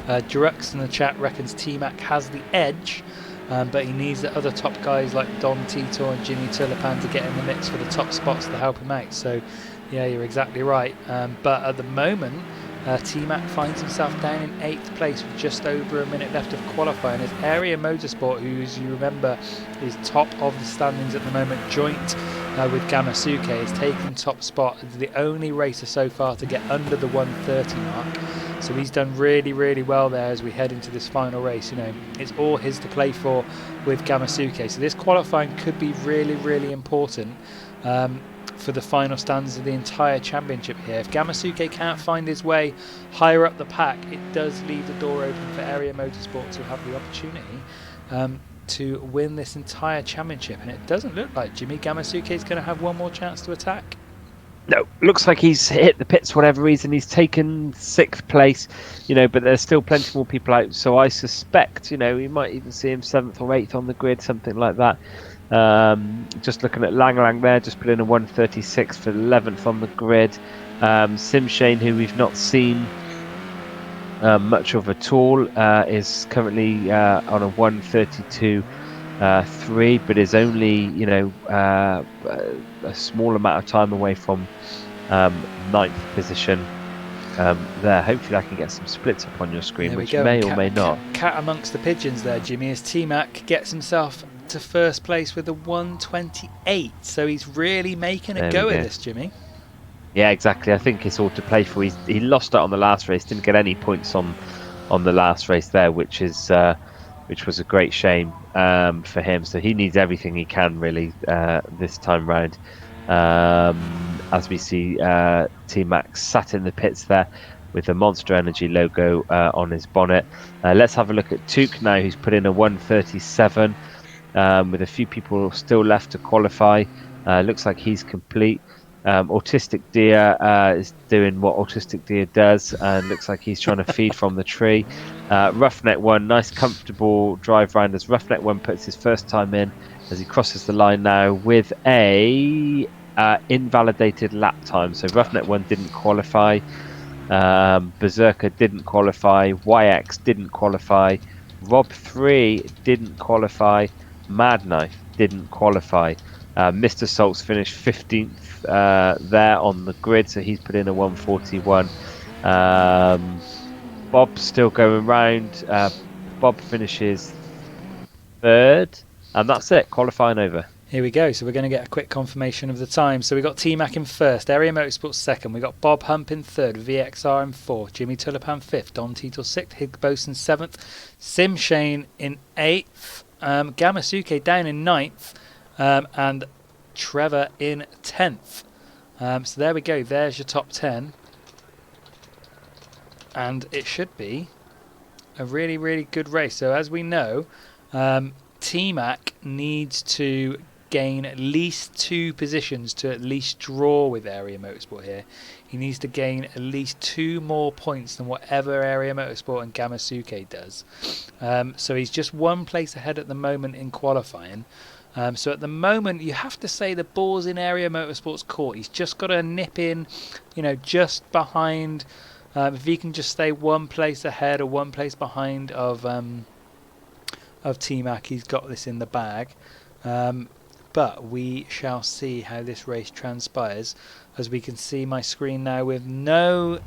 Drux in the chat reckons T-Mac has the edge, but he needs the other top guys like Don Tito and Jimmy Turlopan to get in the mix for the top spots to help him out. So, yeah, you're exactly right. But at the moment, T-Mac finds himself down in 8th place with just over a minute left of qualifying. As Area Motorsport, who, as you remember, is top of the standings at the moment, joint with Gamasuke, is taking top spot as the only racer so far to get under the 130 mark. So he's done really, really well there as we head into this final race. It's all his to play for with Gamasuke. So this qualifying could be really, really important for the final stands of the entire championship here. If Gamasuke can't find his way higher up the pack, it does leave the door open for Area Motorsport to have the opportunity to win this entire championship. And it doesn't look like Jimmy Gamasuke is going to have one more chance to attack. No, looks like he's hit the pits for whatever reason. He's taken 6th place, but there's still plenty more people out. So I suspect, we might even see him 7th or 8th on the grid, something like that. Just looking at Lang there, just put in a 136 for 11th on the grid. Sim Shane, who we've not seen much of at all, is currently on a 132 3, but is only a small amount of time away from 9th position there. Hopefully I can get some splits up on your screen, which may or may not. Cat amongst the pigeons there, Jimmy, as T-Mac gets himself to first place with a 128. So he's really making a go of this, Jimmy. Yeah, exactly. I think it's all to play for. He lost out on the last race, didn't get any points on the last race there, which was a great shame for him. So he needs everything he can really this time round. As we see T-Max sat in the pits there with the Monster Energy logo on his bonnet. Let's have a look at Tuke now, who's put in a 137 with a few people still left to qualify. Looks like he's complete. Autistic Deer is doing what Autistic Deer does, and looks like he's trying to feed from the tree. Roughneck One, nice comfortable drive round as Roughneck One puts his first time in as he crosses the line now with a invalidated lap time. So Roughneck One didn't qualify, Berserker didn't qualify, YX didn't qualify, Rob 3 didn't qualify, Mad Knife didn't qualify. Mr. Salt's finished 15th there on the grid, so he's put in a 141. Bob's still going round. Bob finishes 3rd, and that's it. Qualifying over. Here we go. So we're going to get a quick confirmation of the time. So we got T-Mac in 1st, Area Motorsports 2nd. We got Bob Hump in 3rd, VXR in 4th, Jimmy Turlopan 5th, Don Tito 6th, Higgs Boson 7th, Sim Shane in 8th, Gamasuke down in 9th, and Trevor in 10th. So there we go. There's your top 10. And it should be a really, really good race. So as we know, T-Mac needs to gain at least 2 positions to at least draw with Area Motorsport here. He needs to gain at least 2 more points than whatever Area Motorsport and Gamasuke does. So he's just 1 place ahead at the moment in qualifying. So at the moment, you have to say the ball's in Area Motorsport's court. He's just got to nip in, just behind. If he can just stay 1 place ahead or 1 place behind of T-Mac, he's got this in the bag. But we shall see how this race transpires. As we can see my screen now with no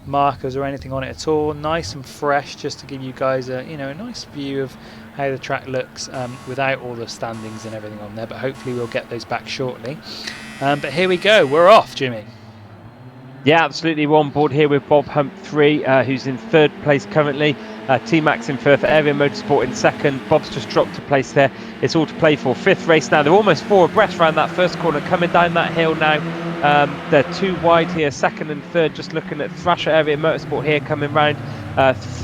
markers or anything on it at all, nice and fresh, just to give you guys a nice view of how the track looks without all the standings and everything on there. But hopefully we'll get those back shortly. But here we go, we're off, Jimmy. Yeah, absolutely. We're on board here with Bob Hump 3, who's in third place currently. T-Max in third, Area Motorsport in second. Bob's just dropped a place there. It's all to play for. Fifth race now. They're almost 4 abreast around that first corner, coming down that hill now. They're 2 wide here, second and third. Just looking at Thrasher, Area Motorsport here coming round.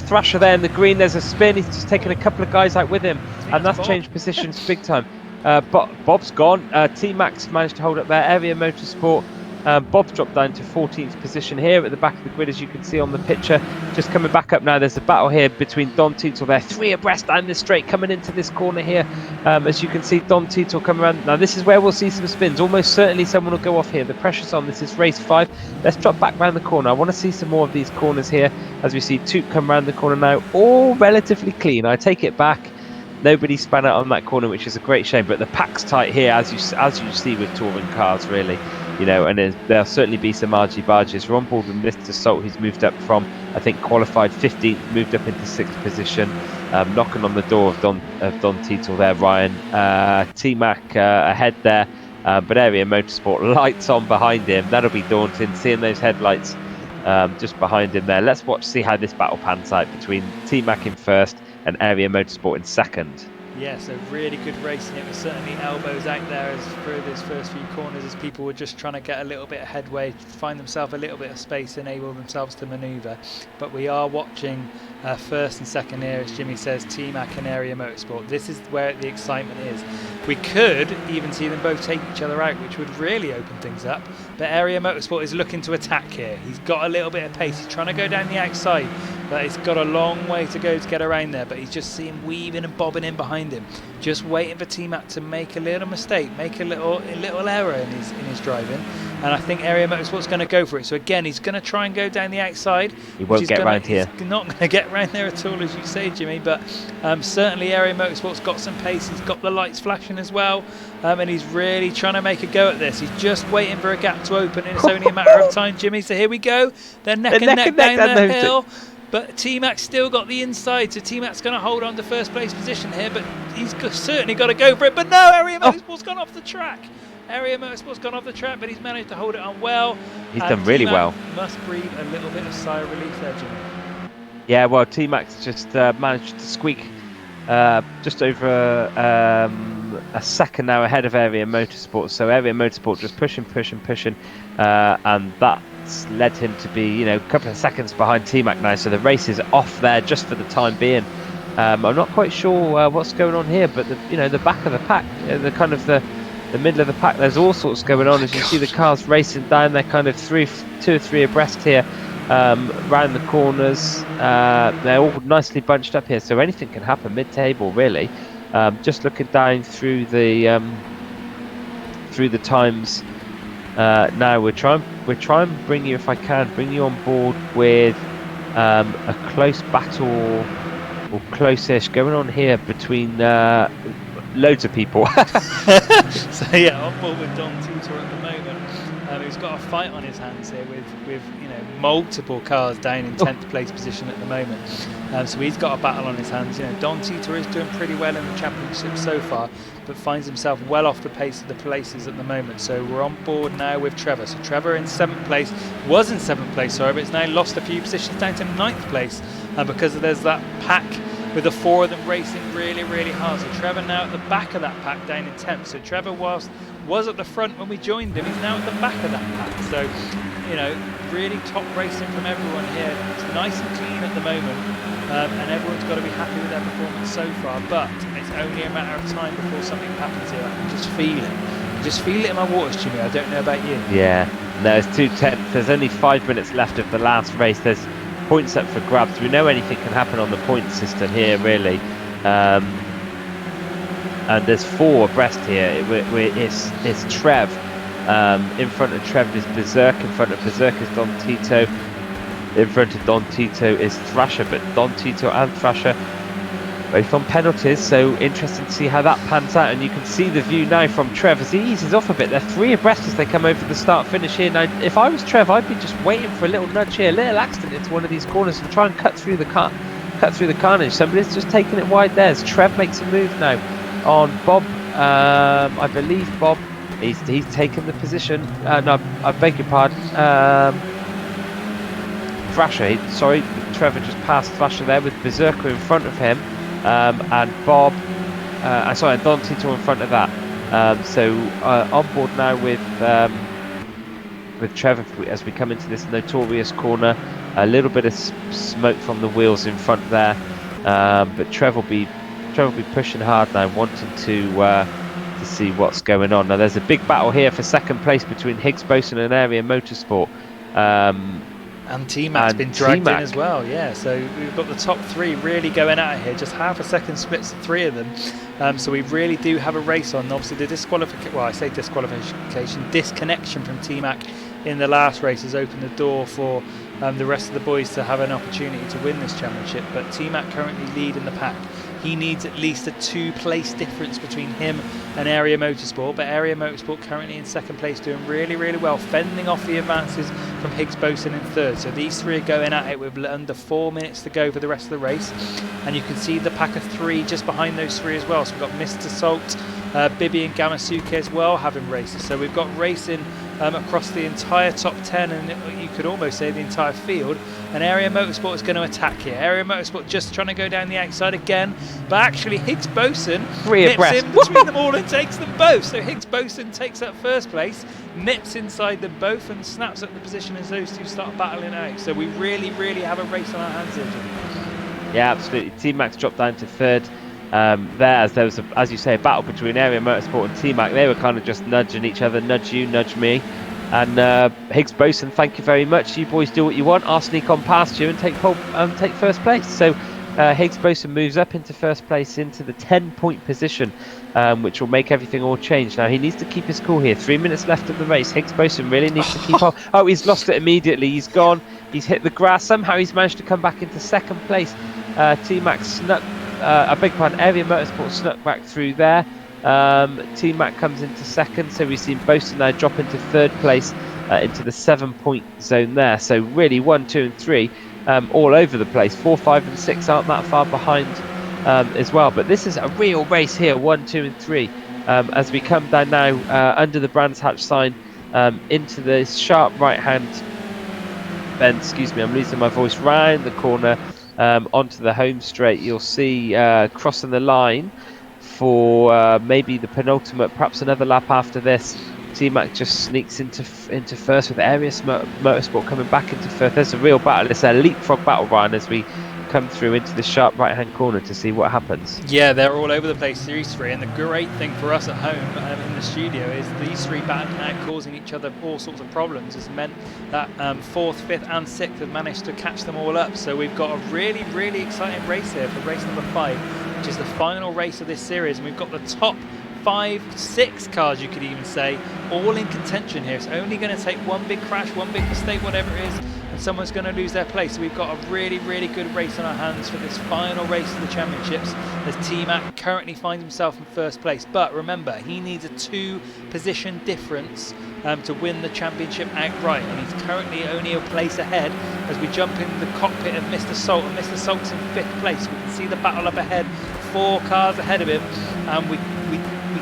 Thrasher there in the green. There's a spin. He's just taken a couple of guys out with him, and that's changed positions big time. Bob's gone. T-Max managed to hold up there. Area Motorsport. Bob's dropped down to 14th position here at the back of the grid, as you can see on the picture. Just coming back up now. There's a battle here between Don Titel there, 3 abreast down this straight, coming into this corner here. As you can see, Don Titel coming around. Now this is where we'll see some spins. Almost certainly someone will go off here. The pressure's on. This is race 5. Let's drop back round the corner. I want to see some more of these corners here. As we see Toot come round the corner now, all relatively clean. I take it back. Nobody span out on that corner, which is a great shame. But the pack's tight here, as you see with touring cars, really. And there'll certainly be some argy-barges. We're on board with Mr. Salt, who's moved up from, I think, qualified 15th, moved up into 6th position, knocking on the door of Don Titel there, Ryan. T-Mac ahead there, but Area Motorsport lights on behind him. That'll be daunting, seeing those headlights just behind him there. Let's see how this battle pans out between T-Mac in first and Area Motorsport in second. Yeah, so really good racing. It was certainly elbows out there as through those first few corners, as people were just trying to get a little bit of headway, find themselves a little bit of space, enable themselves to manoeuvre. But we are watching first and second here, as Jimmy says, T-Mac and Area Motorsport. This is where the excitement is. We could even see them both take each other out, which would really open things up. But Area Motorsport is looking to attack here. He's got a little bit of pace. He's trying to go down the outside, but he's got a long way to go to get around there. But he's just seeing weaving and bobbing in behind him, just waiting for T-Mac to make a little mistake, make a little error in his driving. And I think Area Motorsport's going to go for it. So again, he's going to try and go down the outside. He won't get round here. He's not going to get round there at all, as you say, Jimmy. But certainly Area Motorsport's got some pace. He's got the lights flashing as well. And he's really trying to make a go at this. He's just waiting for a gap to open, and it's only a matter of time, Jimmy. So here we go. They're neck and neck down the hill. But T-Mac's still got the inside, so T-Mac's going to hold on to first place position here, but he's certainly got to go for it. But no, Area Motorsport's gone off the track. Area Motorsport's gone off the track, but he's managed to hold it on well. He's done really well. Must breathe a little bit of sigh of relief there, Jimmy. Yeah, well, T-Mac's just managed to squeak just over a second now ahead of Area Motorsport. So Area Motorsport just pushing, and that's led him to be, a couple of seconds behind T-Mac now. So the race is off there just for the time being. I'm not quite sure what's going on here, but the back of the pack, the middle of the pack, there's all sorts going on. As you see the cars racing down, they're kind of 2 or 3 abreast here, round the corners. They're all nicely bunched up here, so anything can happen mid-table, really. Just looking down through the times now, we're trying to bring you, if I can, bring you on board with a close battle, or close-ish, going on here between loads of people. So yeah, on board with Don Titel at the moment. He's got a fight on his hands here with multiple cars down in 10th place position at the moment. So he's got a battle on his hands. Don Titel is doing pretty well in the championship so far, but finds himself well off the pace of the places at the moment. So we're on board now with Trevor. So Trevor in 7th place, was in 7th place, sorry, but it's now lost a few positions down to 9th place because there's that pack with the 4 of them racing really, really hard. So Trevor now at the back of that pack down in 10th. So Trevor was at the front when we joined him. He's now at the back of that pack. So, really top racing from everyone here. It's nice and clean at the moment, and everyone's got to be happy with their performance so far. But it's only a matter of time before something happens here. I can just feel it. I just feel it in my waters, Jimmy. I don't know about you. Yeah, no, it's 2:10. There's only 5 minutes left of the last race. There's points up for grabs. We know anything can happen on the point system here, really. And there's 4 abreast here. It's Trev. In front of Trev is Berserk. In front of Berserk is Don Titel. In front of Don Titel is Thrasher. But Don Titel and Thrasher both on penalties, so interesting to see how that pans out. And you can see the view now from Trev as he eases off a bit. They're 3 abreast as they come over the start finish here. Now if I was Trev, I'd be just waiting for a little nudge here, a little accident into one of these corners and try and cut through the carnage. Somebody's just taking it wide there as Trev makes a move now on Bob. I believe Bob, he's taken the position. No, I beg your pardon. Thrasher, sorry, Trevor just passed Thrasher there with Berserker in front of him, and Bob, sorry, and Don Tito in front of that. So on board now with Trevor as we come into this notorious corner. A little bit of smoke from the wheels in front there, but Trevor will be pushing hard now, wanting to see what's going on. Now there's a big battle here for second place between Higgs Boson and Area Motorsport. And T-Mac's been dragged in as well, yeah. So we've got the top 3 really going at it here. Just half a second splits the 3 of them. So we really do have a race on. Obviously the disconnection from T-Mac in the last race has opened the door for the rest of the boys to have an opportunity to win this championship. But T-Mac currently leading the pack. He needs at least a 2-place difference between him and Area Motorsport, but Area Motorsport currently in second place, doing really, really well, fending off the advances from Higgs Boson in third. So these 3 are going at it with under 4 minutes to go for the rest of the race, and you can see the pack of 3 just behind those 3 as well. So we've got Mr. Salt, Bibi and Gamasuke as well having races. So we've got racing across the entire top 10, and you could almost say the entire field. And Area Motorsport is going to attack here. Area Motorsport just trying to go down the outside again, but actually Higgs Boson nips in between them all and takes them both. So Higgs Boson takes up first place, nips inside them both and snaps up the position as those 2 start battling out. So we really, really have a race on our hands here, Jimmy. Yeah, absolutely. T-Mac's dropped down to third. As there was, as you say, a battle between Area Motorsport and T-Mac. They were kind of just nudging each other, nudge you, nudge me. And Higgs Boson, thank you very much. You boys do what you want. I'll sneak on past you and take first place. So Higgs Boson moves up into first place, into the 10-point position, which will make everything all change. Now he needs to keep his cool here. 3 minutes left of the race. Higgs Boson really needs to keep on. Oh, he's lost it immediately. He's gone. He's hit the grass. Somehow he's managed to come back into second place. T-Mac snuck. I beg your pardon, Area Motorsport snuck back through there. T-Mac comes into second, so we've seen Boson now drop into third place, into the 7-point zone there. So really 1, 2 and 3 all over the place. 4, 5 and 6 aren't that far behind as well, but this is a real race here, 1, 2 and 3 as we come down now under the Brands Hatch sign into the sharp right hand bend. Excuse me, I'm losing my voice. Round the corner onto the home straight, you'll see crossing the line for maybe the penultimate, perhaps another lap after this. T-Mac just sneaks into first with Area Motorsport coming back into first. There's a real battle. It's a leapfrog battle, Ryan, as we come through into the sharp right hand corner to see what happens. Yeah, they're all over the place, these 3, and the great thing for us at home in the studio is these 3 battling out, causing each other all sorts of problems. It's meant that 4th, 5th and 6th have managed to catch them all up. So we've got a really, really exciting race here for race number 5, which is the final race of this series, and we've got the top 5, 6 cars, you could even say, all in contention here. It's only going to take one big crash, one big mistake, whatever it is, and someone's going to lose their place. So we've got a really, really good race on our hands for this final race of the championships, as T-Mac currently finds himself in first place. But remember, he needs a 2-position difference to win the championship outright, and he's currently only a place ahead as we jump in the cockpit of Mr. Salt, and Mr. Salt's in 5th place. We can see the battle up ahead, 4 cars ahead of him, and we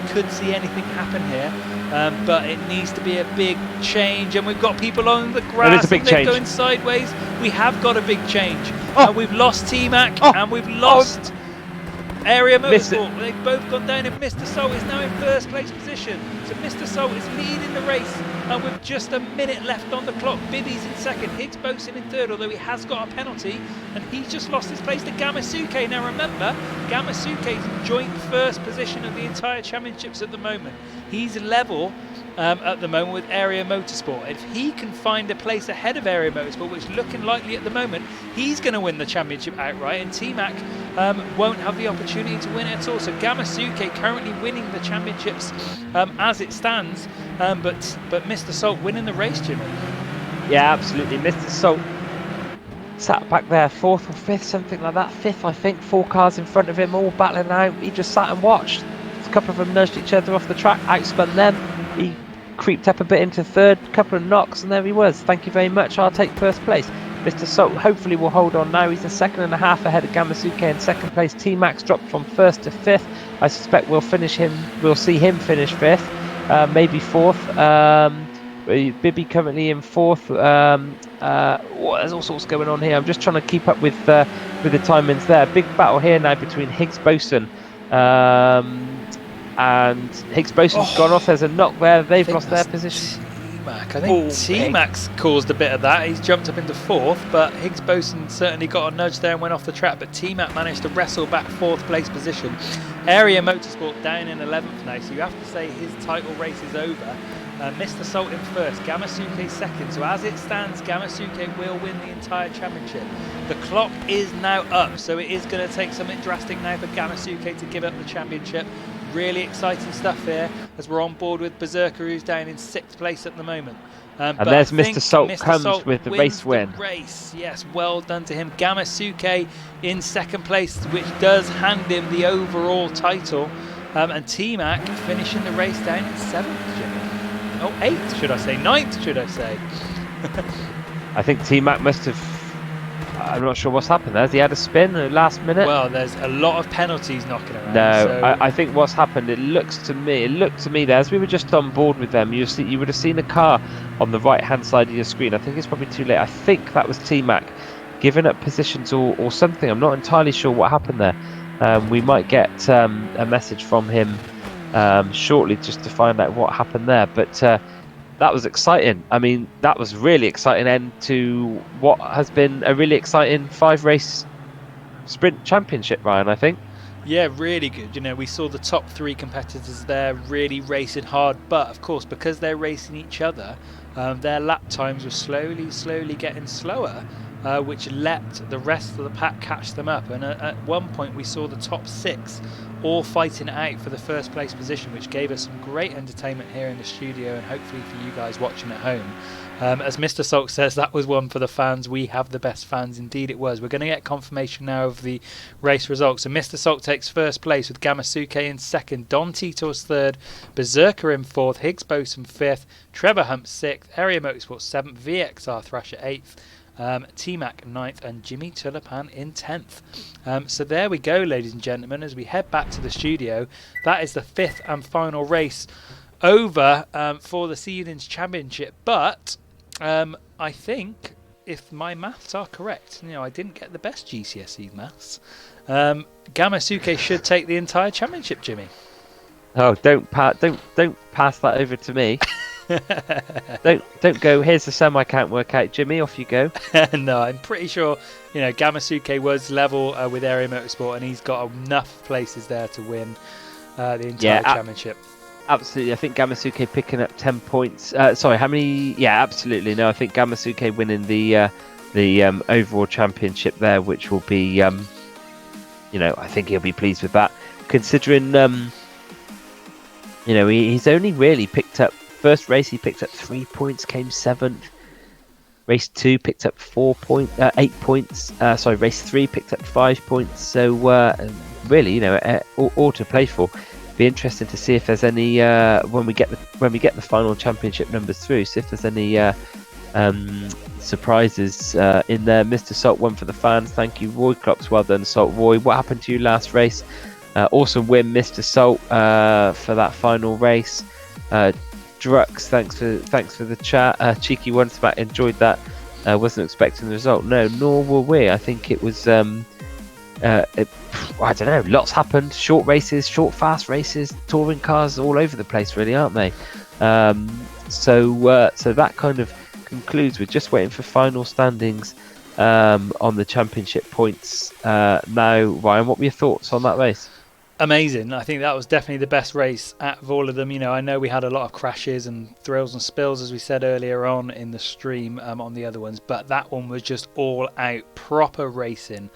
could see anything happen here, but it needs to be a big change, and we've got people on the grass and they're going sideways. We have got a big change. We've lost T-Mac and we've lost Area Motorsport. They've both gone down, and Mr. Salt is now in first place position. So Mr. Salt is leading the race, and with just a minute left on the clock. Bibi's in second, Higgs Boson in third, although he has got a penalty, and he's just lost his place to Gamasuke. Now remember, Gamasuke's in joint first position of the entire championships at the moment. He's level at the moment with Area Motorsport. If he can find a place ahead of Area Motorsport, which is looking likely at the moment, he's going to win the championship outright, and T-Mac won't have the opportunity to win it at all. So Gamasuke currently winning the championships as it stands, but Mr. Salt winning the race, Jimmy. Yeah, absolutely. Mr. Salt sat back there, 4th or 5th, something like that. 5th, I think. 4 cars in front of him, all battling out. He just sat and watched. A couple of them nudged each other off the track, outspun them. He creeped up a bit into 3rd, couple of knocks, and there he was. Thank you very much. I'll take 1st place. Mr. Salt hopefully will hold on now. He's a 2.5 seconds ahead of Gamasuke in 2nd place. T-Max dropped from 1st to 5th. I suspect we'll see him finish 5th, maybe 4th. Bibby currently in 4th. There's all sorts going on here. I'm just trying to keep up with the timings there. Big battle here now between Higgs Boson and Higgs Boson's gone off. There's a knock there. They've lost their position. T-Mac. I think T-Max caused a bit of that. He's jumped up into 4th, but Higgs Boson certainly got a nudge there and went off the track. But T-Mac managed to wrestle back 4th place position. Area Motorsport down in 11th now, so you have to say his title race is over. Mr. Salt in 1st, Gamasuke 2nd. So as it stands, Gamasuke will win the entire championship. The clock is now up, so it is going to take something drastic now for Gamasuke to give up the championship. Really exciting stuff here as we're on board with Berserker, who's down in 6th place at the moment. And there's Mr. Salt comes with the race win. Yes, well done to him. Gamasuke in 2nd place, which does hand him the overall title. And T-Mac finishing the race down in 7th, Jimmy. Oh, 8th, should I say? 9th, should I say? I think T-Mac must have... I'm not sure what's happened there. Has he had a spin at the last minute? Well, there's a lot of penalties knocking around. No, so... I think what's happened, it looked to me there, as we were just on board with them, you would have seen a car on the right-hand side of your screen. I think it's probably too late. I think that was T-Mac giving up positions or something. I'm not entirely sure what happened there. We might get a message from him shortly just to find out what happened there, but that was exciting. I mean, that was really exciting end to what has been a really exciting 5-race sprint championship, Ryan, I think. Yeah, really good. You know, we saw the top 3 competitors there really racing hard, but of course, because they're racing each other, their lap times were slowly getting slower, which let the rest of the pack catch them up. And at one point, we saw the top 6 all fighting it out for the 1st place position, which gave us some great entertainment here in the studio and hopefully for you guys watching at home. As Mr. Salk says, that was one for the fans. We have the best fans. Indeed it was. We're going to get confirmation now of the race results. So Mr. Salk takes 1st place with Gamasuke in 2nd, Don Tito's 3rd, Berserker in 4th, Higgs Boson 5th, Trevor Hump 6th, Area Motorsport 7th, VXR Thrasher 8th, T-Mac 9th and Jimmy Tulipan in 10th. So there we go, ladies and gentlemen, as we head back to the studio. That is the 5th and final race over for the Seedings Championship. But I think, if my maths are correct, you know, I didn't get the best GCSE maths, Gamasuke should take the entire championship, Jimmy. Oh, don't pass that over to me. don't go, here's the sum I can't work out, Jimmy, off you go. No, I'm pretty sure, you know, Gamasuke was level with Area Motorsport and he's got enough places there to win the entire championship. Absolutely. I think Gamasuke picking up 10 points. Sorry, how many? Yeah, absolutely. No, I think Gamasuke winning the overall championship there, which will be, you know, I think he'll be pleased with that, considering, you know, he's only really picked up. First race he picked up 3 points, came 7th. Race 2 picked up 8 points. Race 3 picked up 5 points. So really, you know, all to play for. Be interesting to see if there's any when we get the final championship numbers through. See if there's any surprises in there. Mr. Salt won for the fans. Thank you, Roy Clocks. Well done, Salt Roy. What happened to you last race? Awesome win, Mr. Salt, for that final race. Drux, thanks for the chat. Cheeky Once Back, enjoyed that. Wasn't expecting the result. No, nor were we. I think it was. I don't know. Lots happened. Short races, short fast races, touring cars all over the place, really, aren't they? So that kind of concludes. We're just waiting for final standings on the championship points now. Ryan, what were your thoughts on that race? Amazing. I think that was definitely the best race out of all of them. I know we had a lot of crashes and thrills and spills, as we said earlier on in the stream on the other ones, but that one was just all out proper racing.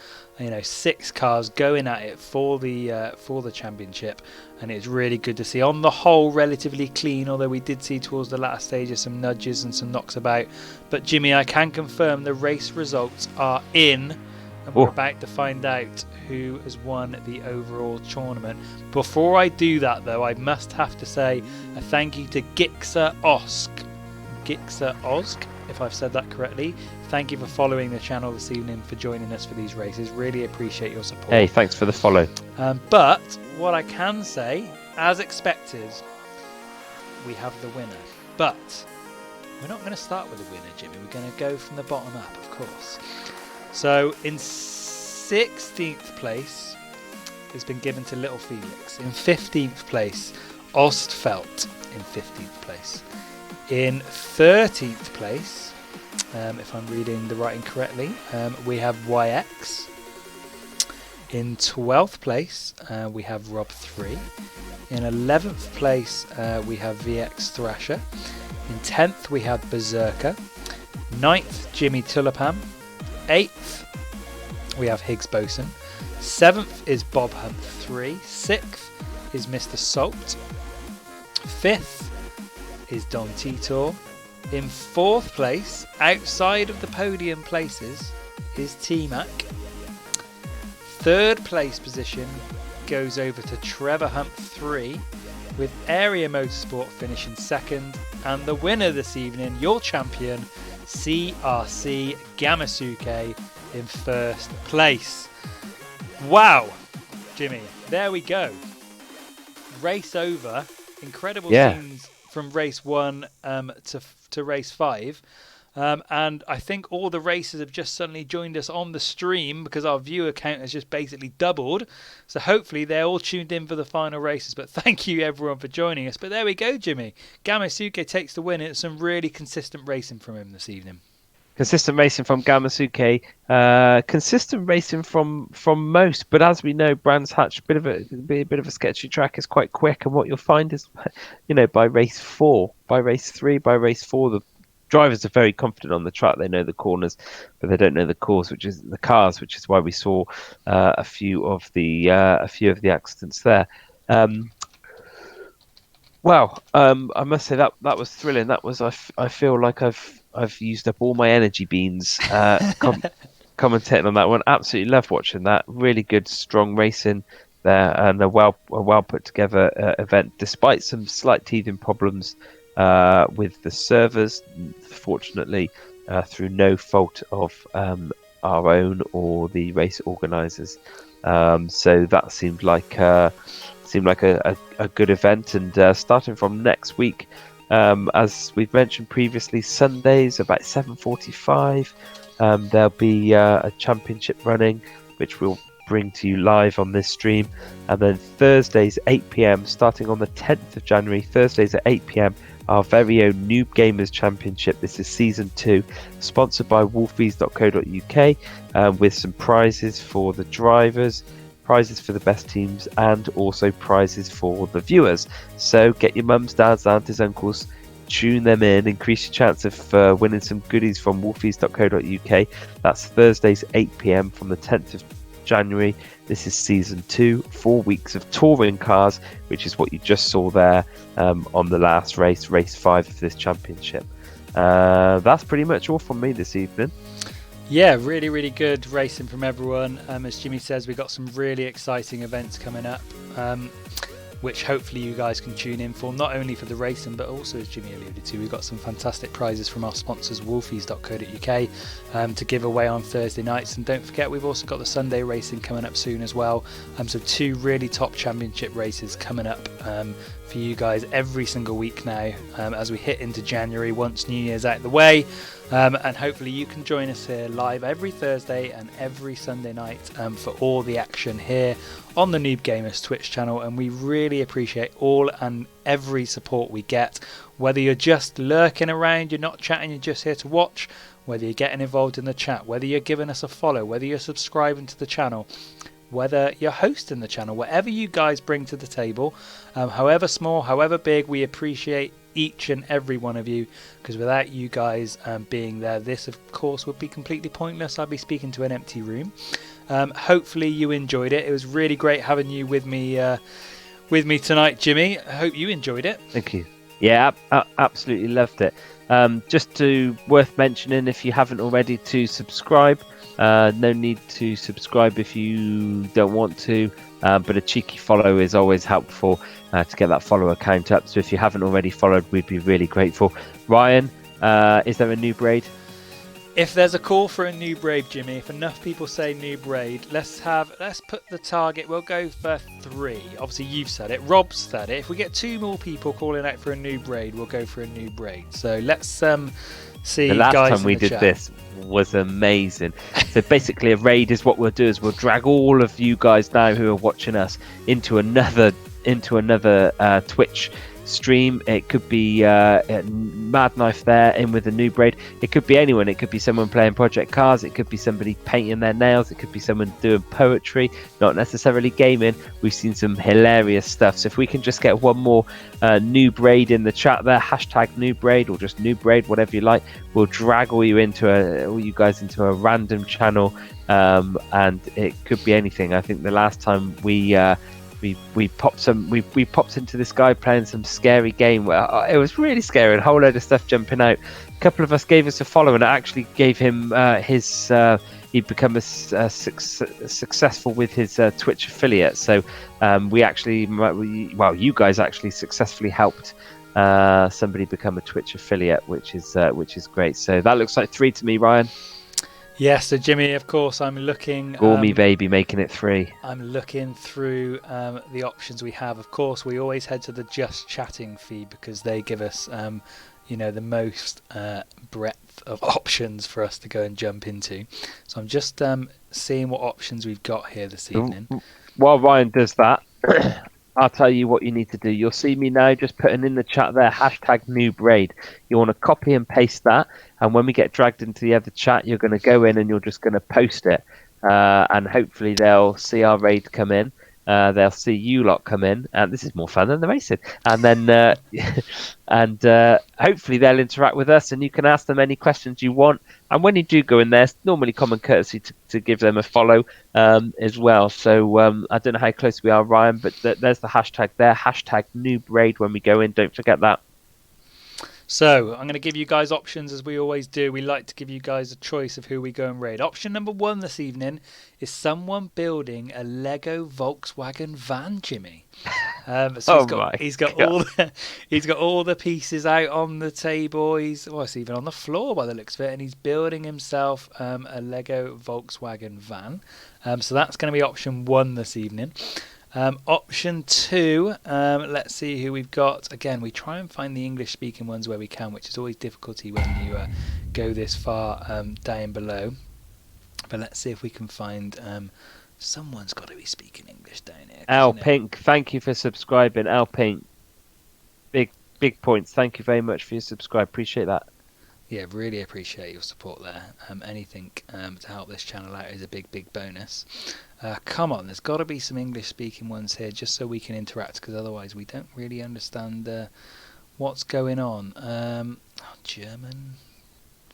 6 cars going at it for the championship, and it's really good to see. On the whole, relatively clean, although we did see towards the latter stages some nudges and some knocks about. But Jimmy, I can confirm the race results are in, and we're about to find out who has won the overall tournament. Before I do that, though, I must have to say a thank you to Gixer Osk, if I've said that correctly. Thank you for following the channel this evening, for joining us for these races. Really appreciate your support. Hey, thanks for the follow. But what I can say, as expected, we have the winner. But we're not going to start with the winner, Jimmy. We're going to go from the bottom up, of course. So in 16th place has been given to Little Felix. In 15th place, Ostfeld in 15th place. In 13th place, if I'm reading the writing correctly, we have YX. In 12th place, we have Rob 3. In 11th place, we have VX Thrasher. In 10th, we have Berserker. 9th, Jimmy Tulipam. 8th, we have Higgs Bosun. 7th is Bob Hunt 3. 6th is Mr. Salt. 5th is Don Titor. In 4th place, outside of the podium places, is T-Mac. 3rd place position goes over to Trevor Hunt 3, with Area Motorsport finishing 2nd. And the winner this evening, your champion, CRC Gamasuke, in 1st place. Wow, Jimmy, there we go. Race over. Incredible scenes from race 1 to race 5. And I think all the races have just suddenly joined us on the stream, because our viewer count has just basically doubled. So hopefully they're all tuned in for the final races. But thank you everyone for joining us. But there we go, Jimmy. Gamasuke takes the win. It's some really consistent racing from him this evening. Consistent racing from Gamasuke, consistent racing from most, but as we know, Brands Hatch a bit of a sketchy track. Is quite quick, and what you'll find is, by race 4, by race 3, by race 4, the drivers are very confident on the track. They know the corners, but they don't know the course, which is the cars, which is why we saw a few of the accidents there. Well, I must say that was thrilling. That was I feel like I've used up all my energy beans commentating on that one. Absolutely love watching that. Really good, strong racing there, and a well put together event, despite some slight teething problems with the servers. Fortunately, through no fault of our own or the race organisers. So that seemed like a good event, and starting from next week. As we've mentioned previously, Sundays about 7:45, there'll be a championship running, which we'll bring to you live on this stream. And then Thursdays 8 p.m, starting on the 10th of January, Thursdays at 8 p.m, our very own Noob Gamers Championship. This is Season 2, sponsored by wolfies.co.uk, with some prizes for the drivers, prizes for the best teams, and also prizes for the viewers. So get your mums, dads, aunties, uncles, tune them in, increase your chance of winning some goodies from wolfies.co.uk. That's Thursdays 8 p.m. from the 10th of January. This is Season 2, 4 weeks of touring cars, which is what you just saw there on the last race 5 of this championship. That's pretty much all from me this evening. Yeah, really, really good racing from everyone. As Jimmy says, we've got some really exciting events coming up, which hopefully you guys can tune in for, not only for the racing, but also, as Jimmy alluded to, we've got some fantastic prizes from our sponsors, wolfies.co.uk, to give away on Thursday nights. And don't forget, we've also got the Sunday racing coming up soon as well. So 2 really top championship races coming up for you guys every single week now, as we hit into January, once New Year's out of the way. And hopefully you can join us here live every Thursday and every Sunday night for all the action here on the Noob Gamers Twitch channel. And we really appreciate all and every support we get, whether you're just lurking around, you're not chatting, you're just here to watch, whether you're getting involved in the chat, whether you're giving us a follow, whether you're subscribing to the channel. whether you're hosting the channel, whatever you guys bring to the table, however small, however big, we appreciate each and every one of you, because without you guys being there, this of course would be completely pointless. I'd be speaking to an empty room. Hopefully you enjoyed it. It was really great having you with me tonight, Jimmy. I hope you enjoyed it. Thank you. Yeah, absolutely loved it. Just worth mentioning, if you haven't already, to subscribe. No need to subscribe if you don't want to, but a cheeky follow is always helpful to get that follower count up. So if you haven't already followed, we'd be really grateful. Ryan, is there a new braid? If there's a call for a new braid, Jimmy, if enough people say new braid, let's put the target. We'll go for 3. Obviously, you've said it. Rob's said it. If we get 2 more people calling out for a new braid, we'll go for a new braid. So let's see. The last guys time we did chat. this was amazing. So basically, a raid is what we'll do is we'll drag all of you guys now who are watching us into another Twitch stream. It could be Mad Knife there in with a new braid. It could be anyone. It could be someone playing Project Cars. It could be somebody painting their nails. It could be someone doing poetry, not necessarily gaming. We've seen some hilarious stuff. So if we can just get one more new braid in the chat there, hashtag new braid or just new braid, whatever you like, we'll drag all you guys into a random channel, and it could be anything. I think the last time we popped into this guy playing some scary game where it was really scary, a whole load of stuff jumping out. A couple of us gave us a follow, and it actually gave him he'd become successful with his Twitch affiliate. So you guys actually successfully helped somebody become a Twitch affiliate, which is great. So that looks like 3 to me, Ryan. Yes, so Jimmy, of course, I'm looking... Gormy baby, making it 3. I'm looking through the options we have. Of course, we always head to the Just Chatting feed because they give us, the most breadth of options for us to go and jump into. So I'm just seeing what options we've got here this evening. While Ryan does that, I'll tell you what you need to do. You'll see me now just putting in the chat there, hashtag new braid. You want to copy and paste that, and when we get dragged into the other chat, you're going to go in and you're just going to post it, and hopefully they'll see our raid come in. They'll see you lot come in, and this is more fun than the racing. And then, hopefully they'll interact with us, and you can ask them any questions you want. And when you do go in there, it's normally common courtesy to give them a follow as well. So I don't know how close we are, Ryan, but there's the hashtag there, hashtag new braid when we go in. Don't forget that. So I'm going to give you guys options as we always do. We like to give you guys a choice of who we go and raid. Option number 1 this evening is someone building a Lego Volkswagen van, Jimmy. So he's got all the pieces out on the table. It's even on the floor by the looks of it, and he's building himself a Lego Volkswagen van. So that's going to be option 1 this evening. Option 2, let's see who we've got. Again, we try and find the English speaking ones where we can, which is always difficulty when you go this far down below. But let's see if we can find someone's got to be speaking English down here. Al Pink, thank you for subscribing. Al Pink, big points. Thank you very much for your subscribe. Appreciate that. Yeah, really appreciate your support there. Anything to help this channel out is a big bonus. Come on, there's got to be some English-speaking ones here, just so we can interact, because otherwise we don't really understand what's going on. German?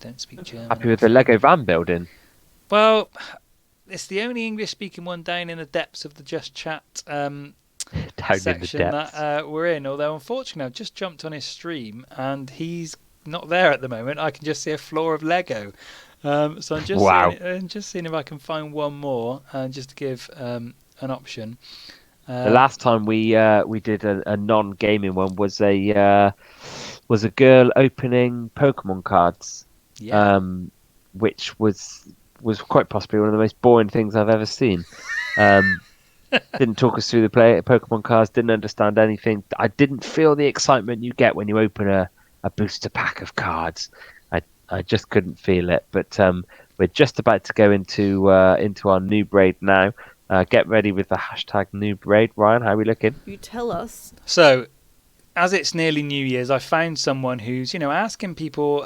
Don't speak German. Happy with the Lego van building? Well, it's the only English-speaking one down in the depths of the Just Chat section that we're in. Although, unfortunately, I've just jumped on his stream, and he's not there at the moment. I can just see a floor of Lego. So I'm just seeing if I can find one more, just to give an option. The last time we did a non-gaming one was a girl opening Pokemon cards, which was quite possibly one of the most boring things I've ever seen. Didn't talk us through the Pokemon cards, didn't understand anything. I didn't feel the excitement you get when you open a booster pack of cards. I just couldn't feel it. But we're just about to go into our new braid now. Get ready with the hashtag new braid. Ryan, how are we looking? You tell us. So, as it's nearly New Year's, I found someone who's asking people.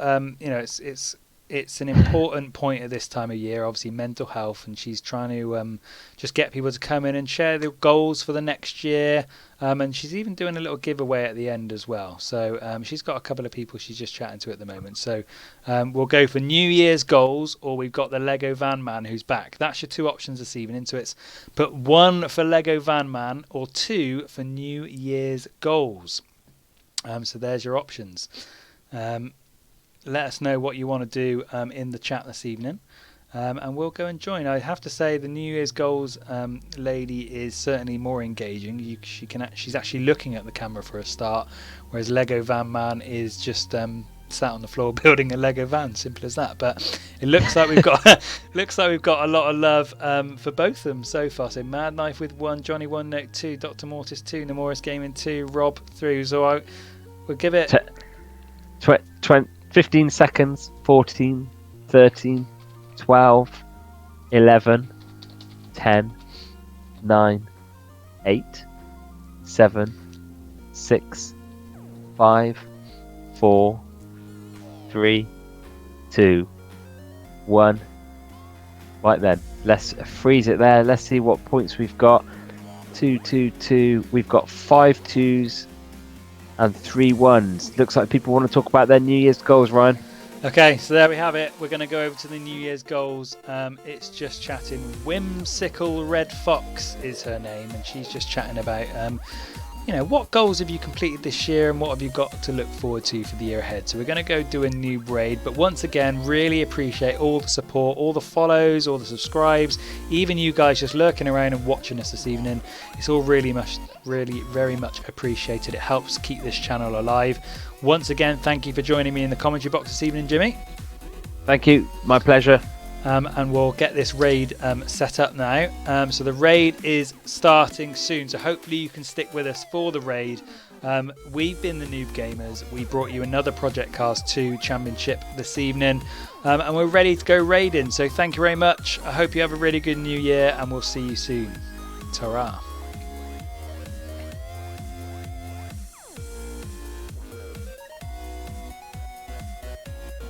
it's an important point at this time of year, obviously mental health, and she's trying to just get people to come in and share their goals for the next year, and she's even doing a little giveaway at the end as well. So she's got a couple of people she's just chatting to at the moment. So we'll go for New Year's goals, or we've got the Lego Van Man who's back. That's your two options this evening. So it's put 1 for Lego Van Man or 2 for New Year's goals. So there's your options. Let us know what you want to do in the chat this evening, and we'll go and join. I have to say the New Year's goals lady is certainly more engaging. She's actually looking at the camera for a start, whereas Lego Van Man is just sat on the floor building a Lego van. Simple as that. But it looks like we've got a lot of love for both of them so far. So Mad Knife with 1, Johnny 1, Note 2, Dr. Mortis 2, Nemoris Gaming 2, Rob 3. So we'll give it 15 seconds, 14, 13, 12, 11, 10, 9, 8, 7, 6, 5, 4, 3, 2, 1. Right then, let's freeze it there. Let's see what points we've got. 2, 2, 2. We've got 5 2s and 3 1s. Looks like people want to talk about their New Year's goals, Ryan. Okay, so there we have it. We're going to go over to the New Year's goals. It's just chatting. Whimsical Red Fox is her name, and she's just chatting about what goals have you completed this year and what have you got to look forward to for the year ahead. So we're going to go do a new raid, but once again, really appreciate all the support, all the follows, all the subscribes, even you guys just lurking around and watching us this evening. It's all really very much appreciated. It helps keep this channel alive. Once again, thank you for joining me in the commentary box this evening, Jimmy. Thank you, my pleasure. And we'll get this raid set up now. So the raid is starting soon, so hopefully you can stick with us for the raid. We've been the Noob Gamers. We brought you another Project Cars 2 Championship this evening, and we're ready to go raiding. So thank you very much. I hope you have a really good new year, and we'll see you soon. Ta-ra.